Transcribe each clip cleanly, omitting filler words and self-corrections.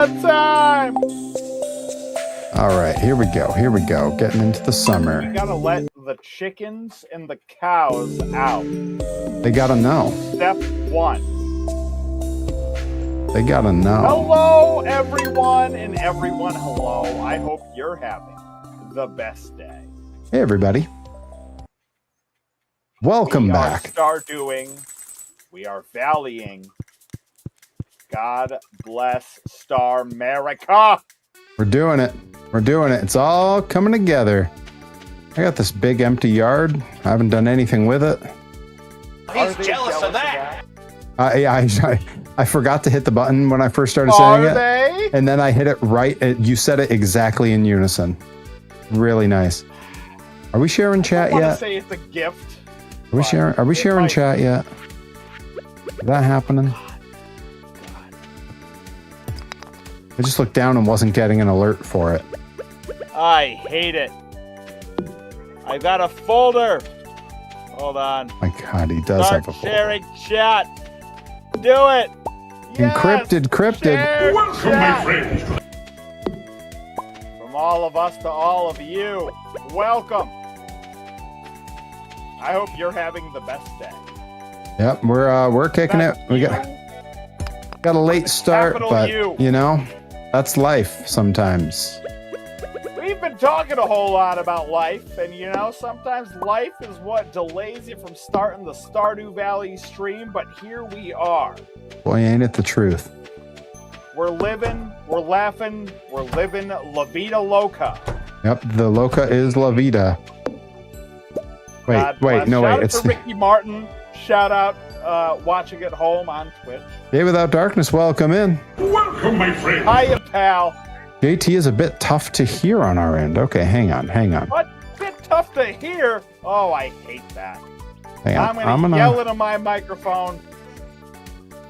Time. All right, here we go. Here we go. Getting into the summer. You gotta let the chickens and the cows out. They gotta know. Step one. They gotta know. Hello, everyone, and everyone, hello. I hope you're having the best day. Hey, everybody. Welcome back. We are Stardewing. We are valleying. God bless Star America. We're doing it. We're doing it. It's all coming together. I got this big empty yard. I haven't done anything with it. He's jealous of that. I forgot to hit the button when I first started saying it. They? And then I hit it right. You said it exactly in unison. Really nice. Are we sharing chat I yet? say it's a gift. Are we sharing chat yet? Is that happening? I just looked down and wasn't getting an alert for it. I hate it. I got a folder. Hold on. My God, he does have a folder. Sharing chat. Do it. Encrypted, crypted. From all of us to all of you, welcome. I hope you're having the best day. Yep, we're kicking it. We got a late start, but you know, that's life sometimes. We've been talking a whole lot about life, and you know, sometimes life is what delays you from starting the Stardew Valley stream, but here we are. Boy, ain't it the truth. We're living, we're laughing, we're living La Vida Loca. Yep, the Loca is La Vida. Wait, no, wait. It's Ricky Martin. Shout out, watching at home on Twitch. Day Without Darkness, welcome in. Welcome, my friend. Hiya, pal. JT is a bit tough to hear on our end. Okay, hang on. What? Bit tough to hear? Oh, I hate that. Hang on. I'm gonna yell into my microphone.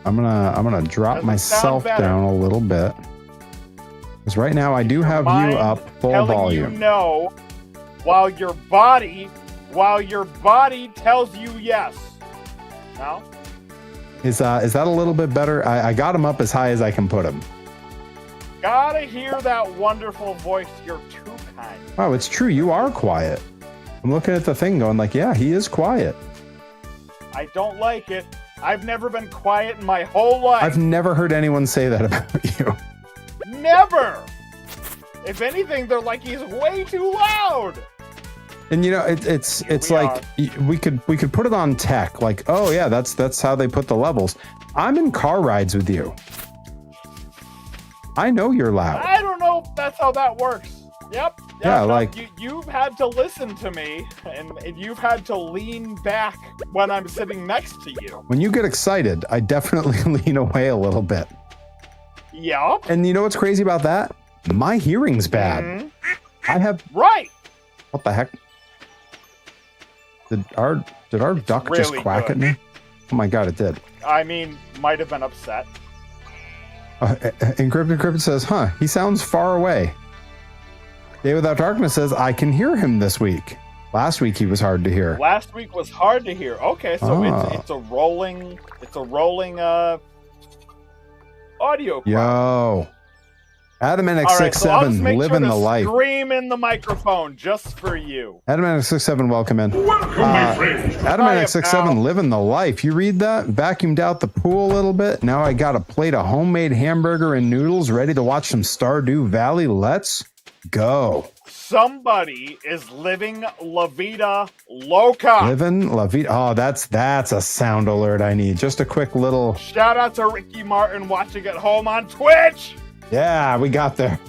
I'm gonna drop myself down a little bit. Because right now I do have you up full volume. You know, while your body tells you yes. No? Is that a little bit better? I got him up as high as I can put him. Gotta hear that wonderful voice. You're too kind. Wow, it's true. You are quiet. I'm looking at the thing going like, yeah, he is quiet. I don't like it. I've never been quiet in my whole life. I've never heard anyone say that about you. Never! If anything, they're like, he's way too loud! And you know, it's like we could put it on tech, like, oh yeah, that's how they put the levels. I'm in car rides with you. I know you're loud. I don't know if that's how that works. Yep. Yeah, no, like you've had to listen to me, and you've had to lean back when I'm sitting next to you. When you get excited, I definitely lean away a little bit. Yep. And you know what's crazy about that? My hearing's bad. Mm-hmm. I have. Right. What the heck? Did our duck really just quack at me? Oh my God, it did. I mean, might have been upset. Encrypted says, huh, he sounds far away. Day Without Darkness says, I can hear him this week. Last week he was hard to hear. Last week was hard to hear. Okay, so it's a rolling audio. Yo. Adam NX67 living the life. Scream in the microphone just for you. Adam NX67, welcome in. Welcome, my friend. Adam NX67 living the life. You read that? Vacuumed out the pool a little bit. Now I got a plate of homemade hamburger and noodles ready to watch some Stardew Valley. Let's go. Somebody is living La Vida Loca. Living La Vida. Oh, that's a sound alert I need. Just a quick little shout out to Ricky Martin watching at home on Twitch. Yeah, we got there.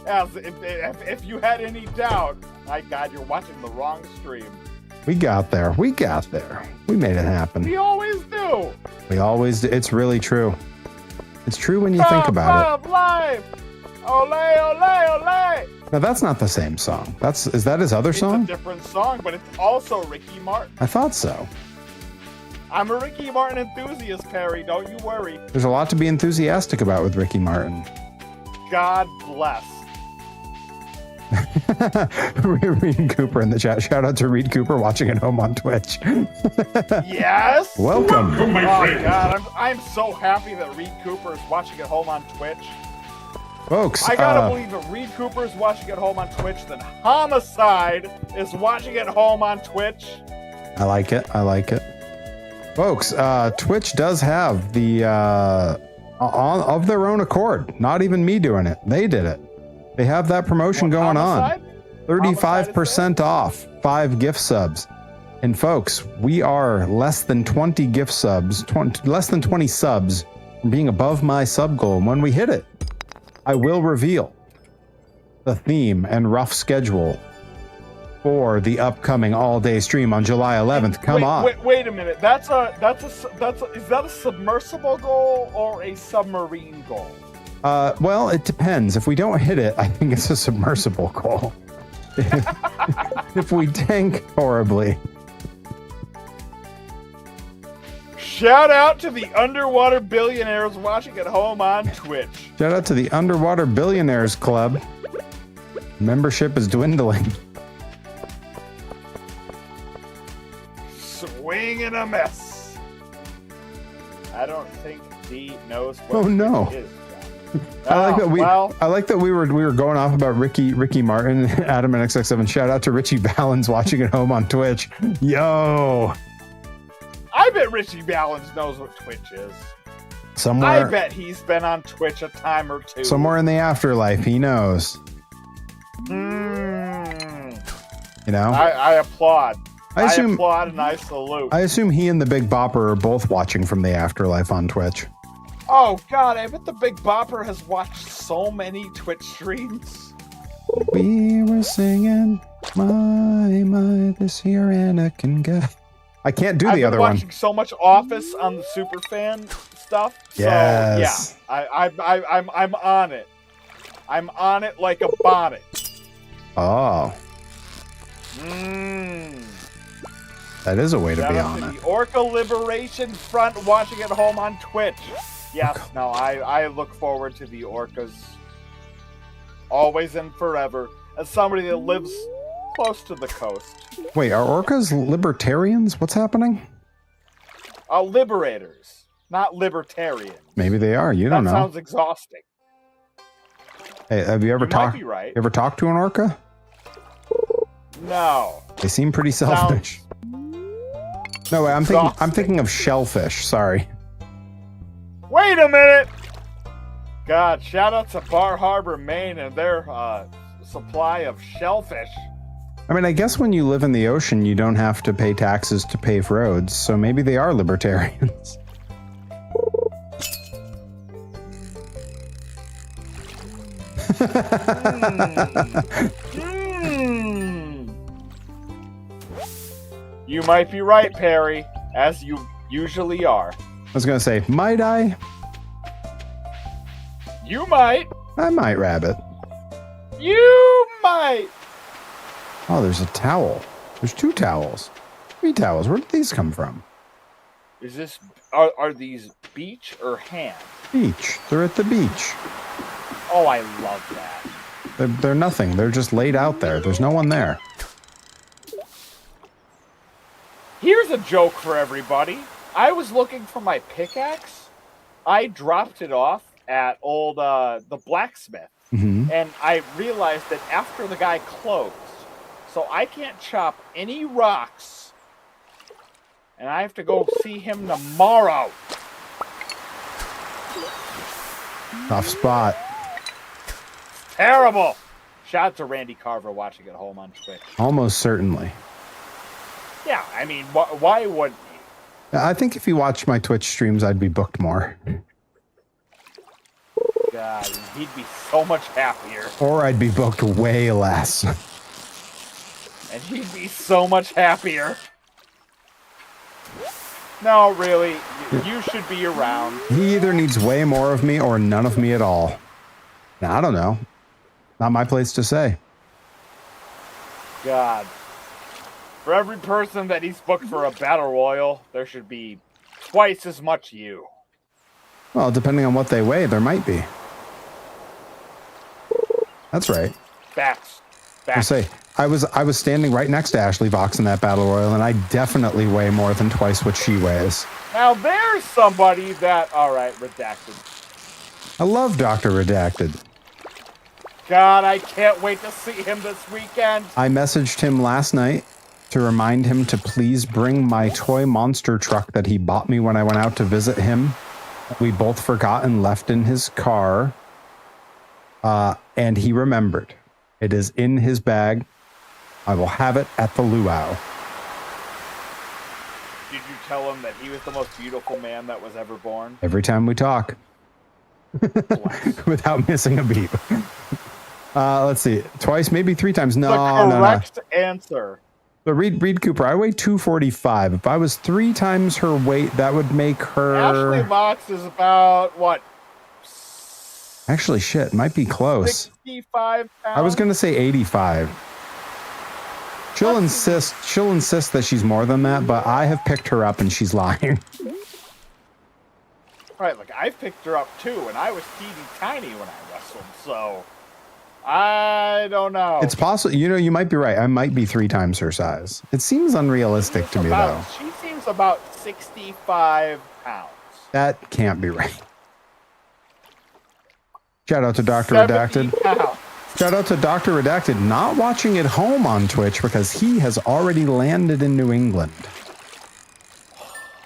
As if you had any doubt, my God, you're watching the wrong stream. We got there. We got there. We made it happen. We always do. We always do. It's really true. It's true when you think about it. Live. Ole, ole, ole. Now that's not the same song. Is that his other song? It's a different song, but it's also Ricky Martin. I thought so. I'm a Ricky Martin enthusiast, Perry. Don't you worry. There's a lot to be enthusiastic about with Ricky Martin. God bless. Reed Cooper in the chat. Shout out to Reed Cooper watching at home on Twitch. Yes. Welcome. Welcome, my Oh friends. God, I'm so happy that Reed Cooper is watching at home on Twitch. Folks, I gotta believe if Reed Cooper is watching at home on Twitch, then Homicide is watching at home on Twitch. I like it. I like it. Folks, Twitch does have the of their own accord. Not even me doing it. They did it. They have that promotion going Homicide? on. 35% off 5 gift subs. And folks, we are less than 20 gift subs, less than 20 subs from being above my sub goal. And when we hit it, I will reveal the theme and rough schedule for the upcoming all-day stream on July 11th. Come on. Wait a minute. Is that a submersible goal or a submarine goal? Well, it depends. If we don't hit it, I think it's a submersible goal. If we tank horribly. Shout out to the underwater billionaires watching at home on Twitch. Shout out to the Underwater Billionaires Club. Membership is dwindling. Swing and a miss. I don't think D knows what Oh, no. Twitch is. I like that Well, I like that we were going off about Ricky Martin, Adam and XX7. Shout out to Richie Valens watching at home on Twitch. Yo. I bet Richie Valens knows what Twitch is. I Somewhere bet he's been on Twitch a time or two. somewhere in the afterlife, he knows. Mm. You know? I applaud. I assume- applaud and I salute. I assume he and the Big Bopper are both watching from the afterlife on Twitch. Oh God, I bet the Big Bopper has watched so many Twitch streams. We were singing, my, this here Anakin guy. I can't do I've the been other one. watching so much Office on the Superfan stuff. Yes. So yeah, I'm on it. I'm on it like a bonnet. Oh, Mmm. that is a way to Shout be out on to it. the Orca Liberation Front watching at home on Twitch. Yes, no, I look forward to the Orcas always and forever as somebody that lives close to the coast. Wait, are orcas libertarians? What's happening? Liberators, not libertarians. Maybe they are. You That don't know. sounds exhausting. Hey, have you ever You might talked? be right. Ever talked to an orca? No. They seem pretty selfish. No, wait, I'm exhausting. thinking of shellfish. Sorry. Wait a minute! God, shout out to Bar Harbor, Maine and their supply of shellfish. I mean, I guess when you live in the ocean, you don't have to pay taxes to pave roads, so maybe they are libertarians. You might be right, Perry, as you usually are. I was gonna say, might I? You might. I might, Rabbit. You might. Oh, there's a towel. There's 2 towels. 3 towels. Where did these come from? Is this are these beach or hand? Beach. They're at the beach. Oh, I love that. They're nothing. They're just laid out there. There's no one there. Here's a joke for everybody. I was looking for my pickaxe. I dropped it off at old the blacksmith, Mm-hmm. and I realized that after the guy closed, so I can't chop any rocks, and I have to go see him tomorrow. Tough spot. Terrible. Shout out to Randy Carver watching at home on Twitch. Almost certainly. Yeah, I mean, why wouldn't you? I think if you watched my Twitch streams, I'd be booked more. God, he'd be so much happier. Or I'd be booked way less. And he'd be so much happier. No, really, you should be around. He either needs way more of me or none of me at all. Now, I don't know. Not my place to say. God. For every person that he's booked for a battle royal, there should be twice as much you. Well, depending on what they weigh, there might be. That's right. Facts. I was standing right next to Ashley Vox in that battle royal, and I definitely weigh more than twice what she weighs. Now there's somebody that, all right, redacted. I love Dr. Redacted. God, I can't wait to see him this weekend. I messaged him last night to remind him to please bring my toy monster truck that he bought me when I went out to visit him. We both forgot and left in his car. And he remembered. It is in his bag. I will have it at the luau. Did you tell him that he was the most beautiful man that was ever born? Every time we talk. Without missing a beat. Let's see. Twice, maybe 3 times. No, the correct answer. So Reed Cooper, I weigh 245. If I was 3 times her weight, that would make her... Ashley Vox is about, what? Actually, shit, might be close. 65 pounds? I was going to say 85. She'll insist that she's more than that, but I have picked her up and she's lying. Right, like, I picked her up too, and I was teeny tiny when I wrestled, so... I don't know. It's possible. You know, you might be right. I might be 3 times her size. It seems unrealistic to me, though. She seems about 65 pounds. That can't be right. Shout out to Dr. Redacted. Pounds. Shout out to Dr. Redacted, not watching at home on Twitch because he has already landed in New England.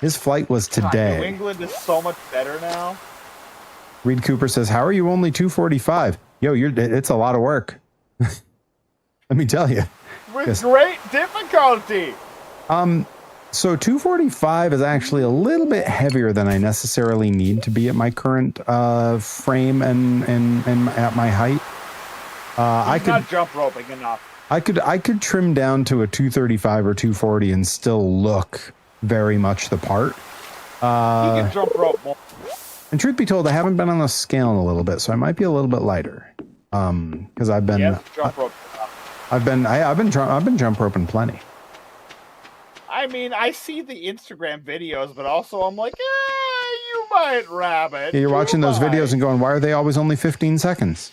His flight was today. God, New England is so much better now. Reed Cooper says, how are you only 245? Yo, it's a lot of work. Let me tell you. With great difficulty. So 245 is actually a little bit heavier than I necessarily need to be at my current frame and at my height. I could not jump roping enough. I could trim down to a 235 or 240 and still look very much the part. You can jump rope more. And truth be told, I haven't been on the scale in a little bit, so I might be a little bit lighter. Because I've been jump rope. I've been jump roping plenty. I mean, I see the Instagram videos, but also I'm like, you might rabbit. Yeah, you're watching those videos and going, why are they always only 15 seconds?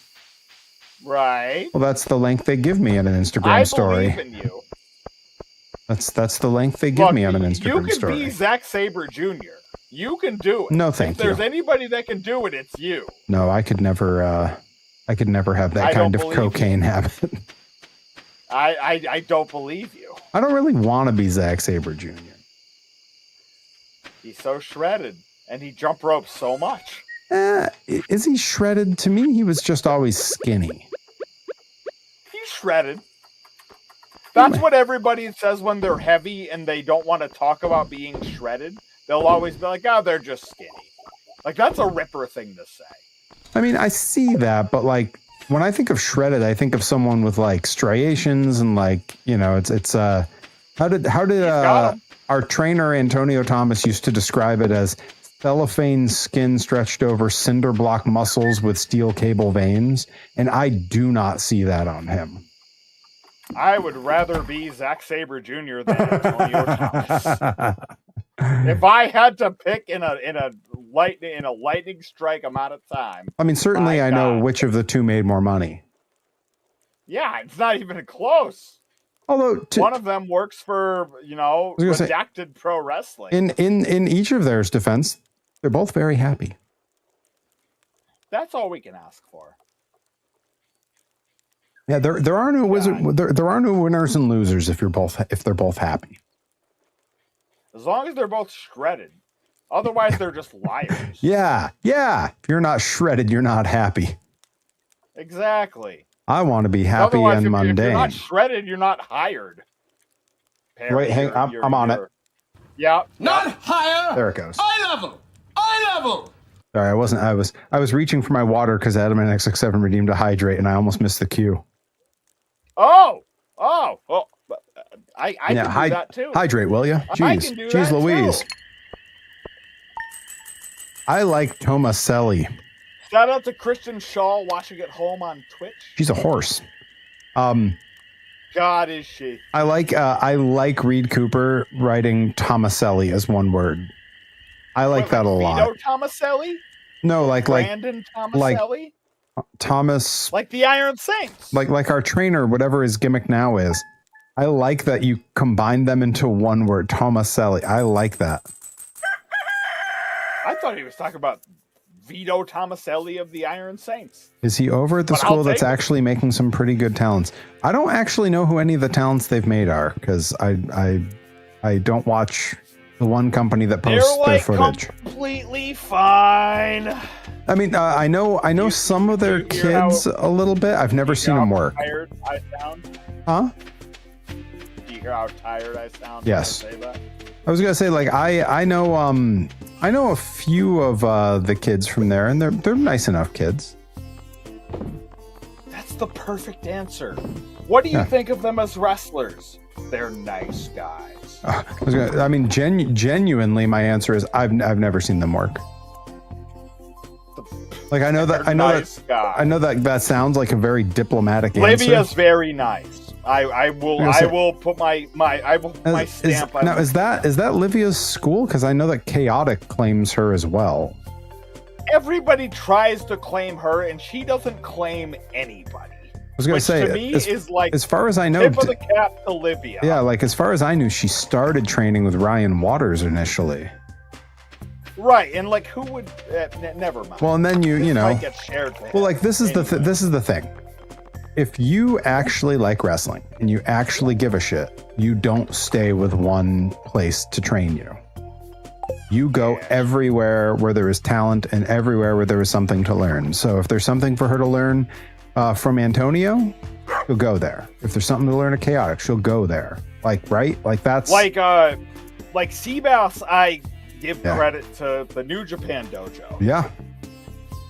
Right. Well, that's the length they give me at an Instagram story. I believe in you. That's the length they give me on an Instagram story. You can be Zack Sabre Jr. You can do it. No, thank you. If there's anybody that can do it, it's you. No, I could never have that kind of cocaine habit. I don't believe you. I don't really want to be Zack Sabre Jr. He's so shredded, and he jump ropes so much. Is he shredded? To me, he was just always skinny. He's shredded. That's what everybody says when they're heavy and they don't want to talk about being shredded. They'll always be like, oh, they're just skinny. Like, that's a ripper thing to say. I mean, I see that, but like, when I think of shredded, I think of someone with like striations and like, you know, it's how did our trainer Antonio Thomas used to describe it as cellophane skin stretched over cinder block muscles with steel cable veins, and I do not see that on him. I would rather be Zack Sabre Jr. than Antonio Thomas. If I had to pick in a lightning strike amount of time. I mean, certainly I know which of the two made more money. Yeah, it's not even close. Although one of them works for, Redacted Pro Wrestling. In each of theirs defense, they're both very happy. That's all we can ask for. Yeah, there are no there are no winners and losers if they're both happy. As long as they're both shredded. Otherwise, they're just liars. Yeah. If you're not shredded, you're not happy. Exactly. I want to be happy and mundane. If you're not shredded, you're not hired. Perry, wait, hang, I'm on it. Yeah. Not higher. There it goes. Eye level. Sorry, I was reaching for my water because Adam and X67 redeemed a hydrate, and I almost missed the cue. Oh. I can do that too. Hydrate, will you? Jeez Louise. Too. I like Tomaselli. Shout out to Christian Shaw watching at home on Twitch. She's a horse. God, is she? I like Reed Cooper writing Tomaselli as one word. I like that a lot. Vito Tomaselli? No, like Brandon Tomaselli? Thomas, Like the Iron Saints. like our trainer, whatever his gimmick now is. I like that you combine them into one word, Tomaselli. I like that. I thought he was talking about Vito Tomaselli of the Iron Saints. Is he over at the But school I'll that's take it. actually making some pretty good talents? I don't actually know who any of the talents they've made are, because I don't watch the one company that posts They're like their footage. completely fine. I mean, I know some of their you hear kids a little bit. I've never seen them work. Tired I sound. Huh? Do you hear how tired I sound? Yes. When I say that? I was gonna say, like, I know a few of the kids from there, and they're nice enough kids. That's the perfect answer. What do you Yeah. think of them as wrestlers? They're nice guys. Genuinely, my answer is I've never seen them work. Like I know that that sounds like a very diplomatic answer. Livia's very nice. I will put my stamp on now, is that Livia's school? Because I know that Chaotic claims her as well. Everybody tries to claim her, and she doesn't claim anybody. I was gonna Which say, to me is like as far as I know, tip of the cap to Livia. yeah, like as far as I knew, she started training with Ryan Waters initially. Right, and like who would? Never mind. Well, and then you This know, might get shared to well, him. like this is the thing. If you actually like wrestling and you actually give a shit, you don't stay with one place to train you. You go everywhere where there is talent and everywhere where there is something to learn. So if there's something for her to learn from Antonio, she'll go there. If there's something to learn at Chaotic, she'll go there. Like, right? Like that's like Seabass, I give credit to the New Japan dojo. yeah.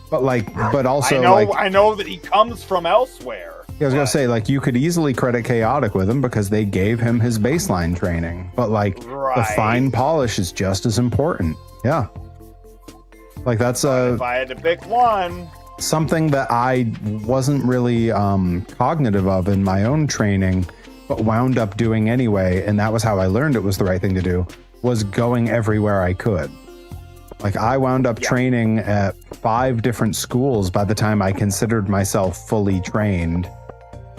But also I know that he comes from elsewhere. I was gonna say, like, you could easily credit Chaotic with him because they gave him his baseline training, but like the fine polish is just as important. Yeah, like that's If I had to pick one, something that I wasn't really cognitive of in my own training, but wound up doing anyway, and that was how I learned it was the right thing to do, was going everywhere I could. Like I wound up training at 5 different schools by the time I considered myself fully trained.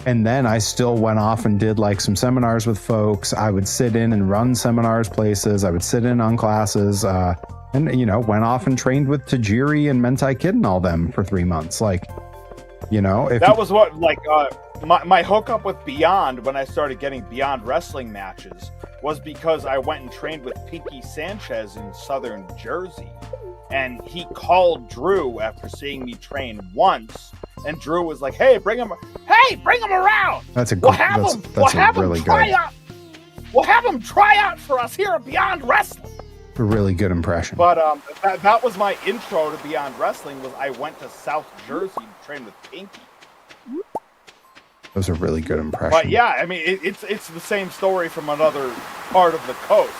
And then I still went off and did like some seminars with folks. I would sit in and run seminars places. I would sit in on classes and, you know, went off and trained with Tajiri and Mentai Kid and all them for 3 months. Like, you know, if that was what, like, my hookup with Beyond when I started getting Beyond wrestling matches was because I went and trained with Pinky Sanchez in Southern Jersey. And he called Drew after seeing me train once. And Drew was like, bring him around. That's a good, We'll have him really try good, out. We'll have him try out for us here at Beyond Wrestling. a really good impression. But that was my intro to Beyond Wrestling. Was I went to South Jersey to train with Pinky. Those are really good impressions. But yeah, I mean, it's the same story from another part of the coast.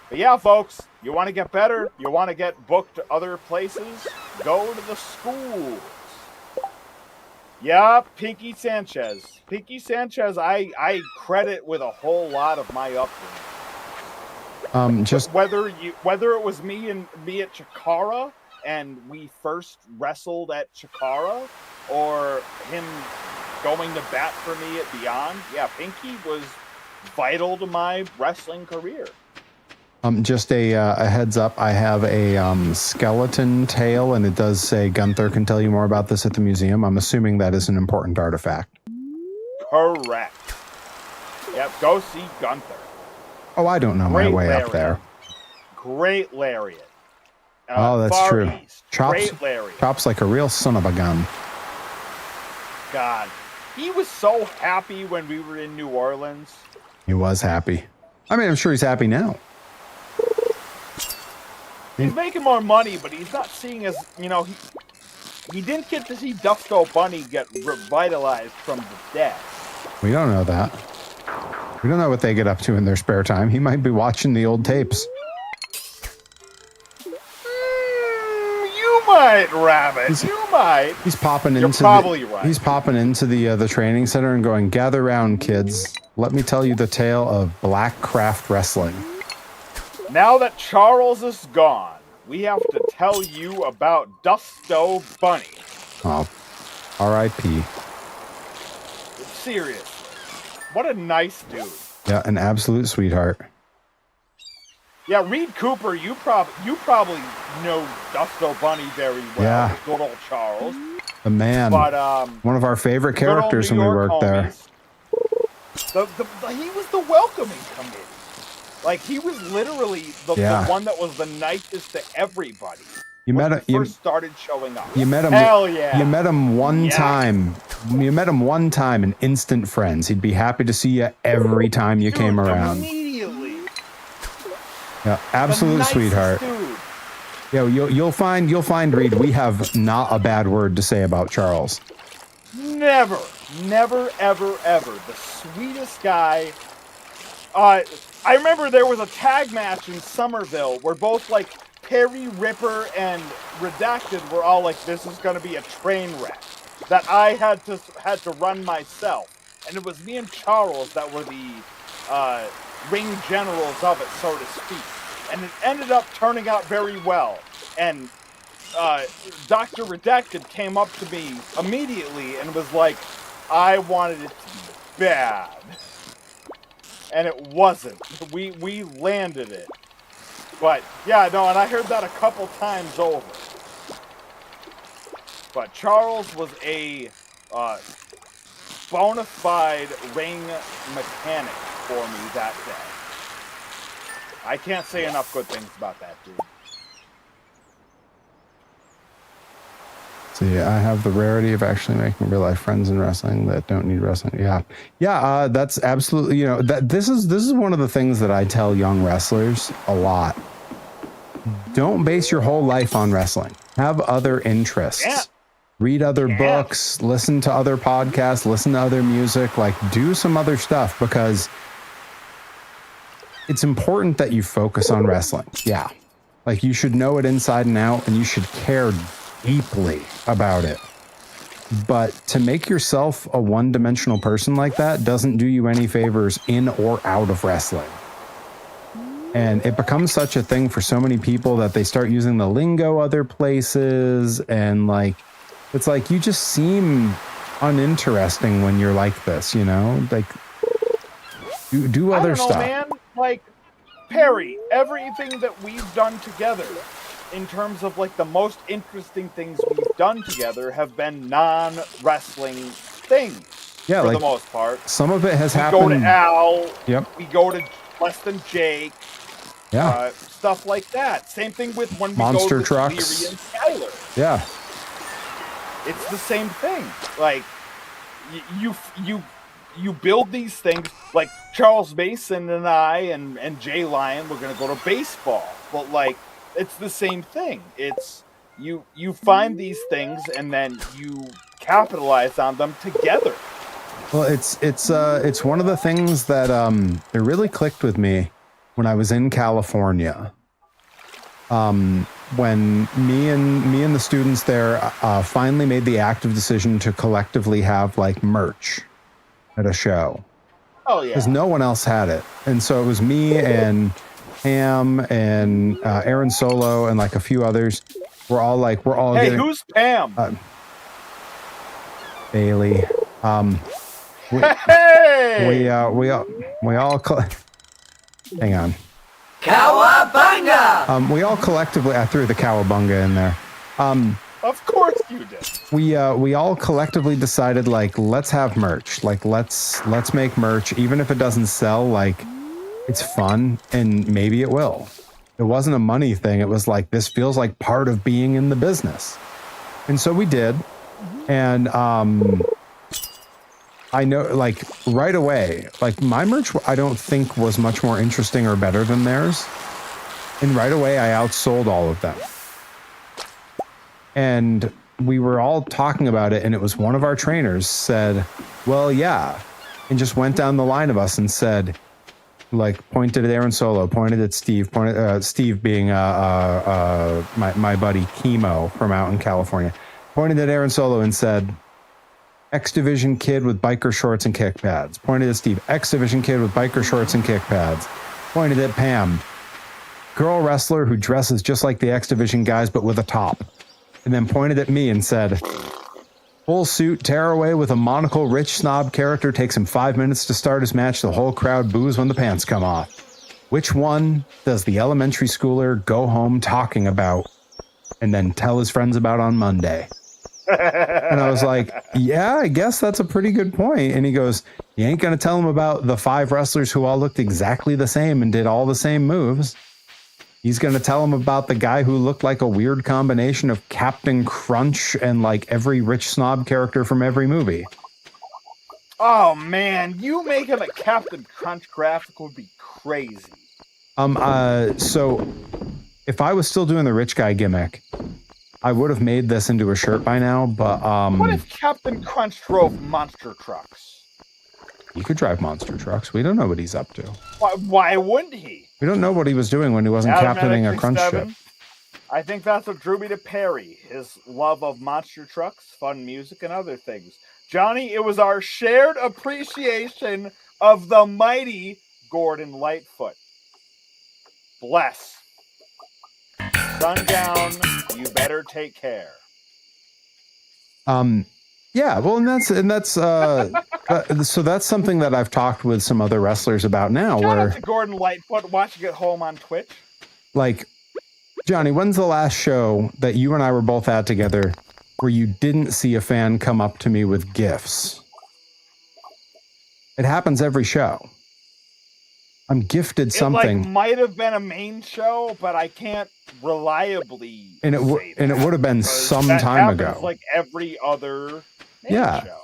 But yeah, folks, you want to get better? You want to get booked to other places? Go to the schools. Yeah, Pinky Sanchez. Pinky Sanchez, I credit with a whole lot of my upbringing. Just whether it was me at Chikara and we first wrestled at Chikara, or him going to bat for me at Beyond, yeah, Pinky was vital to my wrestling career. just a heads up, I have a skeleton tail, and it does say Gunther can tell you more about this at the museum. I'm assuming that is an important artifact. Correct. Yep, go see Gunther. Oh, I don't know my way lariat. up there. Great lariat. Oh, that's Far true. East. Great lariat. Chops like a real son of a gun. God, he was so happy when we were in New Orleans. He was happy. I mean, I'm sure he's happy now. He's making more money, but he's not seeing as, you know, he didn't get to see Dufko Bunny get revitalized from the dead. We don't know that. We don't know what they get up to in their spare time. He might be watching the old tapes. You might, Rabbit. You might. He's popping You're into probably right. He's popping into the training center and going, "Gather round, kids. Let me tell you the tale of Black Craft Wrestling." Now that Charles is gone, we have to tell you about Dusto Bunny. Oh, R.I.P. Seriously. What a nice dude. Yeah, an absolute sweetheart. Yeah, Reed Cooper, you probably know Dusto Bunny very well. Yeah. Good old Charles. The man. But one of our favorite characters when we worked there. He was the welcoming committee. Like, he was literally the one that was the nicest to everybody. You met him. First started showing up. You met him. Hell yeah. You met him one time. You met him one time, and instant friends. He'd be happy to see you every time you came around. Immediately. Yeah, absolute sweetheart. Dude. Yeah, you'll find Reed. We have not a bad word to say about Charles. Never, ever. The sweetest guy. I remember there was a tag match in Somerville where both like Perry Ripper and Redacted were all like, "This is going to be a train wreck," that I had to run myself, and it was me and Charles that were the ring generals of it, so to speak, and it ended up turning out very well. And Dr. Redacted came up to me immediately and was like, "I wanted it to be bad." And it wasn't. We landed it. But, yeah, no, and I heard that a couple times over. But Charles was a bona fide ring mechanic for me that day. I can't say enough good things about that dude. See, I have the rarity of actually making real life friends in wrestling that don't need wrestling. Yeah. That's absolutely. This is one of the things that I tell young wrestlers a lot. Don't base your whole life on wrestling. Have other interests. Yeah. Read other books. Listen to other podcasts. Listen to other music. Like, do some other stuff, because it's important that you focus on wrestling. Yeah, like you should know it inside and out, and you should care deeply about it. But to make yourself a one-dimensional person like that doesn't do you any favors in or out of wrestling. And it becomes such a thing for so many people that they start using the lingo other places, and like it's like you just seem uninteresting when you're like this, like do other stuff. Man. Like, Perry, everything that we've done together in terms of like the most interesting things we've done together have been non-wrestling things. Yeah, for like the most part. Some of it has happened. We go to Al. Yep. We go to Less Than Jake. Yeah. Stuff like that. Same thing with when we Monster go to trucks. Leary and Skyler. Yeah. It's the same thing. Like you build these things. Like Charles Mason and I and Jay Lyon, we're gonna go to baseball. But like, it's the same thing. It's you find these things and then you capitalize on them together. Well, it's one of the things that it really clicked with me when I was in California. When me and the students there finally made the active decision to collectively have like merch at a show. Oh yeah. Because no one else had it, and so it was me and Pam and Aaron Solo and like a few others. We're all Hey, getting, who's Pam? Bailey. Hey! We all hang on. Cowabunga! We all collectively, I threw the cowabunga in there. Of course you did. We all collectively decided, like, let's have merch. Like, let's make merch, even if it doesn't sell. Like, it's fun, and maybe it will. It wasn't a money thing. It was like, this feels like part of being in the business, and so we did. And I know, like, right away, like, my merch, I don't think was much more interesting or better than theirs. And right away, I outsold all of them. And we were all talking about it, and it was one of our trainers said, well, yeah, and just went down the line of us and said, like, pointed at Aaron Solo, pointed at Steve, Steve being my buddy Chemo from out in California, pointed at Aaron Solo and said, X Division kid with biker shorts and kick pads. Pointed at Steve, X Division kid with biker shorts and kick pads. Pointed at Pam, girl wrestler who dresses just like the X Division guys, but with a top. And then pointed at me and said, full suit, tearaway with a monocle, rich snob character, takes him 5 minutes to start his match. The whole crowd boos when the pants come off. Which one does the elementary schooler go home talking about and then tell his friends about on Monday? And I was like, yeah, I guess that's a pretty good point. And he goes, you ain't going to tell him about the 5 wrestlers who all looked exactly the same and did all the same moves. He's going to tell him about the guy who looked like a weird combination of Captain Crunch and like every rich snob character from every movie. Oh man, you making a Captain Crunch graphic would be crazy. So if I was still doing the rich guy gimmick, I would have made this into a shirt by now, but what if Captain Crunch drove monster trucks? He could drive monster trucks. We don't know what he's up to. Why wouldn't he? We don't know what he was doing when he wasn't captaining a crunch ship. I think that's what drew me to Perry, his love of monster trucks, fun music, and other things. Johnny, it was our shared appreciation of the mighty Gordon Lightfoot. Bless. Sundown, you better take care. Yeah, well, and that's so that's something that I've talked with some other wrestlers about now. Shout out to Gordon Lightfoot watching at home on Twitch. Like, Johnny, when's the last show that you and I were both at together where you didn't see a fan come up to me with gifts? It happens every show. I'm gifted something. It might have been a main show, but I can't reliably. And it would have been some time ago. Like every other main show.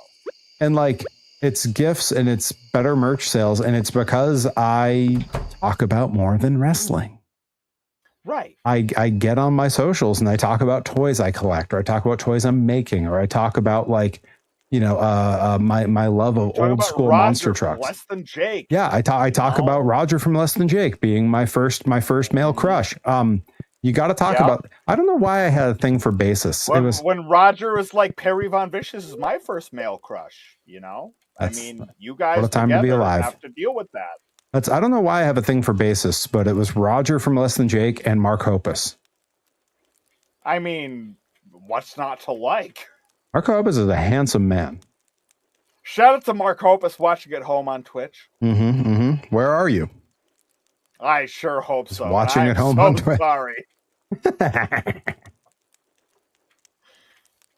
And like it's gifts and it's better merch sales, and it's because I talk about more than wrestling. Right. I get on my socials and I talk about toys I collect, or I talk about toys I'm making, or I talk about like, you know, my love of old school monster trucks. Less Than Jake. Yeah, I talk about Roger from Less Than Jake being my first male crush. You got to talk about. I don't know why I had a thing for bassists. When Roger was like Perry Von Vicious is my first male crush. You know, I mean, you guys what a time to be alive. Have to deal with that. I don't know why I have a thing for bassists, but it was Roger from Less Than Jake and Mark Hoppus. I mean, what's not to like? Mark Hoppus is a handsome man. Shout out to Mark Hoppus watching at home on Twitch. Where are you? I sure hope so. Watching at home on Twitch. Sorry.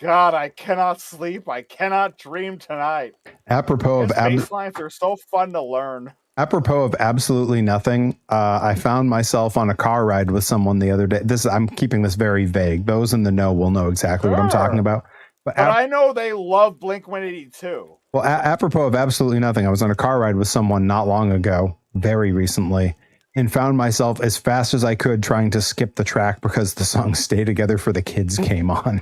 God, I cannot sleep. I cannot dream tonight. Apropos of baselines are so fun to learn. Apropos of absolutely nothing, I found myself on a car ride with someone the other day. I'm keeping this very vague. Those in the know will know exactly what I'm talking about. But I know they love Blink-182. Well, apropos of absolutely nothing, I was on a car ride with someone not long ago, very recently, and found myself as fast as I could trying to skip the track because the song Stay Together for the Kids came on.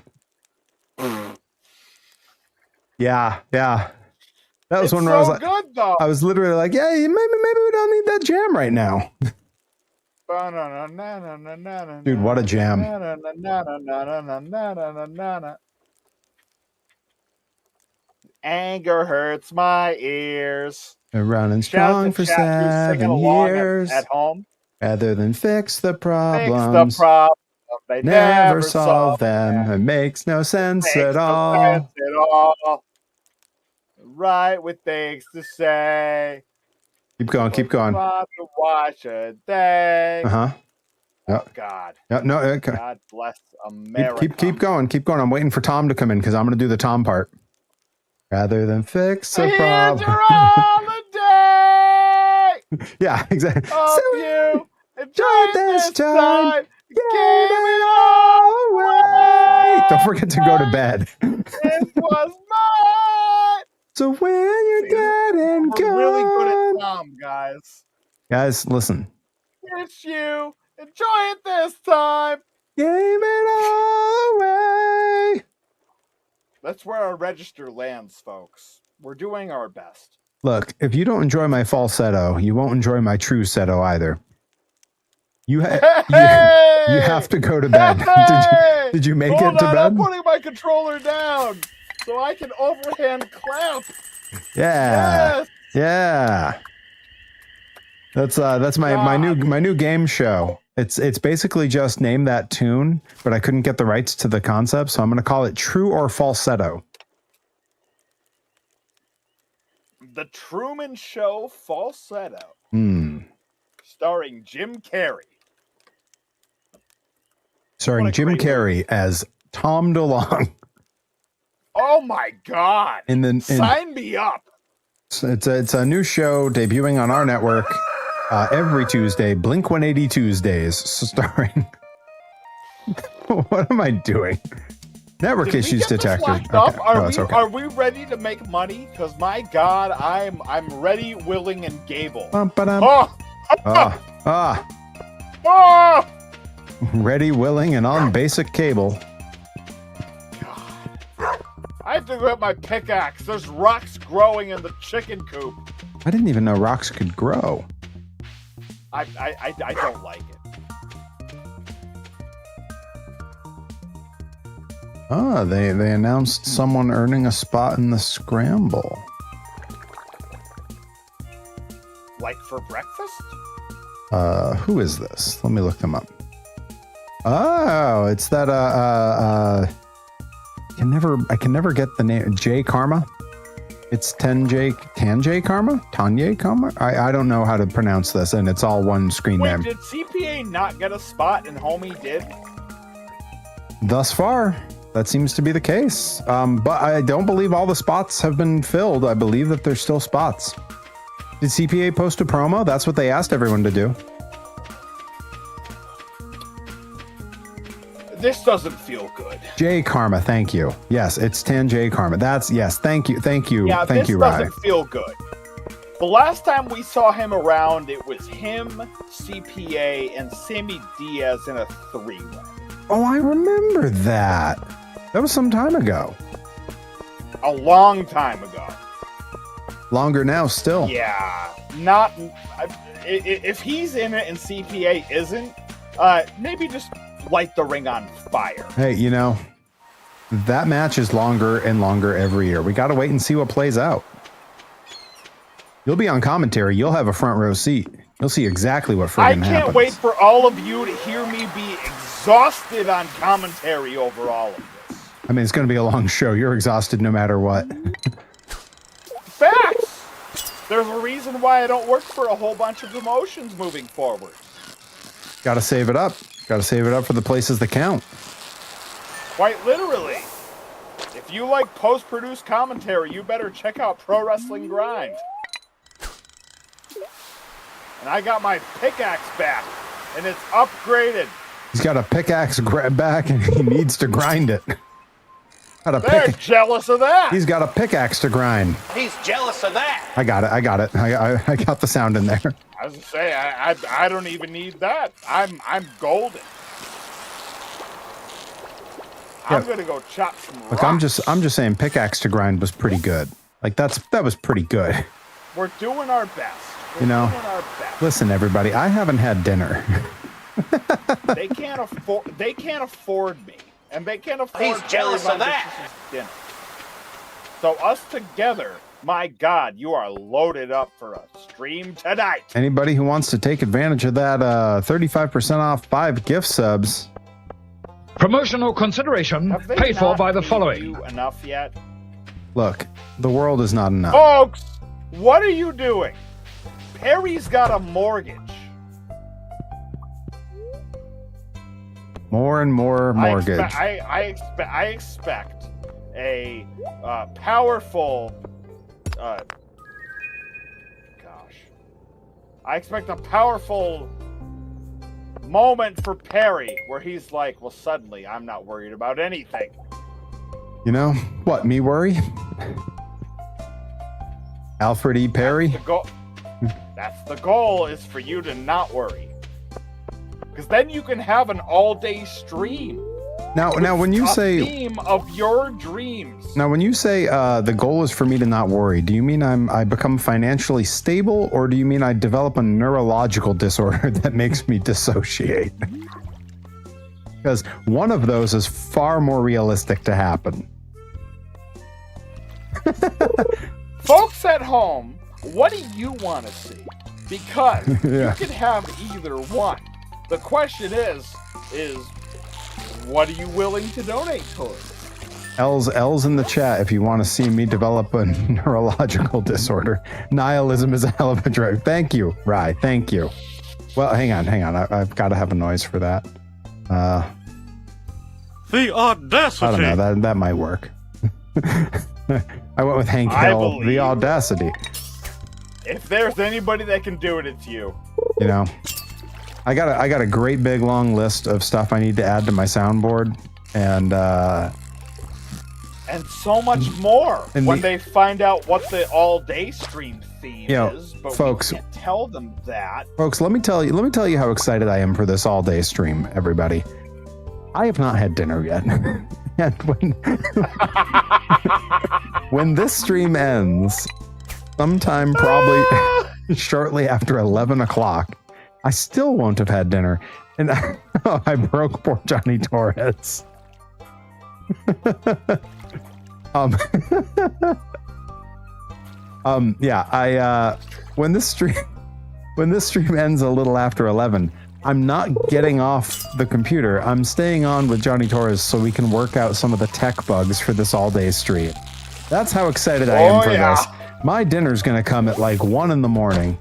Yeah. That was when I was like, good, though. I was literally like, yeah, maybe we don't need that jam right now. Dude, what a jam. Anger hurts my ears. They're running strong for 7 years. At home. Rather than fix the problems. They never solve them. It makes no sense at all. Right with things to say. Keep going. Watch a day. Oh, God. No. Okay. God bless America. Keep going. I'm waiting for Tom to come in because I'm going to do the Tom part. Rather than fix a problem. Yeah, exactly. Hope you enjoyed this time. Gave it all away. Don't forget to go to bed. It was mine. So when you're dead and gone. We're really good at Tom, guys. Guys, listen. It's you. Enjoy it this time. Gave it all away. That's where our register lands, folks. We're doing our best. Look, if you don't enjoy my falsetto, you won't enjoy my true setto either. You have to go to bed. Did you make it to bed? I'm putting my controller down so I can overhand clap. Yeah. Yes. Yeah. That's my new game show. It's basically just name that tune, but I couldn't get the rights to the concept, so I'm going to call it True or Falsetto. The Truman Show Falsetto. Starring Jim Carrey. Starring Jim Carrey as Tom DeLonge. Oh my God! Sign me up. It's a new show debuting on our network every Tuesday. Blink 180 Tuesdays, starring. What am I doing? Network issues detected. Okay. Are we ready to make money? Because my God, I'm ready, willing, and gable. Ready, willing, and on basic cable. I have to get my pickaxe. There's rocks growing in the chicken coop. I didn't even know rocks could grow. I don't like it. They announced someone earning a spot in the scramble. Like for breakfast? Who is this? Let me look them up. Oh, it's that I can never get the name. J Karma. It's Tanjay Karma? Tanya Karma? I don't know how to pronounce this, and it's all one screen name. Did CPA not get a spot and Homie did? Thus far, that seems to be the case. But I don't believe all the spots have been filled. I believe that there's still spots. Did CPA post a promo? That's what they asked everyone to do. This doesn't feel good. J Karma, thank you. Yes, it's Tanjay Karma. Yes, thank you, Yeah, thank you, Rye. This doesn't feel good. The last time we saw him around, it was him, CPA, and Sammy Diaz in a three-way. Oh, I remember that. That was some time ago. A long time ago. Longer now, still. Yeah, not. If he's in it and CPA isn't, maybe just light the ring on fire. Hey, you know, that match is longer and longer every year. We got to wait and see what plays out. You'll be on commentary. You'll have a front row seat. You'll see exactly what friggin' happens. I can't wait for all of you to hear me be exhausted on commentary over all of this. I mean, it's going to be a long show. You're exhausted no matter what. Facts! There's a reason why I don't work for a whole bunch of promotions moving forward. Got to save it up. Got to save it up for the places that count. Quite literally. If you like post-produced commentary, you better check out Pro Wrestling Grind. And I got my pickaxe back, and it's upgraded. He's got a pickaxe back, and he needs to grind it. They're jealous of that. He's got a pickaxe to grind. He's jealous of that. I got it. I got the sound in there. I was gonna say I don't even need that. I'm golden. I'm gonna go chop some rocks. Look, I'm just saying, pickaxe to grind was pretty good. Like that was pretty good. We're doing our best. Doing our best. Listen, everybody, I haven't had dinner. They can't afford me. And they can't afford. He's jealous of that. Dinner. So us together, my God, you are loaded up for a stream tonight. Anybody who wants to take advantage of that 35% off 5 gift subs. Promotional consideration paid for by the following. You enough yet? Look, the world is not enough. Folks, what are you doing? Perry's got a mortgage. More and more mortgage. I expect a powerful. I expect a powerful moment for Perry where he's like, "Well, suddenly I'm not worried about anything." You know what? Me worry? Alfred E. Perry. That's the goal. Is for you to not worry. Because then you can have an all-day stream. Now, when you say theme of your dreams. Now, when you say the goal is for me to not worry, do you mean I become financially stable, or do you mean I develop a neurological disorder that makes me dissociate? Because one of those is far more realistic to happen. Folks at home, what do you want to see? Because Yeah. you can have either one. the question is what are you willing to donate towards? L's in the chat if you want to see me develop a neurological disorder. Nihilism is a hell of a drug. Thank you, Rye. Thank you. Well, hang on. I've got to have a noise for that. The audacity. I don't know. That might work. I went with Hank Hill. The audacity. If there's anybody that can do it, it's you. You know, I got a great big long list of stuff I need to add to my soundboard, and so much more when they find out what the all-day stream theme is. But folks, we can't tell them that. Folks, let me tell you how excited I am for this all-day stream. Everybody, I have not had dinner yet, and when this stream ends, sometime probably shortly after 11 o'clock, I still won't have had dinner, and I broke poor Johnny Torres. When this stream ends a little after 11, I'm not getting off the computer. I'm staying on with Johnny Torres so we can work out some of the tech bugs for this all-day stream. That's how excited I am for this. My dinner's gonna come at like 1 in the morning,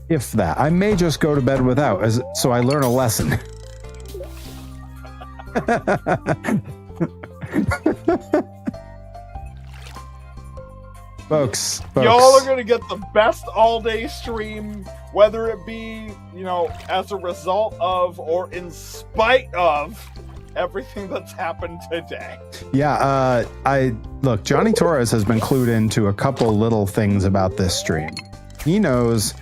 if that. I may just go to bed without, so I learn a lesson. Folks, y'all are gonna get the best all-day stream, whether it be, as a result of or in spite of everything that's happened today. Yeah, look, Johnny Torres has been clued into a couple little things about this stream. He knows,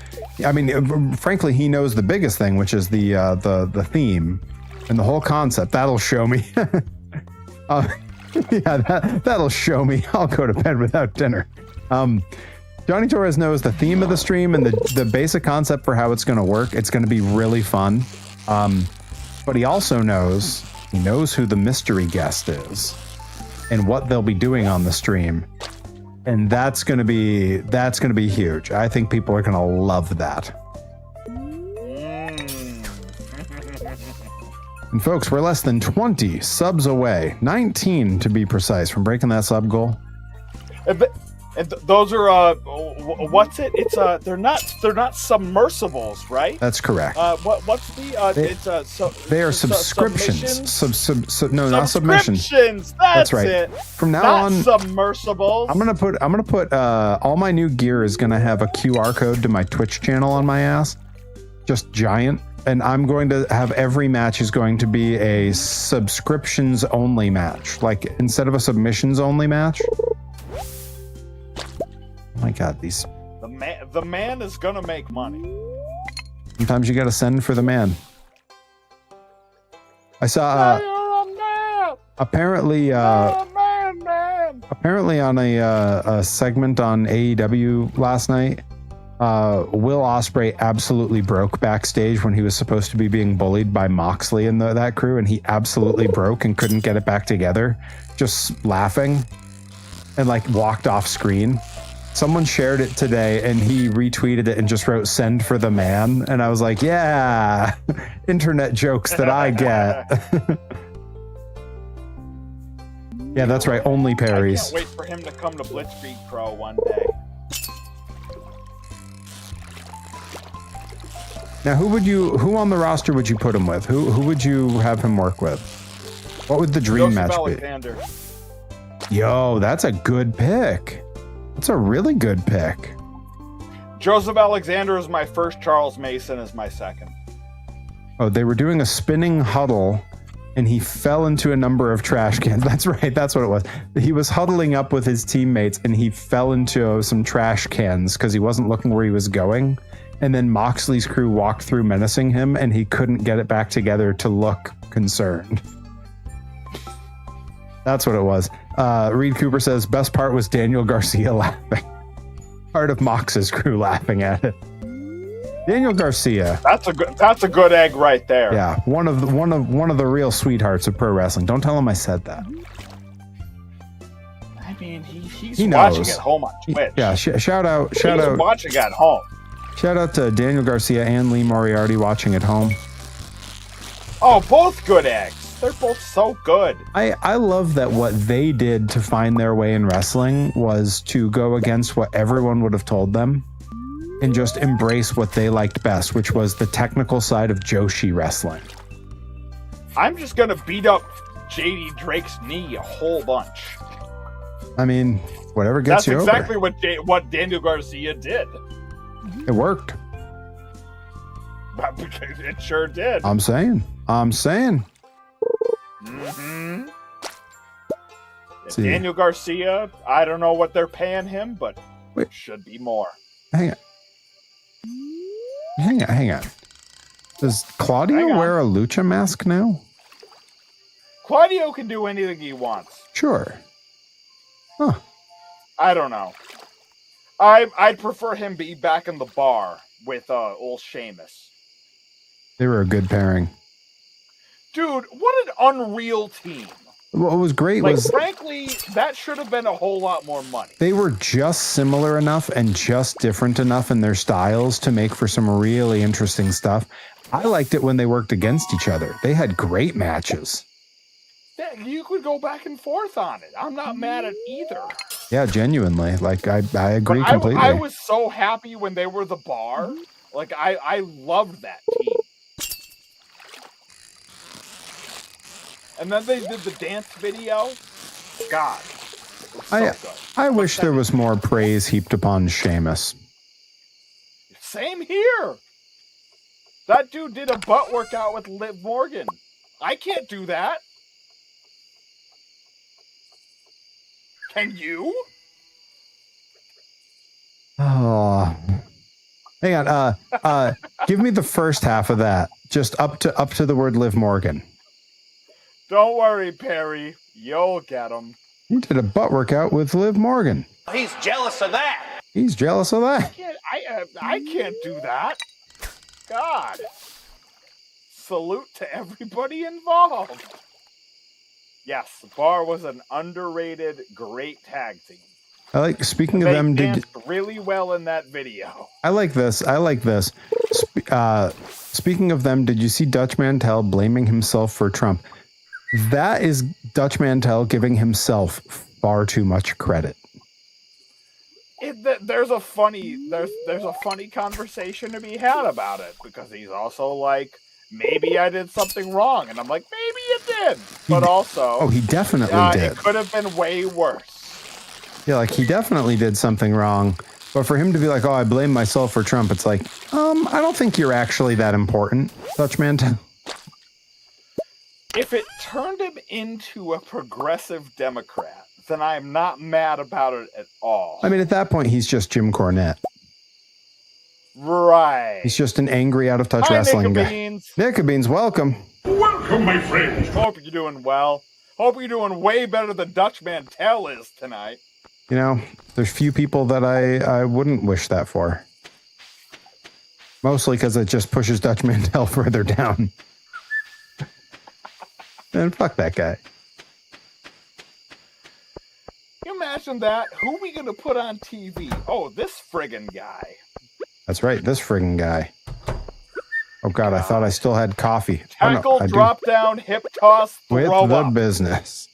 frankly, he knows the biggest thing, which is the theme and the whole concept. That'll show me. That'll show me. I'll go to bed without dinner. Johnny Torres knows the theme of the stream and the basic concept for how it's going to work. It's going to be really fun. But he also knows who the mystery guest is and what they'll be doing on the stream. And that's going to be huge. I think people are going to love that. And folks, we're less than 20 subs away, 19 to be precise, from breaking that sub goal. And those are what's it? It's they're not submersibles, right? That's correct. What's the they are subscriptions. No, not submissions. Subscriptions. That's right. It. From now not on, submersibles. I'm gonna put all my new gear is gonna have a QR code to my Twitch channel on my ass, just giant. And I'm going to have every match is going to be a subscriptions only match, like instead of a submissions only match. Oh my God, these. The man is gonna make money. Sometimes you gotta send for the man. I saw. Apparently, apparently on a segment on AEW last night, Will Ospreay absolutely broke backstage when he was supposed to be being bullied by Moxley and that crew, and he absolutely broke and couldn't get it back together, just laughing, and like walked off screen. Someone shared it today and he retweeted it and just wrote "send for the man," and I was like, yeah, internet jokes that I get. Yeah, that's right, only parries. I can't wait for him to come to Blitzkrieg Pro one day. Now, who on the roster would you put him with? Who would you have him work with? What would the dream match Alexander. be? Yo, that's a good pick. That's a really good pick. Joseph Alexander is my first. Charles Mason is my second. Oh, they were doing a spinning huddle, and he fell into a number of trash cans. That's right. That's what it was. He was huddling up with his teammates, and he fell into some trash cans because he wasn't looking where he was going. And then Moxley's crew walked through menacing him, and he couldn't get it back together to look concerned. That's what it was. Reed Cooper says, best part was Daniel Garcia laughing. Part of Mox's crew laughing at it. Daniel Garcia. That's a good egg right there. Yeah, one of the real sweethearts of pro wrestling. Don't tell him I said that. I mean, he's watching at home on Twitch. Yeah, shout out. He's watching at home. Shout out to Daniel Garcia and Lee Moriarty watching at home. Oh, both good eggs. They're both so good. I love that what they did to find their way in wrestling was to go against what everyone would have told them and just embrace what they liked best, which was the technical side of Joshi wrestling. I'm just gonna beat up JD Drake's knee a whole bunch. I mean, whatever gets That's you exactly over. what Daniel Garcia did. It worked. Because it sure did. I'm saying. Mm-hmm. See. Daniel Garcia, I don't know what they're paying him, but Wait. it should be more. Hang on. Does Claudio wear a lucha mask now? Claudio can do anything he wants. Sure. Huh. I don't know. I'd prefer him be back in the bar with old Sheamus. They were a good pairing. Dude, what an unreal team. What was great Like, was frankly, that should have been a whole lot more money. they were just similar enough and just different enough in their styles to make for some really interesting stuff. I liked it when they worked against each other. They had great matches. Yeah, you could go back and forth on it. I'm not mad at either. Yeah, genuinely. Like, I agree But completely. I was so happy when they were the bar. Like, I loved that team. And then they did the dance video. God. It was so good. I wish there was more praise heaped upon Sheamus. Same here. That dude did a butt workout with Liv Morgan. I can't do that. Can you? Oh. Hang on. Give me the first half of that. Just up to the word Liv Morgan. Don't worry, Perry. You'll get him. You did a butt workout with Liv Morgan. He's jealous of that. He's jealous of that. I can't do that. God. Salute to everybody involved. Yes, Bar was an underrated, great tag team. I like, speaking of They them, danced really well in that video. I like this. Speaking of them, did you see Dutch Mantel blaming himself for Trump? That is Dutch Mantel giving himself far too much credit. There's a funny conversation to be had about it, because he's also like, maybe I did something wrong, and I'm like, maybe you did, but also, he definitely did. It could have been way worse. Yeah, like he definitely did something wrong. But for him to be like, oh, I blame myself for Trump, it's like, I don't think you're actually that important, Dutch Mantel. If it turned him into a progressive Democrat, then I'm not mad about it at all. I mean, at that point, he's just Jim Cornette. Right. He's just an angry, out of touch Hi, wrestling guy. Nickabeans. Nickabeans, welcome. Welcome, my friends. Hope you're doing well. Hope you're doing way better than Dutch Mantel is tonight. You know, there's few people that I wouldn't wish that for. Mostly because it just pushes Dutch Mantel further down. And fuck that guy. Can you imagine that? Who are we going to put on TV? Oh, this friggin' guy. That's right, this friggin' guy. Oh god, I thought I still had coffee. Tackle, I drop down, hip toss, with throw the up. business.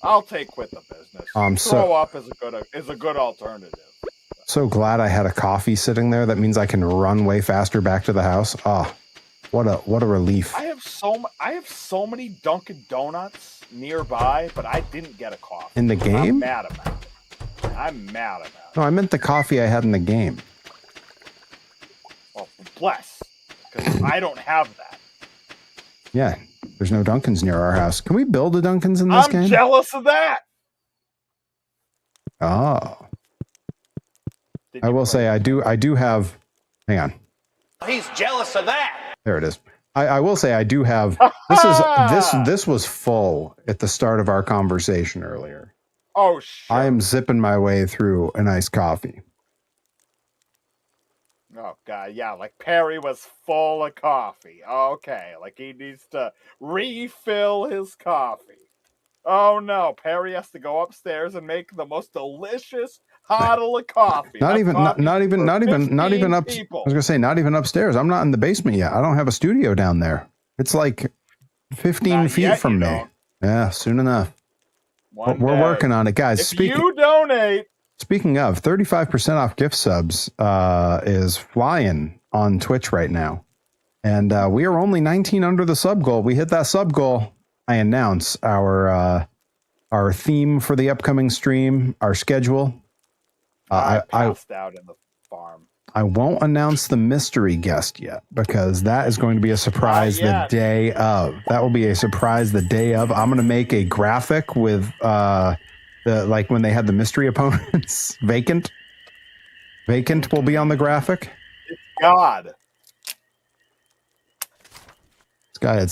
I'll take with the business. Throw up is a good alternative. So glad I had a coffee sitting there. That means I can run way faster back to the house. Ah, what a relief. I have so many Dunkin' Donuts nearby, but I didn't get a coffee. In the game? I'm mad about it. No, I meant the coffee I had in the game. Well, bless, because I don't have that. Yeah, there's no Dunkins near our house. Can we build a Dunkins in this game? I'm jealous of that. Oh. I will say I do have, hang on. He's jealous of that. There it is. I will say I do have, this was full at the start of our conversation earlier. Oh, shit. I am zipping my way through an iced coffee. Oh, God, yeah, like Perry was full of coffee. Okay, like he needs to refill his coffee. Oh, no, Perry has to go upstairs and make the most delicious bottle of coffee. Not even upstairs. I was gonna say not even upstairs. I'm not in the basement yet. I don't have a studio down there. It's like 15 Not feet yet, from you me. don't. Yeah, soon enough. One We're day. working on it, guys. If you donate, Speaking of, 35% off gift subs is flying on Twitch right now. And we are only 19 under the sub goal. We hit that sub goal. I announce our theme for the upcoming stream, our schedule. I passed out in the farm. I won't announce the mystery guest yet because that is going to be a surprise the day of. That will be a surprise the day of. I'm going to make a graphic with like when they had the mystery opponents. Vacant will be on the graphic. It's God. This guy,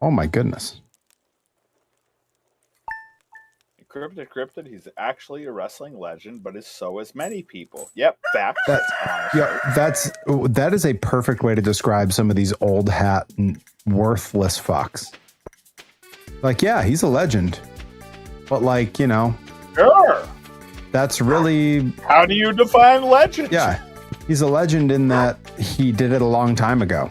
oh my goodness. Encrypted. He's actually a wrestling legend, but so is many people. Yep, fact. That is a perfect way to describe some of these old hat and worthless fucks. Like, yeah, he's a legend, but like, you know, Sure. That's really... How do you define legend? Yeah, he's a legend in that he did it a long time ago.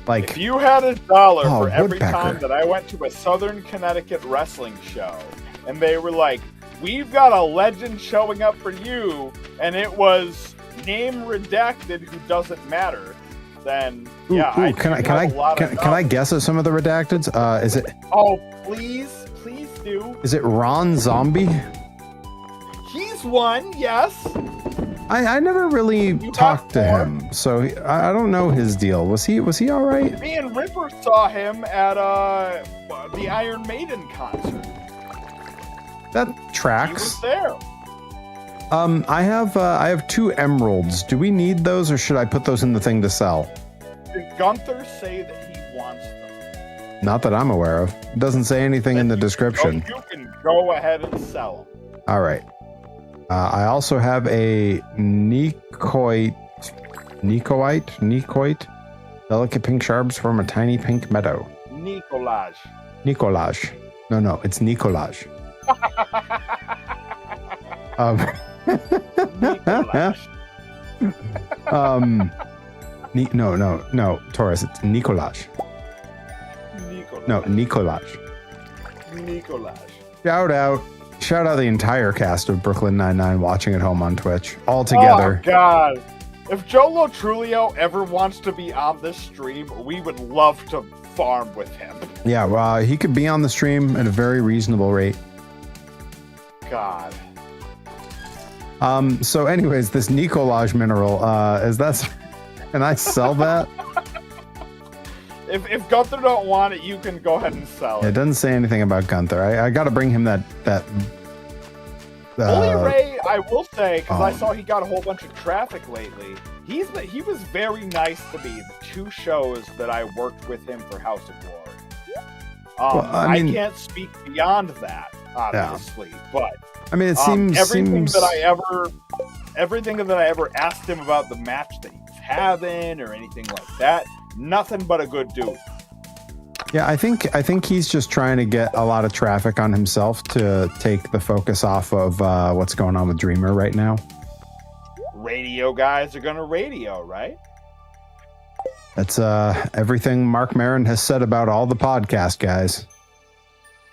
Like, if you had $1 for every Woodpecker. time that I went to a Southern Connecticut wrestling show, and they were like, "We've got a legend showing up for you," and it was name redacted, who doesn't matter, then yeah. Can I guess at some of the redacteds? Is it? Oh, please do. Is it Ron Zombie? He's one, yes. I never really talked to him, so I don't know his deal. Was he all right? Me and Ripper saw him at the Iron Maiden concert. That tracks. He was there. I have 2 emeralds. Do we need those, or should I put those in the thing to sell? Did Gunther say that he wants them? Not that I'm aware of. It doesn't say anything in the description. You can go ahead and sell them. All right. I also have a Nicoite, delicate pink shards from a tiny pink meadow. Nicolaj. No, it's Nicolaj. No, Torres, it's Nicolaj. No, Nicolaj. Shout out the entire cast of Brooklyn Nine-Nine watching at home on Twitch. All together. Oh, God. If Jolo Trulio ever wants to be on this stream, we would love to farm with him. Yeah, he could be on the stream at a very reasonable rate. God. So anyways, this Nicolaj mineral, can I sell that? If Gunther don't want it, you can go ahead and sell it. It doesn't say anything about Gunther. I got to bring him that. Bully Ray, I will say, because I saw he got a whole bunch of traffic lately. He was very nice to me. The 2 shows that I worked with him for House of Glory. I can't speak beyond that, obviously, but I mean, it seems everything that I ever asked him about the match that he was having or anything like that. Nothing but a good dude. Yeah, I think he's just trying to get a lot of traffic on himself to take the focus off of what's going on with Dreamer right now. Radio guys are gonna radio, right? That's everything Mark Maron has said about all the podcast guys. Is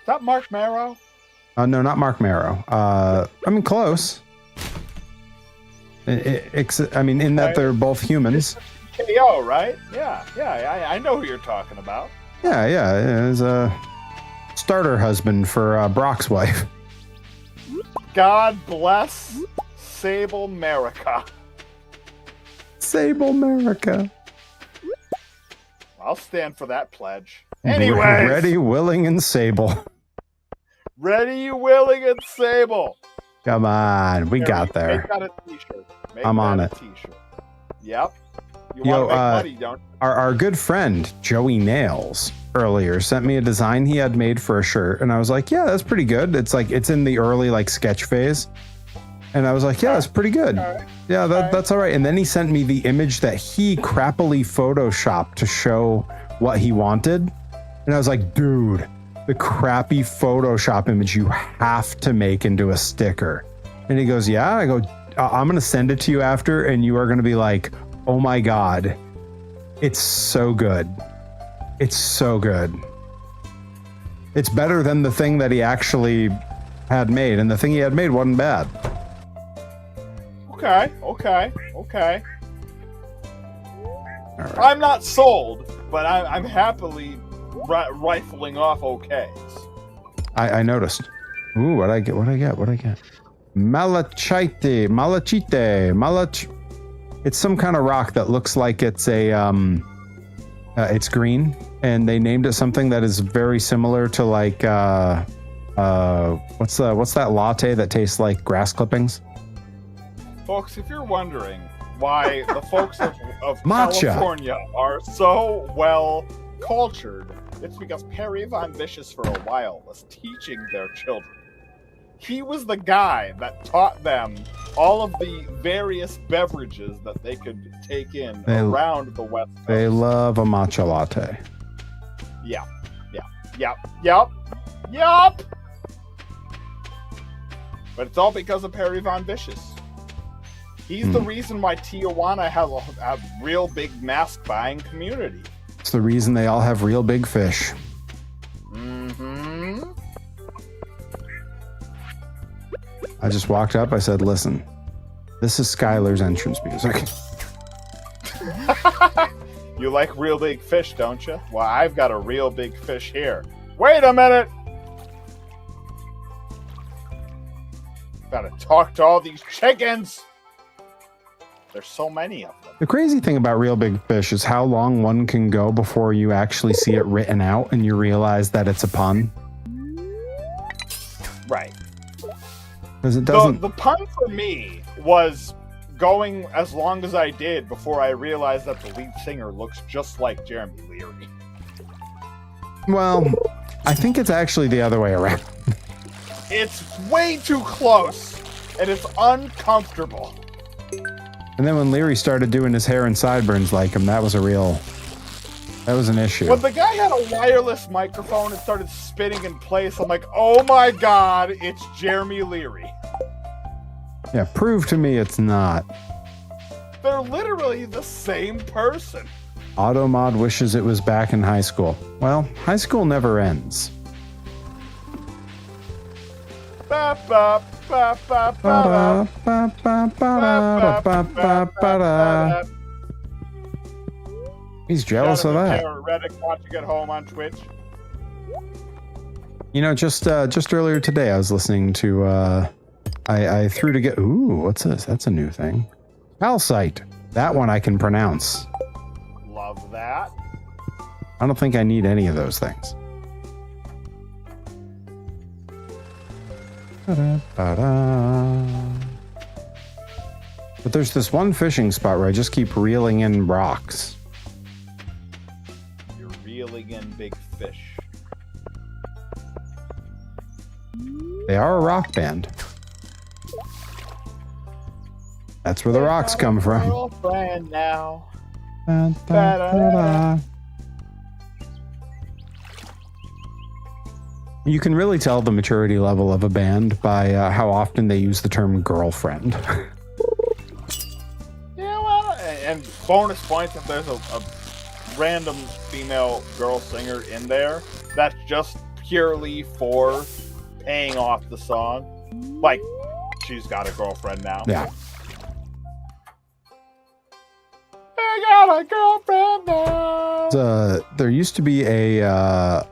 that Mark Marrow? No, not Mark Marrow. I mean, close. In that they're both humans. KO, right? Yeah, I know who you're talking about. Yeah, is a starter husband for Brock's wife. God bless Sable America. Sable America. I'll stand for that pledge. Anyway, ready, willing, and Sable. Ready, willing, and Sable. Come on, we got there. Make that a t-shirt. I'm on it. T-shirt. Yep. You want to make money, don't you? Our good friend Joey Nails earlier sent me a design he had made for a shirt, and I was like, yeah, that's pretty good. It's like it's in the early like sketch phase, and I was like, yeah, that's pretty good. Right. Yeah, that's all right. And then he sent me the image that he crappily photoshopped to show what he wanted, and I was like, dude, the crappy Photoshop image you have to make into a sticker. And he goes, yeah. I go, I'm going to send it to you after, and you are going to be like, oh my God, it's so good. It's so good. It's better than the thing that he actually had made, and the thing he had made wasn't bad. Okay. Right. I'm not sold, but I'm happily rifling off okays. I noticed. Ooh, what'd I get? Malachite. It's some kind of rock that looks like it's it's green, and they named it something that is very similar to like what's that latte that tastes like grass clippings? Folks, if you're wondering why the folks of Matcha. California are so well cultured, it's because Perry Von Vicious for a while was teaching their children. He was the guy that taught them all of the various beverages that they could take in around the West Coast. They love a matcha latte. Yep. But it's all because of Perry Von Vicious. He's the reason why Tijuana has a real big mask buying community. It's the reason they all have real big fish. Mm-hmm. I just walked up. I said, listen, this is Skylar's entrance music. You like real big fish, don't you? Well, I've got a real big fish here. Wait a minute! Gotta talk to all these chickens! There's so many of them. The crazy thing about real big fish is how long one can go before you actually see it written out and you realize that it's a pun. Right. Because it doesn't... The pun for me was going as long as I did before I realized that the lead singer looks just like Jeremy Leary. Well, I think it's actually the other way around. It's way too close, and it's uncomfortable. And then when Leary started doing his hair and sideburns like him, that was an issue. When the guy had a wireless microphone and started spinning in place, I'm like, oh my God, it's Jeremy Leary. Yeah, prove to me it's not. They're literally the same person. Automod wishes it was back in high school. Well, high school never ends. He's jealous of that. Reddick watching at home on Twitch. You know, just earlier today, I was listening to. I threw to get. Ooh, what's this? That's a new thing. Calcite. That one I can pronounce. Love that. I don't think I need any of those things. But there's this one fishing spot where I just keep reeling in rocks. You're reeling in big fish. They are a rock band. That's where the rocks come from. Girlfriend now. You can really tell the maturity level of a band by how often they use the term girlfriend. Yeah, well, and bonus points if there's a random female girl singer in there that's just purely for paying off the song. Like, she's got a girlfriend now. Yeah. I got a girlfriend now. There used to be a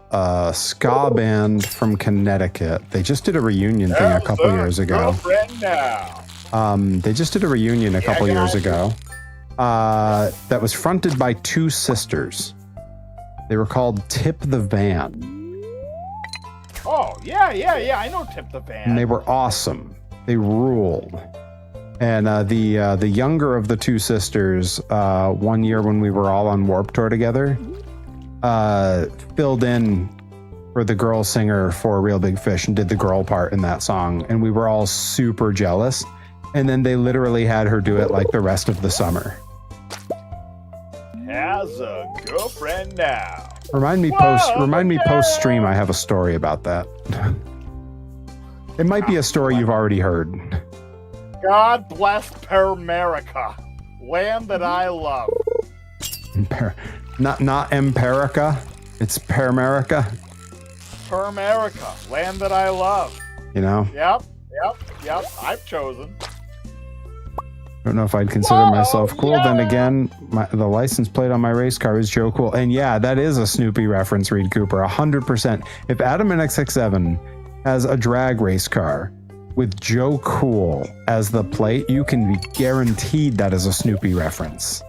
ska band from Connecticut. They just did a reunion thing a couple years ago. Girlfriend now. They just did a reunion a couple years ago. That was fronted by two sisters. They were called Tip the Van. Oh, yeah. I know Tip the Van. And they were awesome. They ruled. And the younger of the two sisters, one year when we were all on Warped Tour together, filled in for the girl singer for Real Big Fish and did the girl part in that song. And we were all super jealous. And then they literally had her do it like the rest of the summer. Has a girlfriend now. Remind me post stream. I have a story about that. It might be a story you've already heard. God bless Peramerica, land that I love. Not Empirica. It's Peramerica. Peramerica, land that I love. You know? Yep. I've chosen. Don't know if I'd consider myself cool. Yeah. Then again, the license plate on my race car is Joe Cool. And yeah, that is a Snoopy reference, Reed Cooper, 100%. If Adam and XX7 has a drag race car with Joe Cool as the plate, you can be guaranteed that is a Snoopy reference.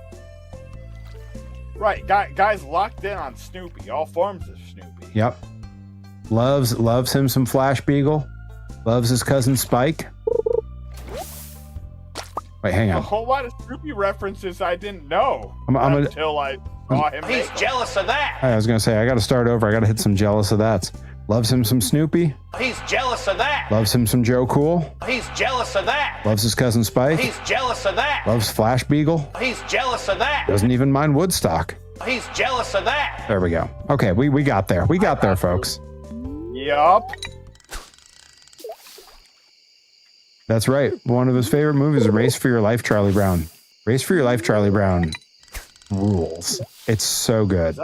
Right, guys locked in on Snoopy, all forms of Snoopy. Yep. Loves him some Flash Beagle. Loves his cousin Spike. Wait, hang on. A whole lot of Snoopy references I didn't know until I saw him. He's jealous of that. I was going to say, I got to start over. I got to hit some jealous of that. Loves him some Snoopy. He's jealous of that. Loves him some Joe Cool. He's jealous of that. Loves his cousin Spike. He's jealous of that. Loves Flash Beagle. He's jealous of that. Doesn't even mind Woodstock. He's jealous of that. There we go. Okay, we got there. We got there, folks. Yup. That's right. One of his favorite movies is Race for Your Life, Charlie Brown. Race for Your Life, Charlie Brown rules. It's so good.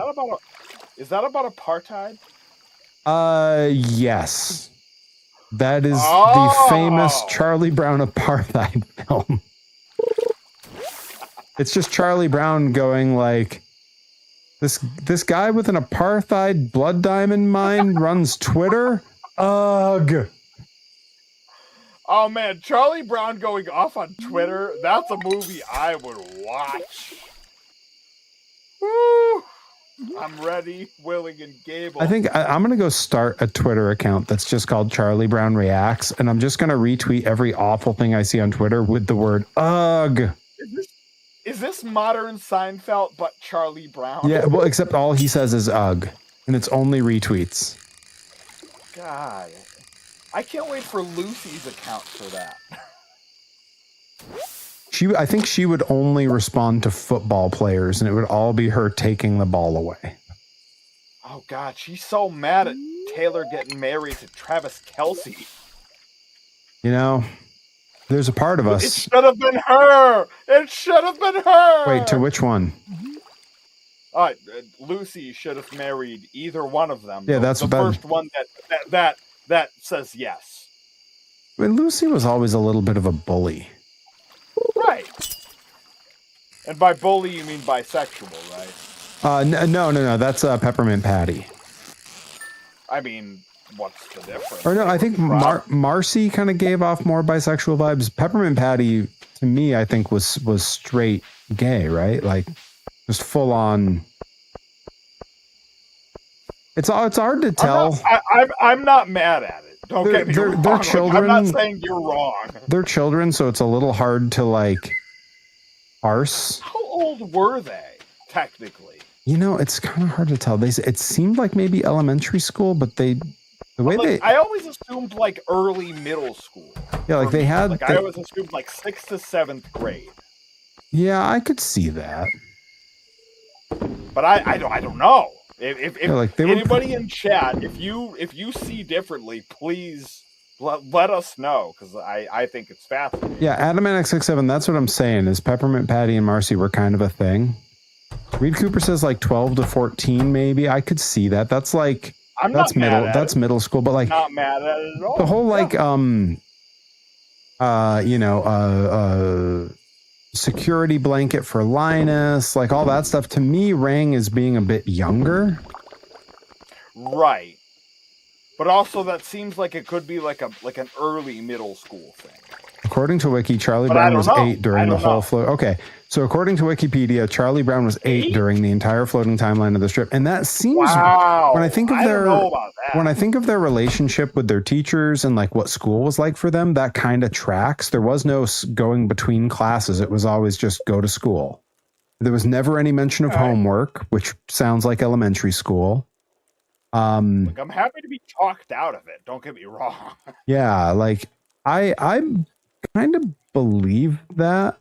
Is that about apartheid? Yes. That is the famous Charlie Brown apartheid film. It's just Charlie Brown going like, this guy with an apartheid blood diamond mine runs Twitter? Ugh. Oh man, Charlie Brown going off on Twitter, that's a movie I would watch. Woo! I'm ready, willing, and able. I think I'm going to go start a Twitter account that's just called Charlie Brown Reacts, and I'm just going to retweet every awful thing I see on Twitter with the word ugh. Is this modern Seinfeld but Charlie Brown? Yeah, well, except all he says is ugh, and it's only retweets. God, I can't wait for Lucy's account for that. I think she would only respond to football players, and it would all be her taking the ball away. Oh God, she's so mad at Taylor getting married to Travis Kelce. You know, there's a part of us. It should have been her. It should have been her. Wait, to which one? Lucy should have married either one of them. Yeah, that's the first one that says yes. I mean, Lucy was always a little bit of a bully. Right. And by bully, you mean bisexual, right? No. That's Peppermint Patty. I mean, what's the difference? Or no, I think Marcy kind of gave off more bisexual vibes. Peppermint Patty, to me, I think was straight gay, right? Like, just full on. It's hard to tell. I'm not mad at it. Don't get me wrong. They're children. I'm not saying you're wrong. They're children, so it's a little hard to like parse. How old were they, technically? You know, it's kind of hard to tell. It seemed like maybe elementary school, but I always assumed like early middle school. Yeah, like they had. I always assumed like 6th to 7th grade. Yeah, I could see that. But I don't know. If anybody in chat, if you see differently, please let us know, because I think it's fascinating. Yeah, Adam and X67, that's what I'm saying, is Peppermint Patty and Marcy were kind of a thing. Reed Cooper says like 12 to 14, maybe. I could see that. That's like that's middle school, but like not mad at it at all. The whole like security blanket for Linus, like all that stuff, to me rang as being a bit younger. Right. But also that seems like it could be like an early middle school thing. According to Wiki, Charlie Brown was 8 during the whole float. Okay, so according to Wikipedia, Charlie Brown was 8 during the entire floating timeline of the strip, and that seems when I think of their relationship with their teachers and like what school was like for them, that kind of tracks. There was no going between classes; it was always just go to school. There was never any mention of homework, which sounds like elementary school. Look, I'm happy to be talked out of it. Don't get me wrong. Yeah, like I kind of believe that.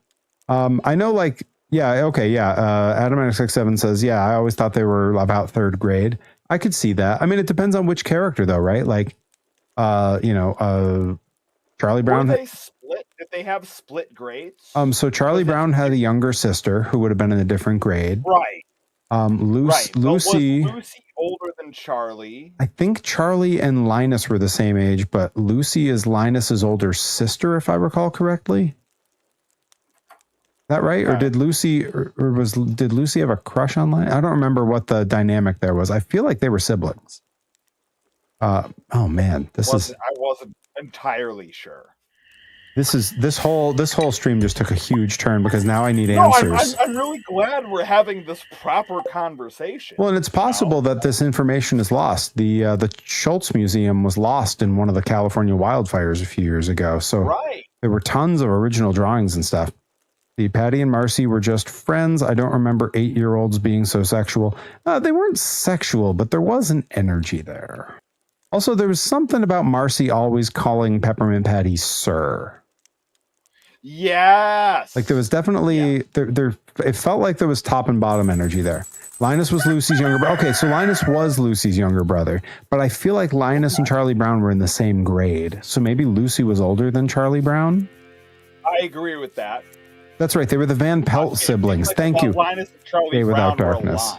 I know, like, Yeah. Okay. Yeah. Adamantix67 says, yeah, I always thought they were about third grade. I could see that. I mean, it depends on which character though, right? Like, Charlie Brown. Were they split? Did they have split grades? So Charlie Brown had a younger sister who would have been in a different grade. Right. Right. But Lucy. was Lucy older than Charlie? I think Charlie and Linus were the same age, but Lucy is Linus's older sister, if I recall correctly. Is that right? Or did Lucy did Lucy have a crush on Linus? I don't remember what the dynamic there was. I feel like they were siblings. Oh man, I wasn't entirely sure. This whole stream just took a huge turn because now I need answers. I'm really glad we're having this proper conversation. Well, and it's possible that this information is lost. The Schultz Museum was lost in one of the California wildfires a few years ago. So there were tons of original drawings and stuff. The Patty and Marcy were just friends. I don't remember 8-year-olds being so sexual. They weren't sexual, but there was an energy there. Also, there was something about Marcy always calling Peppermint Patty Sir. Yes. Like there was definitely there. It felt like there was top and bottom energy there. Linus was Lucy's younger brother. Okay, so Linus was Lucy's younger brother, but I feel like Linus and Charlie Brown were in the same grade. So maybe Lucy was older than Charlie Brown. I agree with that. That's right. They were the Van Pelt siblings. Thank you. Linus and Charlie Day Without Brown Darkness.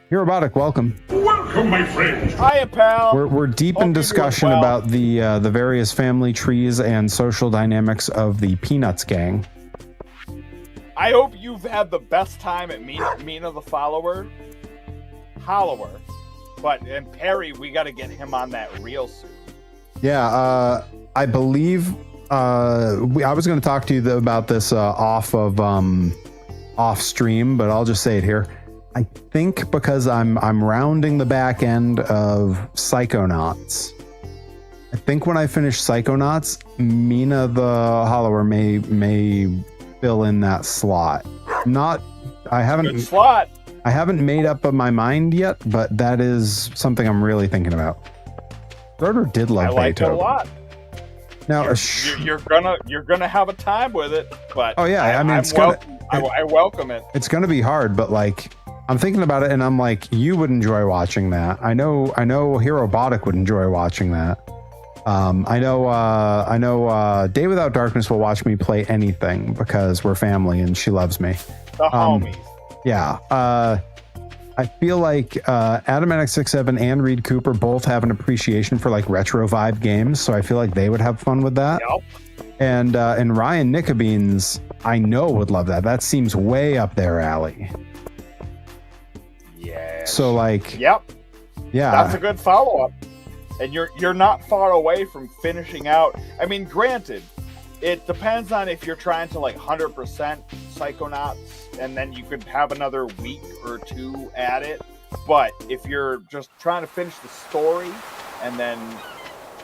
You're Robotic, welcome. Welcome, my friend. Hiya, pal. We're deep in discussion about the various family trees and social dynamics of the Peanuts gang. I hope you've had the best time at Mina the Follower. And Perry, we got to get him on that real soon. Yeah, I believe I was going to talk to you about this off stream, but I'll just say it here. I think because I'm rounding the back end of Psychonauts. I think when I finish Psychonauts, Mina the Hollower may fill in that slot. I haven't made up my mind yet, but that is something I'm really thinking about. Rotor did love Beethoven. It a lot. Now you're gonna have a time with it, but oh yeah, I mean I welcome it. It's gonna be hard, but like I'm thinking about it and I'm like, you would enjoy watching that. I know Hero Robotic would enjoy watching that. I know Day Without Darkness will watch me play anything because we're family and she loves me. The homies. Yeah. I feel like Adamantix67 and Reed Cooper both have an appreciation for like retro vibe games, so I feel like they would have fun with that. Yep. And Ryan Nickabeans, I know would love that. That seems way up their alley. Yeah. So like. Yep. Yeah. That's a good follow-up. And you're not far away from finishing out. I mean, granted, it depends on if you're trying to like 100% Psychonauts, and then you could have another week or two at it. But if you're just trying to finish the story and then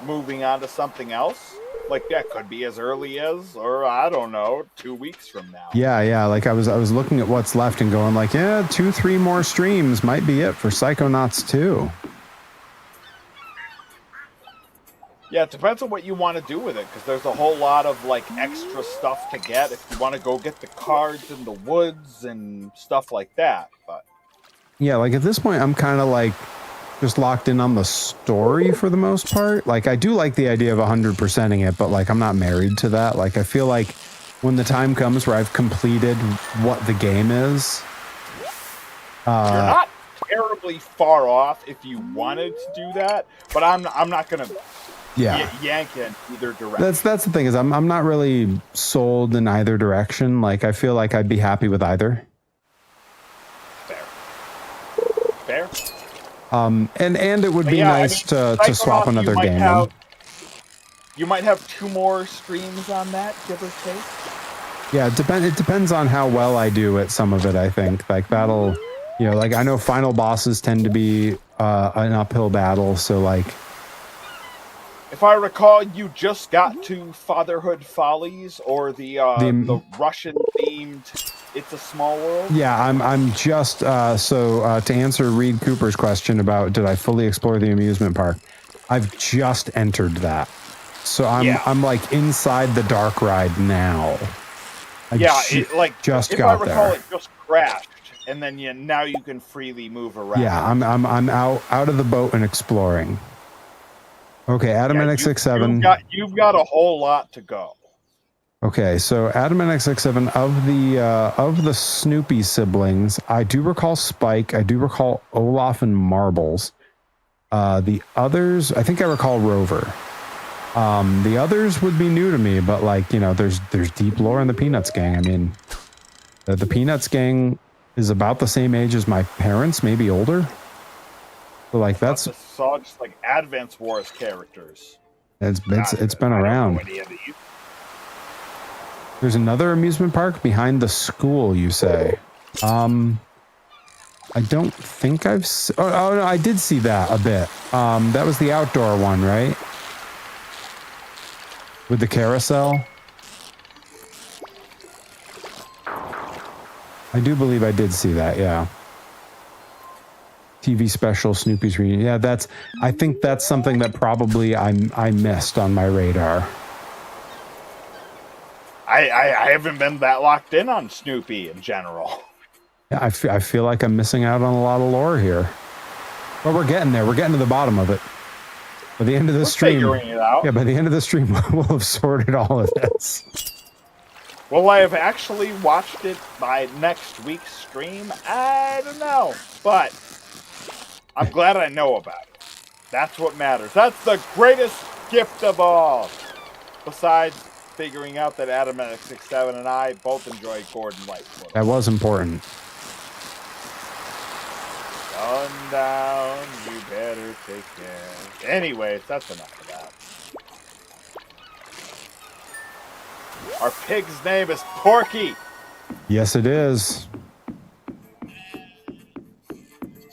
moving on to something else, like that could be as early as, or I don't know, 2 weeks from now. Yeah. Like I was looking at what's left and going like, 2-3 more streams might be it for Psychonauts 2. Yeah, it depends on what you want to do with it, because there's a whole lot of like extra stuff to get if you want to go get the cards in the woods and stuff like that. But yeah, like at this point, I'm kind of like just locked in on the story for the most part. Like I do like the idea of 100%ing it, but like I'm not married to that. Like I feel like when the time comes where I've completed what the game is, you're not terribly far off if you wanted to do that. But I'm not gonna. Yeah, yank in either direction. That's the thing is I'm not really sold in either direction. Like I feel like I'd be happy with either. Fair. And it would be nice to swap another game. You might have 2 more streams on that, give or take. Yeah, it depends on how well I do at some of it. I think like that'll, like I know final bosses tend to be an uphill battle. So like. If I recall, you just got to Fatherhood Follies or the Russian-themed It's a Small World. Yeah, I'm just to answer Reed Cooper's question about did I fully explore the amusement park? I've just entered that, so I'm like inside the dark ride now. If I recall, it just crashed, and then now you can freely move around. Yeah, I'm out of the boat and exploring. Okay, Adam and X67. You've got a whole lot to go. Okay, so Adam and X67 of the Snoopy siblings, I do recall Spike, I do recall Olaf and Marbles. The others, I think I recall Rover. The others would be new to me, but like, you know, there's deep lore in the Peanuts gang. I mean, the Peanuts gang is about the same age as my parents, maybe older. So like that's all just like Advance Wars characters. It's been around. There's another amusement park behind the school, you say? I don't think I've. Oh no, I did see that a bit. That was the outdoor one, right? With the carousel. I do believe I did see that. Yeah. TV special, Snoopy's reunion. Yeah, I think that's something that probably I missed on my radar. I haven't been that locked in on Snoopy in general. Yeah, I feel like I'm missing out on a lot of lore here. But we're getting there. We're getting to the bottom of it. By the end of the stream, figuring it out. Yeah, by the end of the stream, we'll have sorted all of this. Will I have actually watched it by next week's stream? I don't know, but I'm glad I know about it. That's what matters. That's the greatest gift of all. Besides figuring out that Adam and X67 and I both enjoy Gordon Lightfoot. That was important. Sundown, you better take care. Anyways, that's enough of that. Our pig's name is Porky. Yes, it is.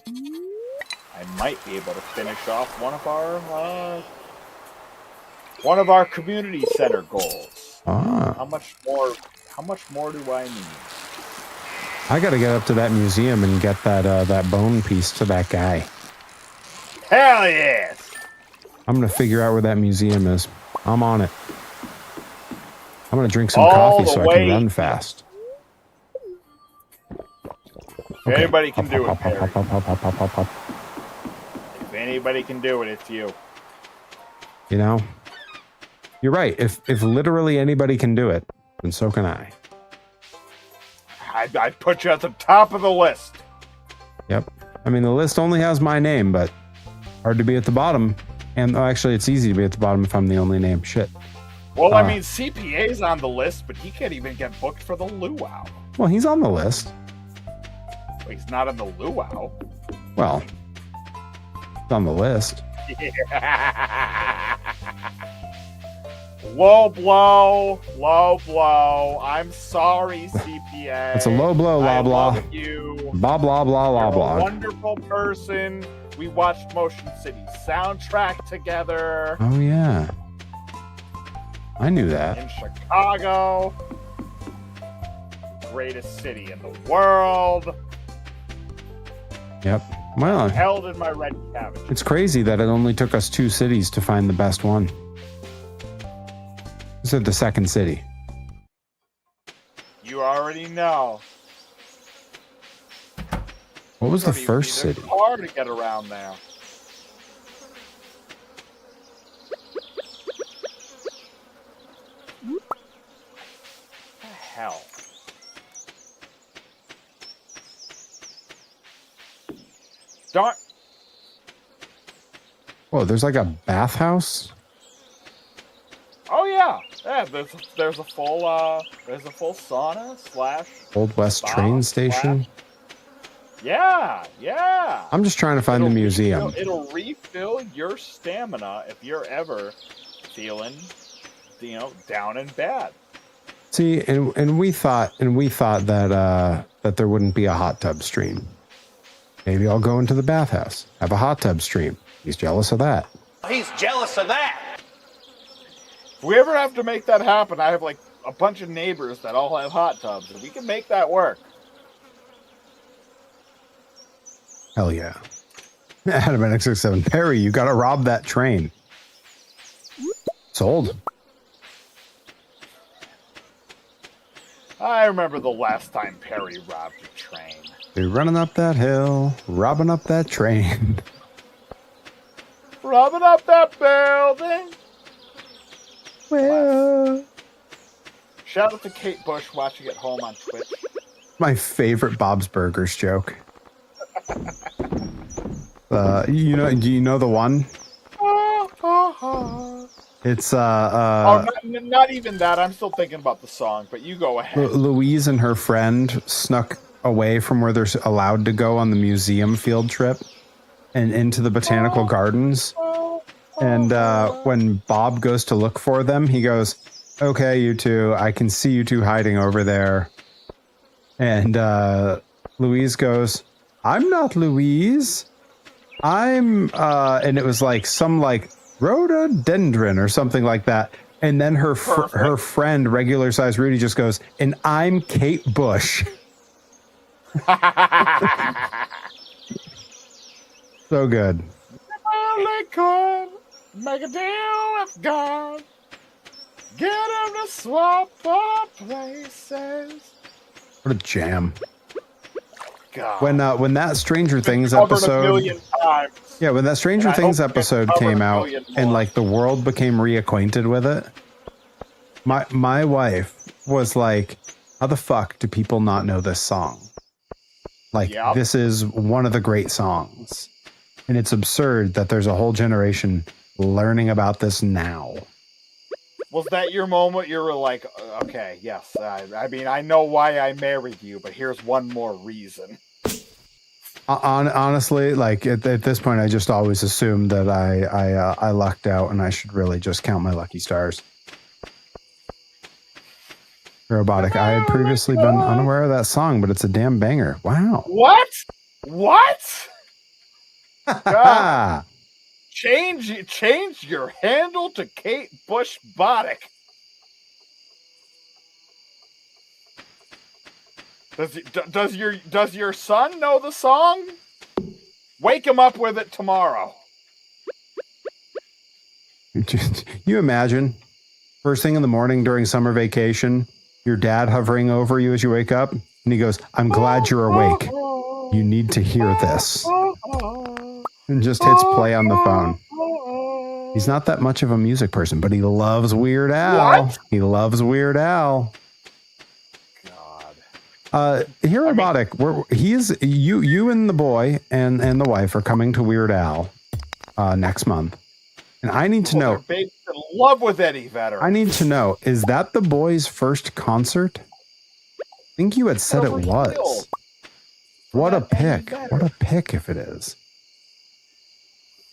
I might be able to finish off one of our community center goals. How much more do I need? I got to get up to that museum and get that bone piece to that guy. Hell yes! I'm gonna figure out where that museum is. I'm on it. I'm gonna drink some coffee so I can run fast. If anybody can do it, Perry. If anybody can do it, it's you. You know, you're right. If literally anybody can do it, then so can I. I'd put you at the top of the list. Yep. I mean, the list only has my name, but hard to be at the bottom. And actually, it's easy to be at the bottom if I'm the only name. Shit. Well, I mean, CPA's on the list, but he can't even get booked for the luau. Well, he's on the list. Well, he's not on the luau. Well, it's on the list. Low blow, low blow. I'm sorry, CPA. It's a low blow, blah blah. Love you. Blah blah blah blah blah. You're a wonderful person. We watched Motion City soundtrack together. Oh yeah, I knew that. In Chicago, greatest city in the world. Yep. Well, held in my red cabbage. It's crazy that it only took us 2 cities to find the best one. This is the second city. You already know. What was the first city? It's hard to get around there. What the hell? Darn. Whoa, there's like a bathhouse? Oh yeah. Yeah, there's a full sauna / Old West train station. Yeah. I'm just trying to find the museum. It'll refill your stamina if you're ever feeling, down and bad. See, and we thought that there wouldn't be a hot tub stream. Maybe I'll go into the bathhouse, have a hot tub stream. He's jealous of that. He's jealous of that. If we ever have to make that happen, I have like a bunch of neighbors that all have hot tubs, and we can make that work. Hell yeah. Adam and X67. Perry, you gotta rob that train. Sold. I remember the last time Perry robbed a train. Be running up that hill, robbing up that train. Robbing up that building. Well, Shout out to Kate Bush watching at home on Twitch. my favorite Bob's Burgers joke. Do you know the one? It's not even that. I'm still thinking about the song, but you go ahead. Louise and her friend snuck away from where they're allowed to go on the museum field trip and into the botanical gardens. And when Bob goes to look for them, he goes, "Okay, you two, I can see you two hiding over there." And Louise goes, "I'm not Louise. I'm," and it was like some like rhododendron or something like that. And then her friend, regular size Rudy, just goes, "And I'm Kate Bush." So good. Only could make a deal with God. Get him to swap up places. What a jam. God. When that Stranger Things Covered episode, a million times. yeah, when that Stranger And I Things hope it gets episode covered came a out million and more. like the world became reacquainted with it, my wife was like, "How the fuck do people not know this song? Like, Yep. This is one of the great songs, and it's absurd that there's a whole generation learning about this now." Was that your moment? You were like, okay, yes. I mean, I know why I married you, but here's one more reason. Honestly, like at this point, I just always assumed that I lucked out, and I should really just count my lucky stars. Robotic. I had previously been unaware of that song, but it's a damn banger. Wow. What? God. Ah, Change your handle to Kate Bush Botic. Does your son know the song? Wake him up with it tomorrow. you imagine first thing in the morning during summer vacation, your dad hovering over you as you wake up, and he goes, "I'm glad you're awake. You need to hear this." And just hits play on the phone. He's not that much of a music person, but he loves Weird Al. What? He loves Weird Al. God. Here, Robotic, you and the boy and the wife are coming to Weird Al next month. And I need to know. They're big in love with Eddie Vedder. I need to know, is that the boy's first concert? I think you had said it was. What a pick. What a pick if it is.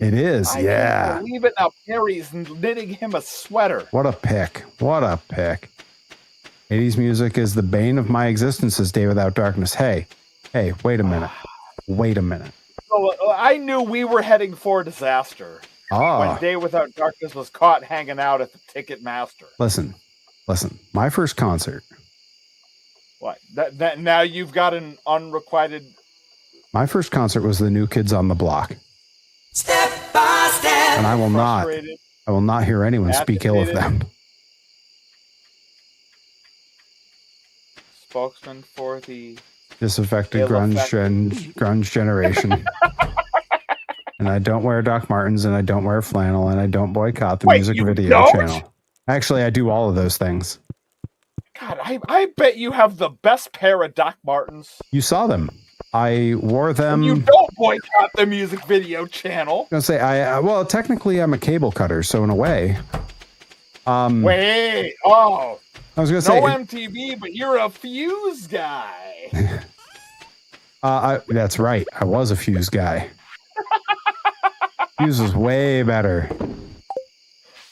It is, I yeah. can't believe it now. Perry's knitting him a sweater. What a pick. What a pick. 80s music is the bane of my existence this Day Without Darkness. Hey, wait a minute. Wait a minute. So, I knew we were heading for disaster when Day Without Darkness was caught hanging out at the Ticketmaster. Listen. My first concert. What? That now you've got an unrequited. My first concert was the New Kids on the Block. Step by step. And I will Frustrated. not hear anyone speak ill of them. Spokesman for the Disaffected ill grunge generation. And I don't wear Doc Martens, and I don't wear flannel, and I don't boycott the music you video don't? channel. Actually, I do all of those things. God, I bet you have the best pair of Doc Martens. You saw them. I wore them. You don't boycott the music video channel. I'm gonna say well, technically I'm a cable cutter, so in a way. Wait, I was gonna say no MTV, but you're a Fuse guy. that's right. I was a Fuse guy. Fuse was way better.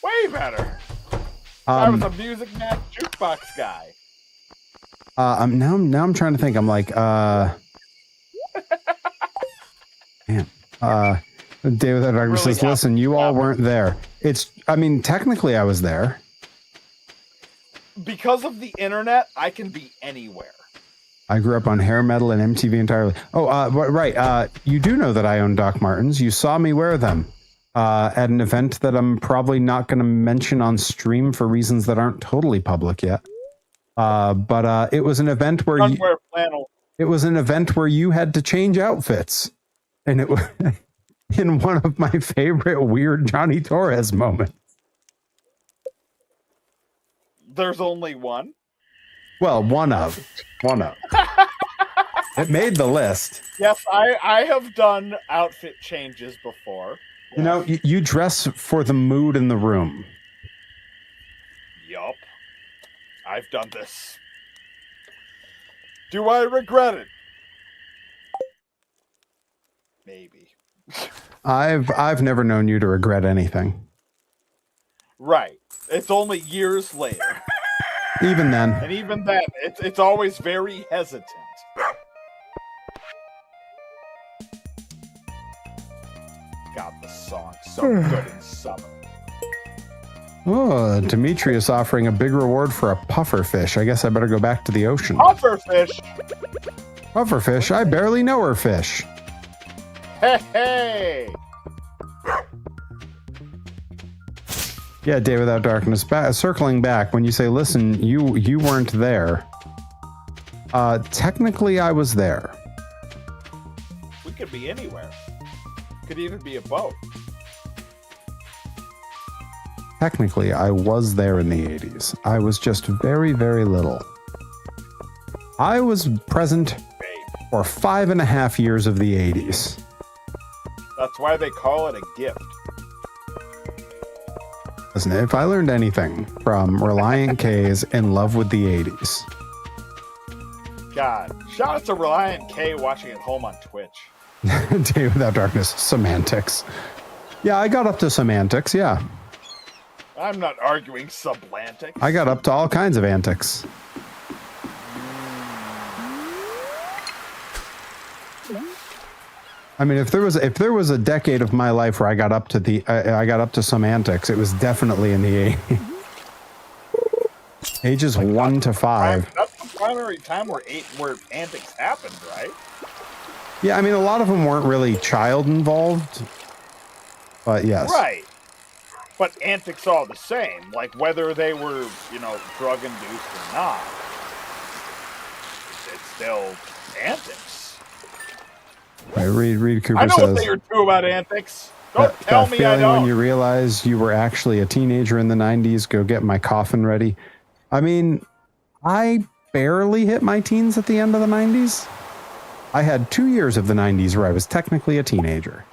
Way better. I was a Music Match jukebox guy. Now I'm trying to think. I'm like, man. Day Without Darkness says, "Listen, you all weren't there." Technically I was there. Because of the internet, I can be anywhere. I grew up on hair metal and MTV entirely. Right. You do know that I own Doc Martens. You saw me wear them at an event that I'm probably not going to mention on stream for reasons that aren't totally public yet. But it was an event where Don't wear flannel. it was an event where you had to change outfits, and it was in one of my favorite weird Johnny Torres moments. There's only one. Well, one of. It made the list. Yes, I have done outfit changes before. You know, you dress for the mood in the room. Yup. I've done this. Do I regret it? Maybe. I've never known you to regret anything. Right. It's only years later. Even then. And even then, it's always very hesitant. God, the song's so good in summer. Oh, Demetrius offering a big reward for a pufferfish. I guess I better go back to the ocean. Pufferfish! Pufferfish? I barely know her fish. Hey, hey! Yeah, Day Without Darkness. Circling back, when you say, listen, you weren't there. Technically, I was there. We could be anywhere. Could even be a boat. Technically, I was there in the 80s. I was just very, very little. I was present for 5.5 years of the 80s. That's why they call it a gift. Listen, if I learned anything from Reliant K's In Love with the 80s. God. Shout out to Reliant K watching at home on Twitch. Day Without Darkness. Semantics. Yeah, I got up to semantics, yeah. I'm not arguing sublantics. I got up to all kinds of antics. I mean, if there was a decade of my life where I got up to some antics, it was definitely in the 80s. Ages 1 to 5. That's the primary time where antics happened, right? Yeah, I mean, a lot of them weren't really child involved, but yes. Right. But antics all the same, like whether they were, drug induced or not. It's still antics. Right, Reed Cooper I know says, a thing or two about antics. Don't tell me I feeling don't. when you realize you were actually a teenager in the 90s, go get my coffin ready. I mean, I barely hit my teens at the end of the 90s. I had 2 years of the 90s where I was technically a teenager.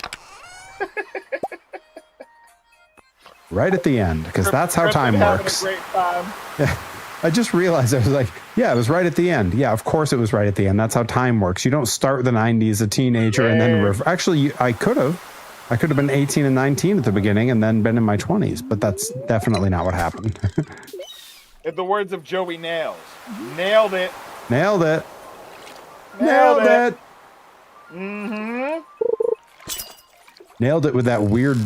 Right at the end, because that's how time works. Great time. Yeah, I just realized, I was like, yeah, it was right at the end. Yeah, of course it was right at the end. That's how time works. You don't start the 90s a teenager and then... Actually, I could have. I could have been 18 and 19 at the beginning and then been in my 20s, but that's definitely not what happened. In the words of Joey Nails, nailed it. Nailed it. Nailed it. Mm-hmm. Nailed it with that weird,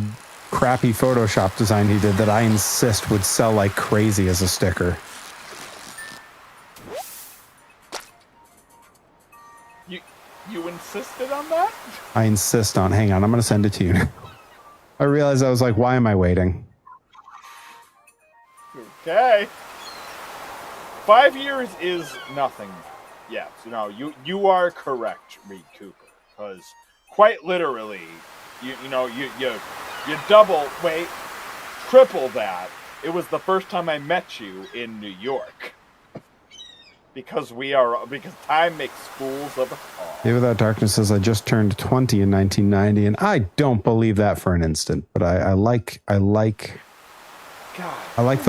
crappy Photoshop design he did that I insist would sell like crazy as a sticker. You insisted on that? I insist on. Hang on, I'm going to send it to you. I realized I was like, why am I waiting? Okay. 5 years is nothing. Yes, you are correct, Reed Cooper, because quite literally, you triple that. It was the first time I met you in New York. Because time makes fools of us all. Day Without Darkness says, I just turned 20 in 1990, and I don't believe that for an instant, but I like the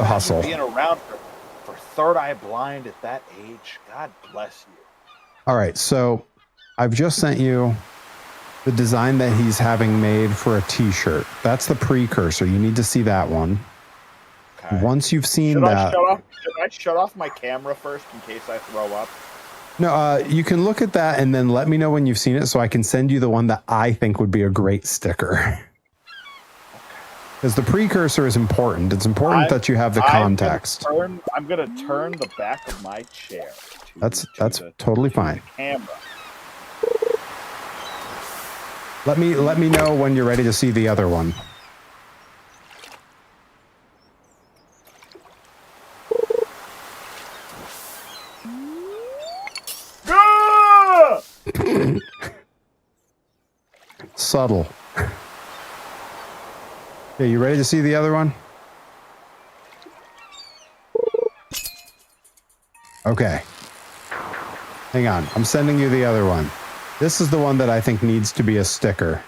hustle. Being around for Third Eye Blind at that age, God bless you. All right, so I've just sent you the design that he's having made for a t-shirt. That's the precursor. You need to see that one. Okay. Once you've seen that... Should I shut off my camera first in case I throw up? No, you can look at that and then let me know when you've seen it so I can send you the one that I think would be a great sticker. Because the precursor is important. It's important that you have the context. I'm going to turn the back of my chair. That's totally fine. Camera. Let me know when you're ready to see the other one. subtle. Okay, you ready to see the other one? Okay. Hang on. I'm sending you the other one. This is the one that I think needs to be a sticker.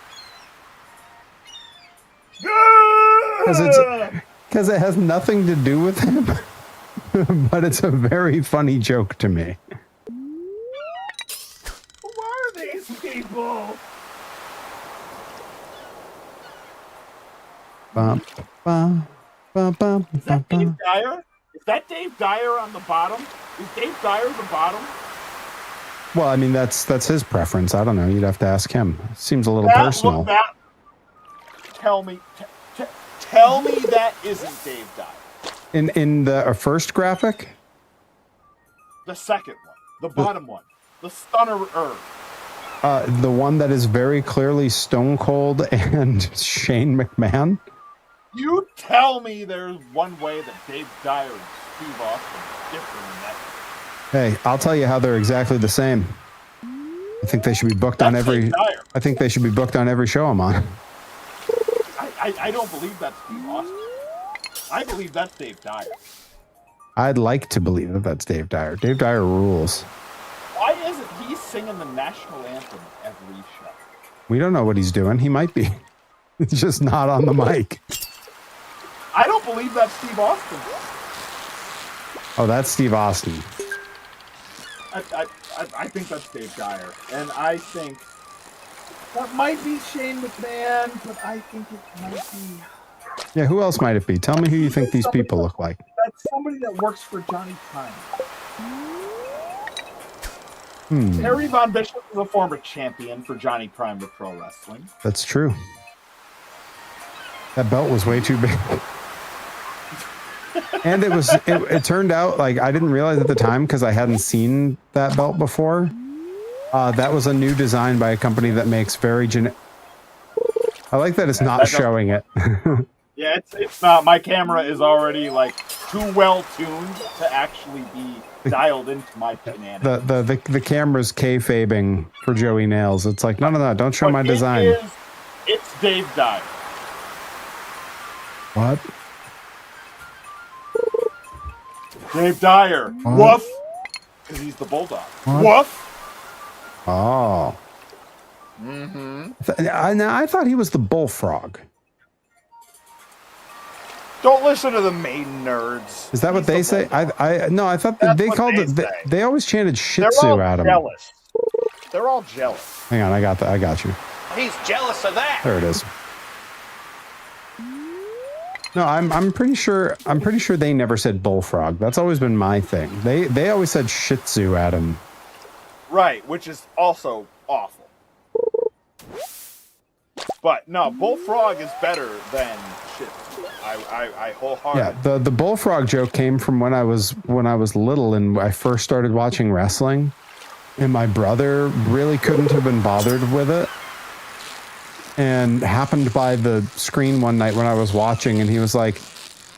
Because it has nothing to do with him. But it's a very funny joke to me. Who are these people? Bum, bum, bum, bum, Is that bum, Dave bum. Dyer? Is that Dave Dyer on the bottom? Is Dave Dyer the bottom? Well, I mean, that's his preference. I don't know. You'd have to ask him. Seems a little personal. Tell me that isn't Dave Dyer. In the first graphic? The second one. The bottom one. The stunner The one that is very clearly Stone Cold and Shane McMahon? You tell me there's one way that Dave Dyer and Steve Austin are different than that. Hey, I'll tell you how they're exactly the same. I think they should be booked on every. Dave Dyer. I think they should be booked on every show I'm on. I don't believe that's Steve Austin. I believe that's Dave Dyer. I'd like to believe that that's Dave Dyer. Dave Dyer rules. Why isn't he singing the national anthem every show? We don't know what he's doing. He might be. He's just not on the mic. I don't believe that's Steve Austin. Oh, that's Steve Austin. I think that's Dave Dyer, and I think that might be Shane McMahon, but I think it might be. Yeah, who else might it be? Tell me who you think these people look like. That's somebody that works for Johnny Prime. Terry Von Bishop is a former champion for Johnny Prime with Pro Wrestling. That's true. That belt was way too big. And it turned out, like, I didn't realize at the time because I hadn't seen that belt before. That was a new design by a company that makes very I like that it's not showing it. Yeah, it's not. My camera is already like too well tuned to actually be dialed into my shenanigans. The camera's kayfabing for Joey Nails. It's like, no, don't show my design. It's Dave Dyer. What? Dave Dyer. Woof. Because he's the bulldog. What? Woof. Oh. I thought he was the bullfrog. Don't listen to the main nerds. Is that what they say? I thought that they called it. They always chanted Shih Tzu at him. Jealous. They're all jealous. Hang on, I got that. I got you. He's jealous of that. There it is. No, I'm pretty sure they never said bullfrog. That's always been my thing. They always said Shih Tzu at him. Right, which is also awful. But no, bullfrog is better than Shih Tzu. I wholeheartedly. Yeah, the bullfrog joke came from when I was little and I first started watching wrestling, and my brother really couldn't have been bothered with it, and happened by the screen one night when I was watching, and he was like,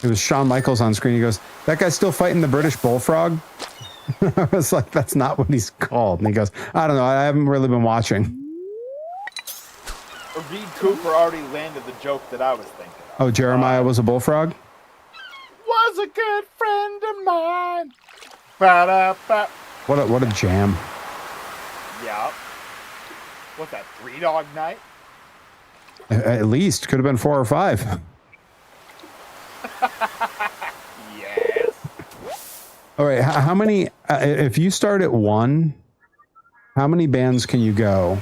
it was Shawn Michaels on screen. He goes, "That guy's still fighting the British bullfrog?" I was like, "That's not what he's called." And he goes, "I don't know. I haven't really been watching." Reed Cooper already landed the joke that I was thinking of. Oh, Jeremiah was a bullfrog? Was a good friend of mine. Ba-da-ba. What a jam. Yeah. What's that, 3 Dog Night? At least. Could have been 4 or 5. Yes. All right. How many, if you start at 1, how many bands can you go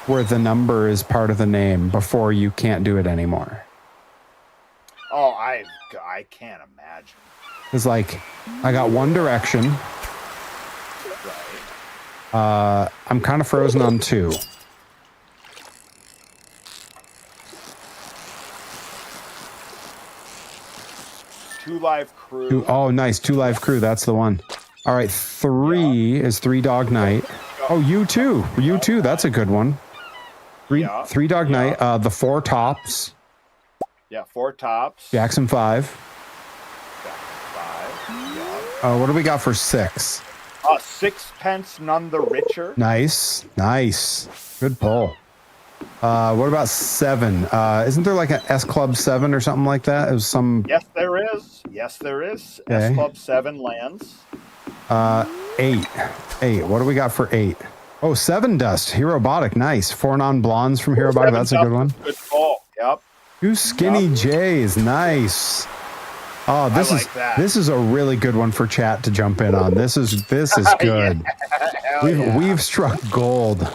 where the number is part of the name before you can't do it anymore? Oh, I can't imagine. It's like, I got One Direction. Right. I'm kind of frozen on 2. Two Live Crew. Oh, nice. 2 Live Crew. That's the one. All right. 3 is 3 Dog Night. Oh, U2. U2. That's a good one. 3 Dog Night. The 4 Tops. Yeah, 4 Tops. Jackson 5. Yeah. What do we got for 6? Sixpence None the Richer. Nice. Good pull. What about 7? Isn't there like an S Club 7 or something like that? It was some. Yes, there is. Yes, there is. Okay. S Club 7 lands. 8. 8. What do we got for 8? Oh, 7 Dust. Herobotic. Nice. 4 non-blondes from Herobotic. That's a good one. Good call. Yep. 2 Skinny Jays. Nice. Oh, this is a really good one for chat to jump in on. This is good. We've struck gold.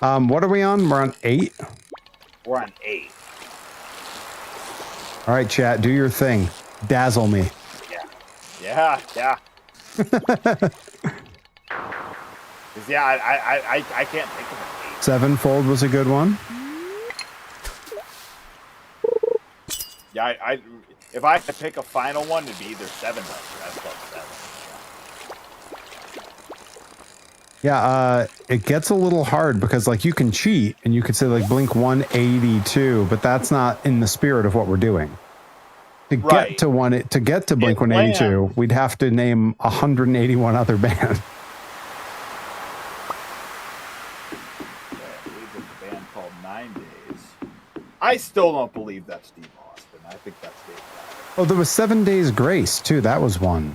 What are we on? We're on 8? We're on 8. All right, chat, do your thing. Dazzle me. Yeah. I can't think of an 8. Sevenfold was a good one. Yeah, if I had to pick a final one, it'd be either 7 or S Club 7. Yeah, it gets a little hard because like you can cheat and you could say like blink 182, but that's not in the spirit of what we're doing. To get to blink 182, we'd have to name 181 other bands. I believe there's a band called 9 Days. I still don't believe that's Steve Austin. I think that's Dave Gatter. Oh, there was 7 Days Grace too. That was one.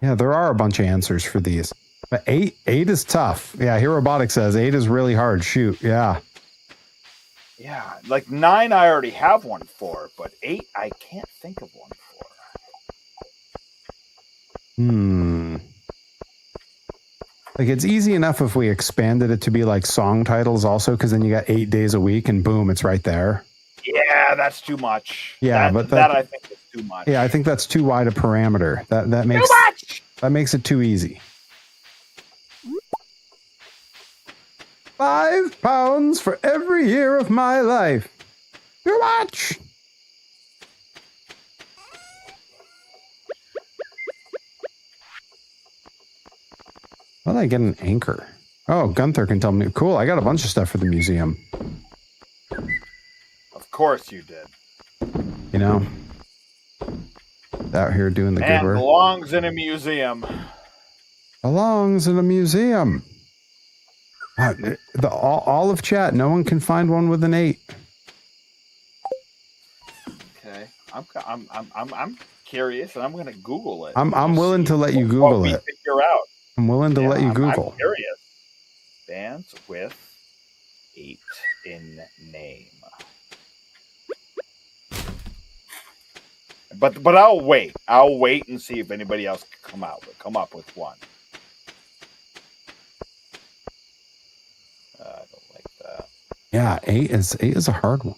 Yeah, there are a bunch of answers for these. But 8 is tough. Yeah, Herobotic says 8 is really hard. Shoot, yeah. Yeah, like 9 I already have one for, but 8 I can't think of one for. Like it's easy enough if we expanded it to be like song titles also, because then you got 8 days a week and boom, it's right there. Yeah, that's too much. Yeah, that I think is too much. Yeah, I think that's too wide a parameter. That makes it too easy. £5 for every year of my life. Too much. How did I get an anchor? Oh, Gunther can tell me. Cool, I got a bunch of stuff for the museum. Of course you did. You know, out here doing the good work. Belongs in a museum. Belongs in a museum. All of chat, no one can find one with an 8. Okay, I'm curious, and I'm going to Google it. I'm willing to let you Google it. Figure out. I'm willing to let you Google. I'm curious. Bands with 8 in name. But I'll wait. I'll wait and see if anybody else can come up with one. I don't like that. Yeah, 8 is a hard one.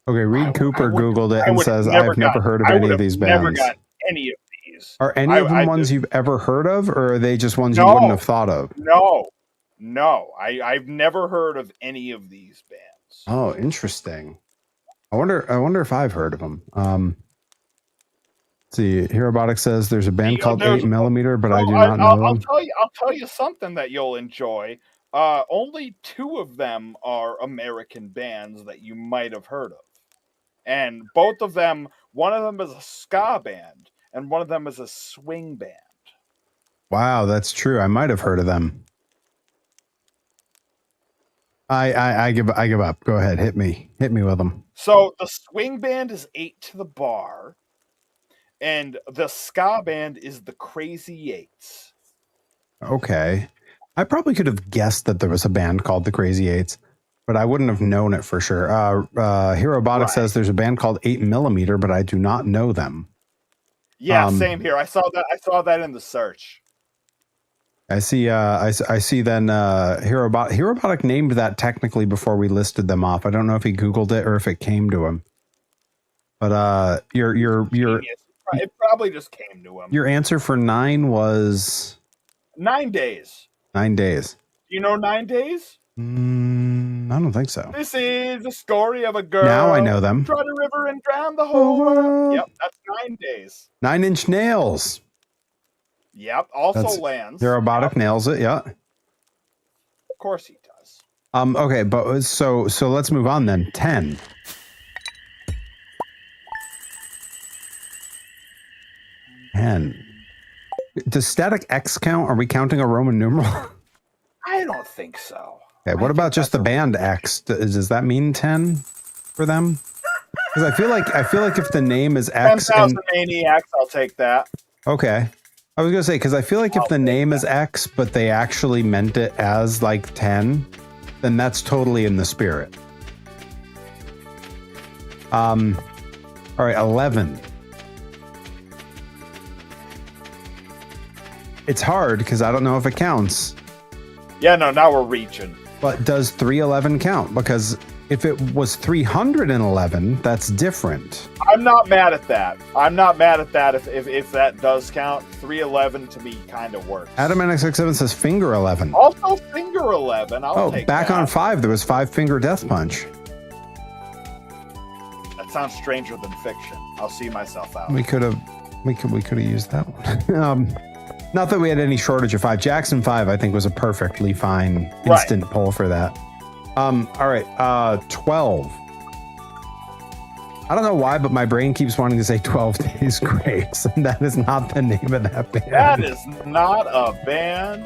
Okay, Reed Cooper Googled it and says, I've never heard of any of these bands. Never got any of these. Are any of them ones you've ever heard of, or are they just ones you wouldn't have thought of? No. I've never heard of any of these bands. Oh, interesting. I wonder if I've heard of them. Let's see, Herobotic says there's a band called 8mm, but I do not know them. I'll tell you something that you'll enjoy. Only 2 of them are American bands that you might have heard of. And both of them, one of them is a ska band, and one of them is a swing band. Wow, that's true. I might have heard of them. I give up. Go ahead, hit me with them. So the swing band is 8 to the Bar, and the ska band is the Crazy Eights. Okay, I probably could have guessed that there was a band called the Crazy Eights, but I wouldn't have known it for sure. Herobotic says there's a band called 8mm, but I do not know them. Yeah, same here. I saw that in the search. I see. I see. Then Herobotic named that technically before we listed them off. I don't know if he Googled it or if it came to him. But it probably just came to him. Your answer for 9 was 9 days. 9 days. You know 9 days? I don't think so. This is the story of a girl. Now I know them. Who trod a river and drowned the whole world. Yep, that's 9 days. 9 Inch Nails. Yep. Also That's- lands. The robotic nails it. Yeah. Of course he does. Okay, but so let's move on then. 10. 10. Does static X count? Are we counting a Roman numeral? I don't think so. Okay, what about just the band X? Does that mean 10 for them? Because I feel like if the name is X 10,000 maniacs, I'll take that. okay. I was gonna say, because I feel like if the name is X, but they actually meant it as like 10, then that's totally in the spirit. All right, 11. It's hard because I don't know if it counts. Yeah, no, now we're reaching. But does 311 count? Because if it was 311, that's different. I'm not mad at that. I'm not mad at that if that does count. 311 to me kind of works. Adam NX67 says finger 11. Also finger 11. I'll take back that. on 5, there was 5 finger death punch. That sounds stranger than fiction. I'll see myself out. We could have used that one. Not that we had any shortage of 5. Jackson 5, I think, was a perfectly fine instant pull for that. All right, 12. I don't know why, but my brain keeps wanting to say 12 Days Grace, and that is not the name of that band. That is not a band.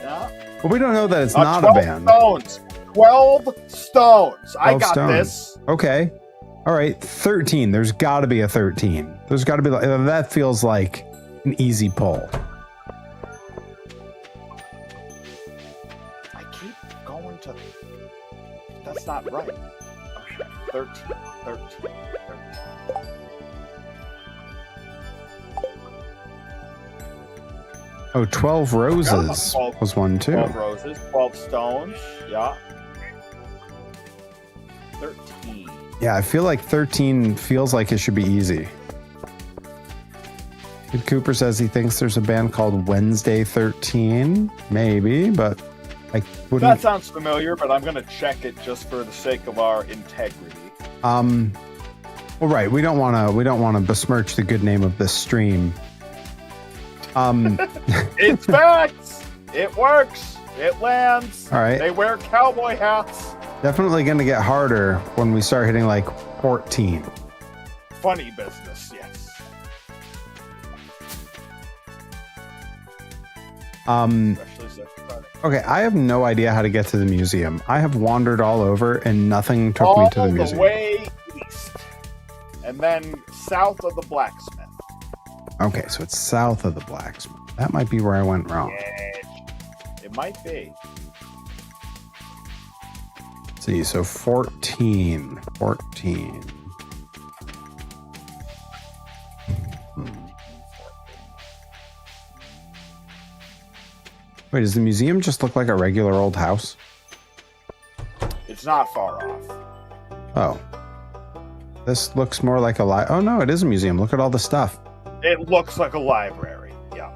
No. But we don't know that it's not a band. 12 stones. 12 stones. I 12 got stones. this. Okay. All right, 13. There's got to be a 13. There's got to be, that feels like an easy pull. I keep going to... That's not right. Okay. 13. Oh, 12 Roses 12 was one too. 12 roses, 12 stones. Yeah. 13. Yeah, I feel like 13 feels like it should be easy. Kid Cooper says he thinks there's a band called Wednesday 13. Maybe, but I wouldn't. That sounds familiar, but I'm going to check it just for the sake of our integrity. Well, right. We don't want to besmirch the good name of this stream. It's facts. It works. It lands. All right. They wear cowboy hats. Definitely going to get harder when we start hitting like 14. Funny business, yes. Especially so funny. Okay, I have no idea how to get to the museum. I have wandered all over and nothing took me to the museum. All the way east. And then south of the blacksmith. Okay, so it's south of the blacksmith. That might be where I went wrong. Yeah, it might be. Let's see, so 14. 14. Wait, does the museum just look like a regular old house? It's not far off. Oh. This looks more like a oh no, it is a museum. Look at all the stuff. It looks like a library. Yeah.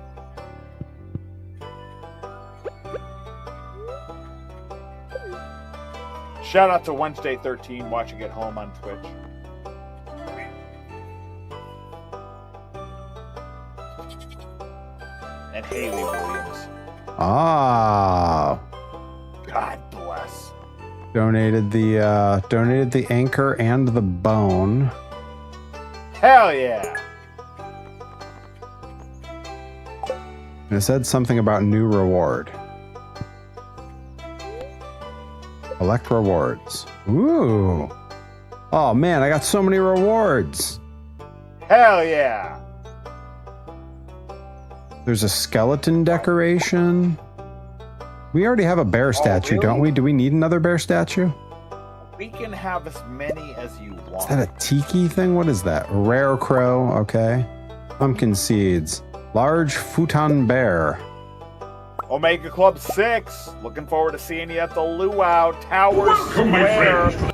Shout out to Wednesday 13 watching at home on Twitch. And Haley Williams. Ah. God bless. Donated the anchor and the bone. Hell yeah. And it said something about new reward. Collect rewards. Ooh. Oh man, I got so many rewards. Hell yeah. There's a skeleton decoration. We already have a bear statue, really? don't we? Do we need another bear statue? We can have as many as you want. Is that a tiki thing? What is that? Rare crow. Okay. Pumpkin seeds. Large futon bear. Omega Club 6. Looking forward to seeing you at the Luau Tower Welcome, my Square. friends.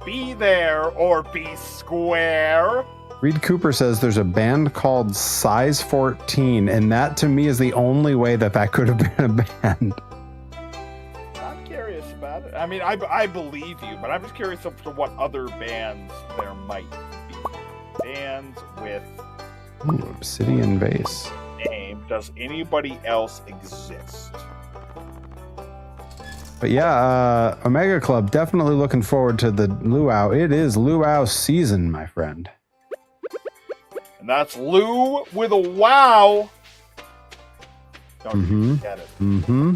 Be there or be square. Reed Cooper says there's a band called Size 14, and that to me is the only way that could have been a band. I'm curious about it. I mean, I believe you, but I'm just curious as to what other bands there might be. Bands with Ooh, obsidian vase. name. does anybody else exist? But yeah, Omega Club, definitely looking forward to the luau. It is luau season, my friend. And that's Lou with a wow. Don't you forget it. Mm-hmm.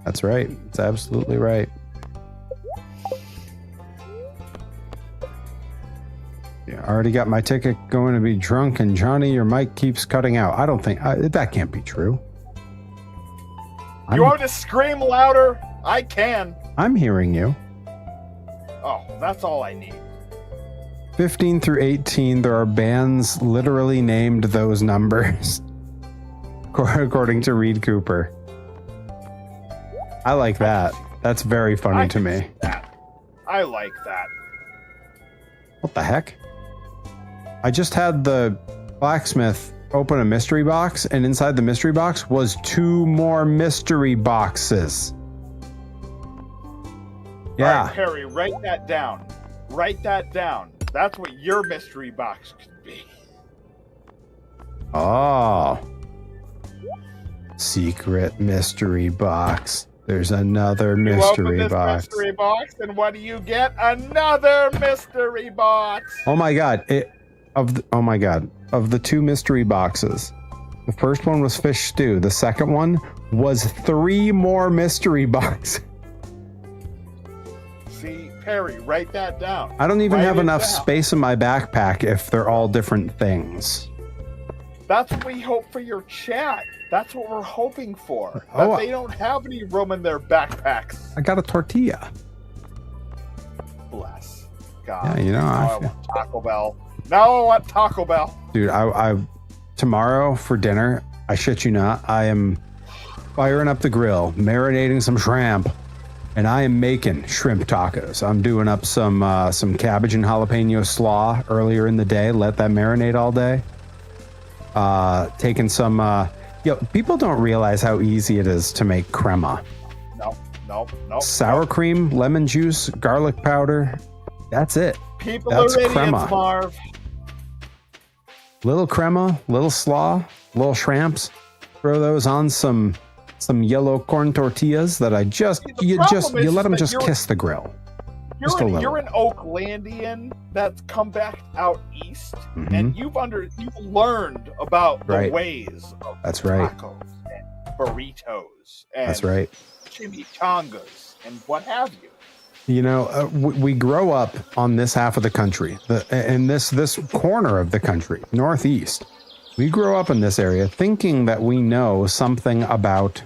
That's right. It's absolutely right. Yeah, I already got my ticket going to be drunk, and Johnny, your mic keeps cutting out. I don't think that can't be true. You want me to scream louder? I can. I'm hearing you. Oh, that's all I need. 15 through 18, there are bands literally named those numbers, according to Reed Cooper. I like that. That's very funny to me. I like that. What the heck? I just had the blacksmith open a mystery box, and inside the mystery box was 2 more mystery boxes. Yeah. All right, Perry, write that down. Write that down. That's what your mystery box could be. Oh. Secret mystery box. There's another mystery box. Mystery box, and what do you get? Another mystery box. Oh my god! Oh my god! Of the 2 mystery boxes, the first one was fish stew. The second one was 3 more mystery boxes. See, Perry, write that down. I don't even have enough space in my backpack if they're all different things. That's what we hope for your chat. That's what we're hoping for. That they don't have any room in their backpacks. I got a tortilla. Bless God. Yeah, you know, I want Taco Bell. Now I want Taco Bell. Dude, I tomorrow for dinner, I shit you not, I am firing up the grill, marinating some shrimp, and I am making shrimp tacos. I'm doing up some cabbage and jalapeno slaw earlier in the day. Let that marinate all day. Taking some people don't realize how easy it is to make crema. No. Sour cream, lemon juice, garlic powder. That's it. People That's are idiots, crema. Marv. Little crema, little slaw, little shrimps. Throw those on some yellow corn tortillas that you let them just kiss the grill. You're an Oaklandian that's come back out east, and you've learned about the ways of tacos and burritos and chimichangas and what have you. You know, we grow up on this half of the country, in this corner of the country, northeast. We grow up in this area thinking that we know something about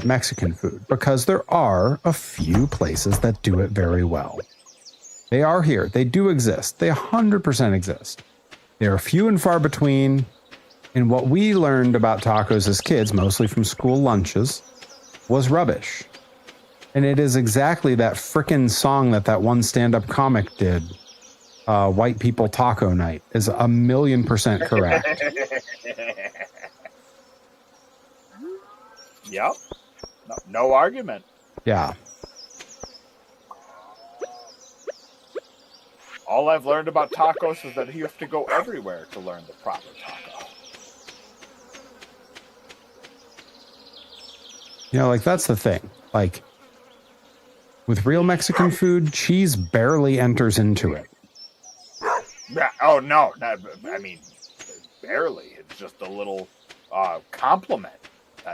Mexican food, because there are a few places that do it very well. They are here. They do exist. They 100% exist. They are few and far between. And what we learned about tacos as kids, mostly from school lunches, was rubbish. And it is exactly that frickin' song that one stand-up comic did, White People Taco Night, is 1,000,000% correct. Yep. No argument. Yeah. All I've learned about tacos is that you have to go everywhere to learn the proper taco. You know, like, that's the thing. Like, with real Mexican food, cheese barely enters into it. Yeah. Oh, no. I mean, barely. It's just a little compliment.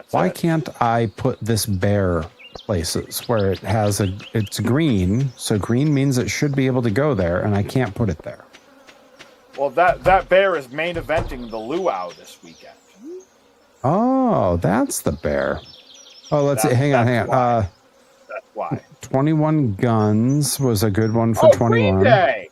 Why can't I put this bear places where it's green, so green means it should be able to go there, and I can't put it there? Well, that bear is main eventing the luau this weekend. Oh, that's the bear. Oh, let's see. Hang on. That's why. 21 Guns was a good one for 21. Green Day.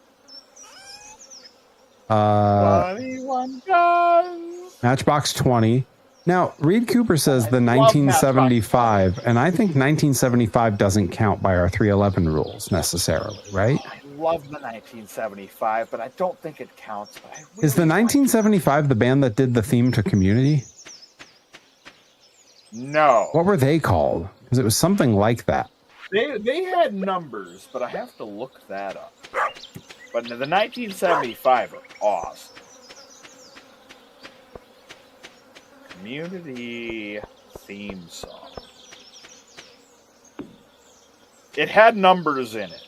21 Guns. Matchbox 20. Now, Reed Cooper says the 1975, and I think 1975 doesn't count by our 311 rules necessarily, right? I love the 1975, but I don't think it counts. But Is the 1975 the band that did the theme to Community? No. What were they called? Because it was something like that. They had numbers, but I have to look that up. But the 1975 are awesome. Community theme song. It had numbers in it.